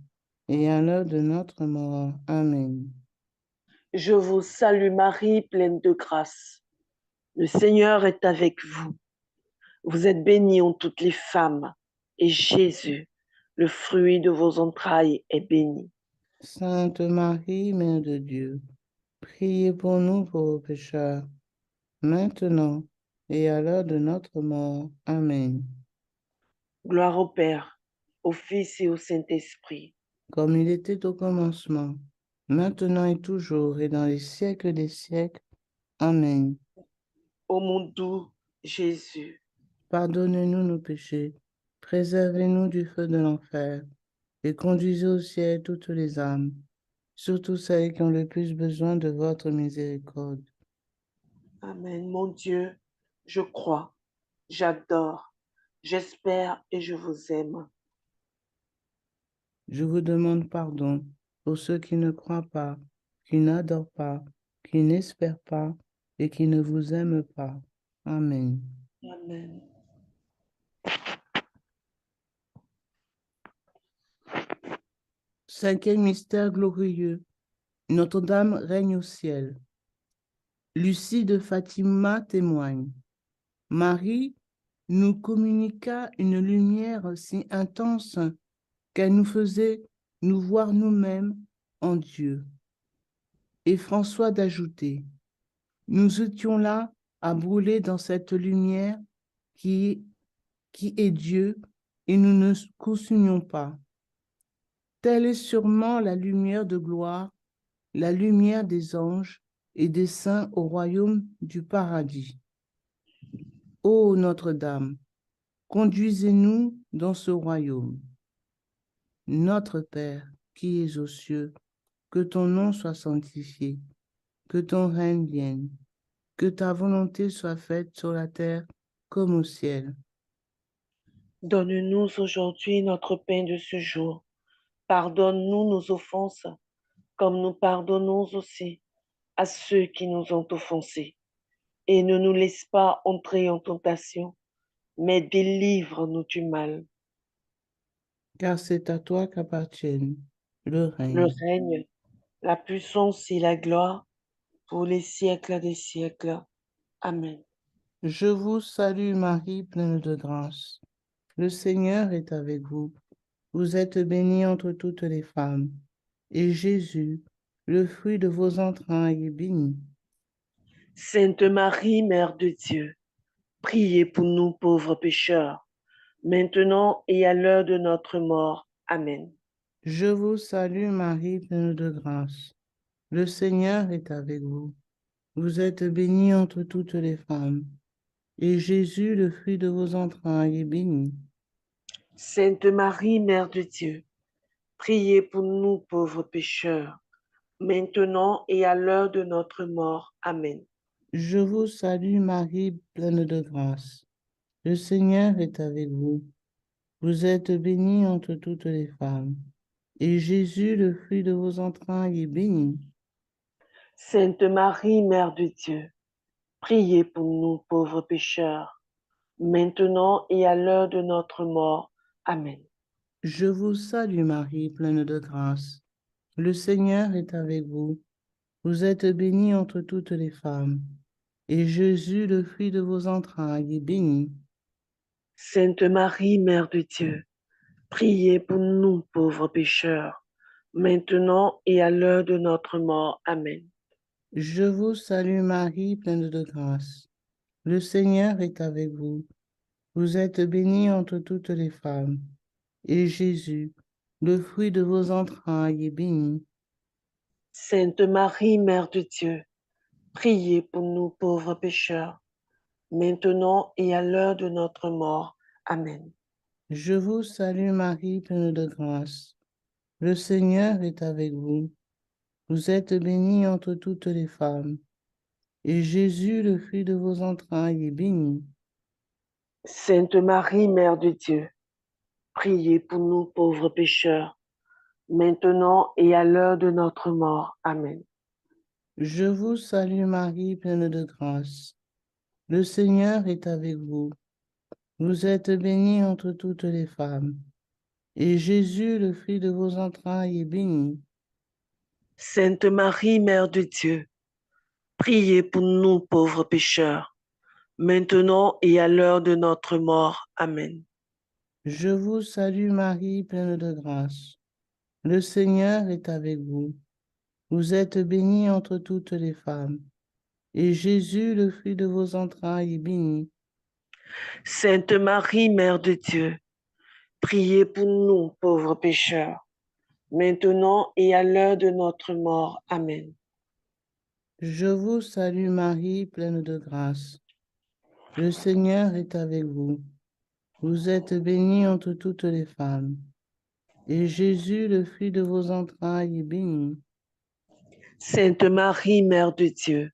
et à l'heure de notre mort. Amen. Je vous salue Marie, pleine de grâce. Le Seigneur est avec vous. Vous êtes bénie en toutes les femmes, et Jésus, le fruit de vos entrailles, est béni. Sainte Marie, Mère de Dieu, priez pour nous pauvres pécheurs, maintenant et à l'heure de notre mort. Amen. Gloire au Père, au Fils et au Saint-Esprit, comme il était au commencement, maintenant et toujours, et dans les siècles des siècles. Amen. ô mon doux Jésus, Pardonnez-nous nos péchés, préservez-nous du feu de l'enfer, et conduisez au ciel toutes les âmes, surtout celles qui ont le plus besoin de votre miséricorde. Amen. Mon Dieu, je crois, j'adore, j'espère et je vous aime. Je vous demande pardon pour ceux qui ne croient pas, qui n'adorent pas, qui n'espèrent pas et qui ne vous aiment pas. Amen. Amen. Cinquième mystère glorieux, Notre-Dame règne au ciel. Lucie de Fatima témoigne. Marie nous communiqua une lumière si intense qu'elle nous faisait nous voir nous-mêmes en Dieu. Et François d'ajouter, nous étions là à brûler dans cette lumière qui est Dieu et nous ne consumions pas. Telle est sûrement la lumière de gloire, la lumière des anges et des saints au royaume du paradis. Ô Notre-Dame, conduisez-nous dans ce royaume. Notre Père, qui es aux cieux, que ton nom soit sanctifié, que ton règne vienne, que ta volonté soit faite sur la terre comme au ciel. Donne-nous aujourd'hui notre pain de ce jour. Pardonne-nous nos offenses, comme nous pardonnons aussi à ceux qui nous ont offensés. Et ne nous laisse pas entrer en tentation, mais délivre-nous du mal. Car c'est à toi qu'appartiennent le Le règne. règne, la puissance et la gloire pour les siècles des siècles. Amen. Je vous salue Marie, pleine de grâce. Le Seigneur est avec vous. Vous êtes bénie entre toutes les femmes. Et Jésus, le fruit de vos entrailles, est béni. Sainte Marie, Mère de Dieu, priez pour nous pauvres pécheurs, maintenant et à l'heure de notre mort. Amen. Je vous salue Marie, pleine de grâce. Le Seigneur est avec vous. Vous êtes bénie entre toutes les femmes. Et Jésus, le fruit de vos entrailles, est béni. Sainte Marie, Mère de Dieu, priez pour nous pauvres pécheurs, maintenant et à l'heure de notre mort. Amen. Je vous salue Marie, pleine de grâce. Le Seigneur est avec vous. Vous êtes bénie entre toutes les femmes. Et Jésus, le fruit de vos entrailles, est béni. Sainte Marie, Mère de Dieu, priez pour nous pauvres pécheurs, maintenant et à l'heure de notre mort. Amen. Je vous salue Marie, pleine de grâce. Le Seigneur est avec vous. Vous êtes bénie entre toutes les femmes. Et Jésus, le fruit de vos entrailles, est béni. Sainte Marie, Mère de Dieu, priez pour nous pauvres pécheurs, maintenant et à l'heure de notre mort. Amen. Je vous salue Marie, pleine de grâce. Le Seigneur est avec vous. Vous êtes bénie entre toutes les femmes. Et Jésus, le fruit de vos entrailles, est béni. Sainte Marie, Mère de Dieu, priez pour nous pauvres pécheurs, maintenant et à l'heure de notre mort. Amen. Je vous salue Marie, pleine de grâce. Le Seigneur est avec vous. Vous êtes bénie entre toutes les femmes. Et Jésus, le fruit de vos entrailles, est béni. Sainte Marie, Mère de Dieu, priez pour nous pauvres pécheurs, maintenant et à l'heure de notre mort. Amen. Je vous salue Marie, pleine de grâce. Le Seigneur est avec vous. Vous êtes bénie entre toutes les femmes. Et Jésus, le fruit de vos entrailles, est béni. Sainte Marie, Mère de Dieu, priez pour nous pauvres pécheurs, maintenant et à l'heure de notre mort. Amen. Je vous salue Marie, pleine de grâce. Le Seigneur est avec vous. Vous êtes bénie entre toutes les femmes. Et Jésus, le fruit de vos entrailles, est béni. Sainte Marie, Mère de Dieu, priez pour nous, pauvres pécheurs, maintenant et à l'heure de notre mort. Amen. Je vous salue Marie, pleine de grâce. Le Seigneur est avec vous. Vous êtes bénie entre toutes les femmes. Et Jésus, le fruit de vos entrailles, est béni. Sainte Marie, Mère de Dieu,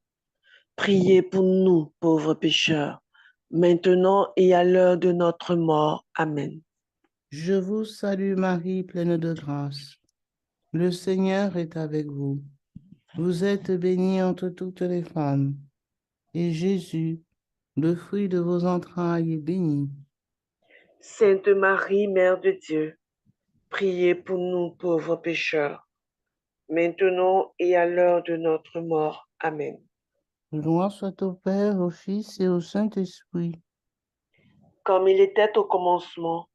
priez pour nous, pauvres pécheurs, maintenant et à l'heure de notre mort. Amen. Je vous salue Marie, pleine de grâce. Le Seigneur est avec vous. Vous êtes bénie entre toutes les femmes. Et Jésus, le fruit de vos entrailles, est béni. Sainte Marie, Mère de Dieu, priez pour nous, pauvres pécheurs, maintenant et à l'heure de notre mort. Amen. Gloire soit au Père, au Fils et au Saint-Esprit. Comme il était au commencement,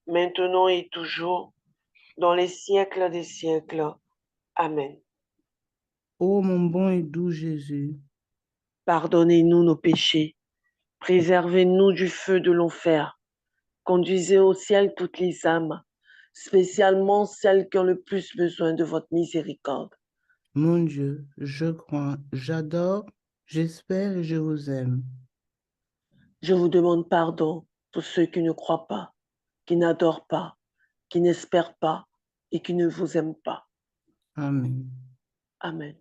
maintenant et toujours, dans les siècles des siècles. Amen. Ô mon bon et doux Jésus, Pardonnez-nous nos péchés, préservez-nous du feu de l'enfer, conduisez au ciel toutes les âmes, spécialement celles qui ont le plus besoin de votre miséricorde. mon Dieu, je crois, j'adore, j'espère et je vous aime. Je vous demande pardon pour ceux qui ne croient pas, qui n'adorent pas, qui n'espèrent pas et qui ne vous aiment pas. Amen. Amen.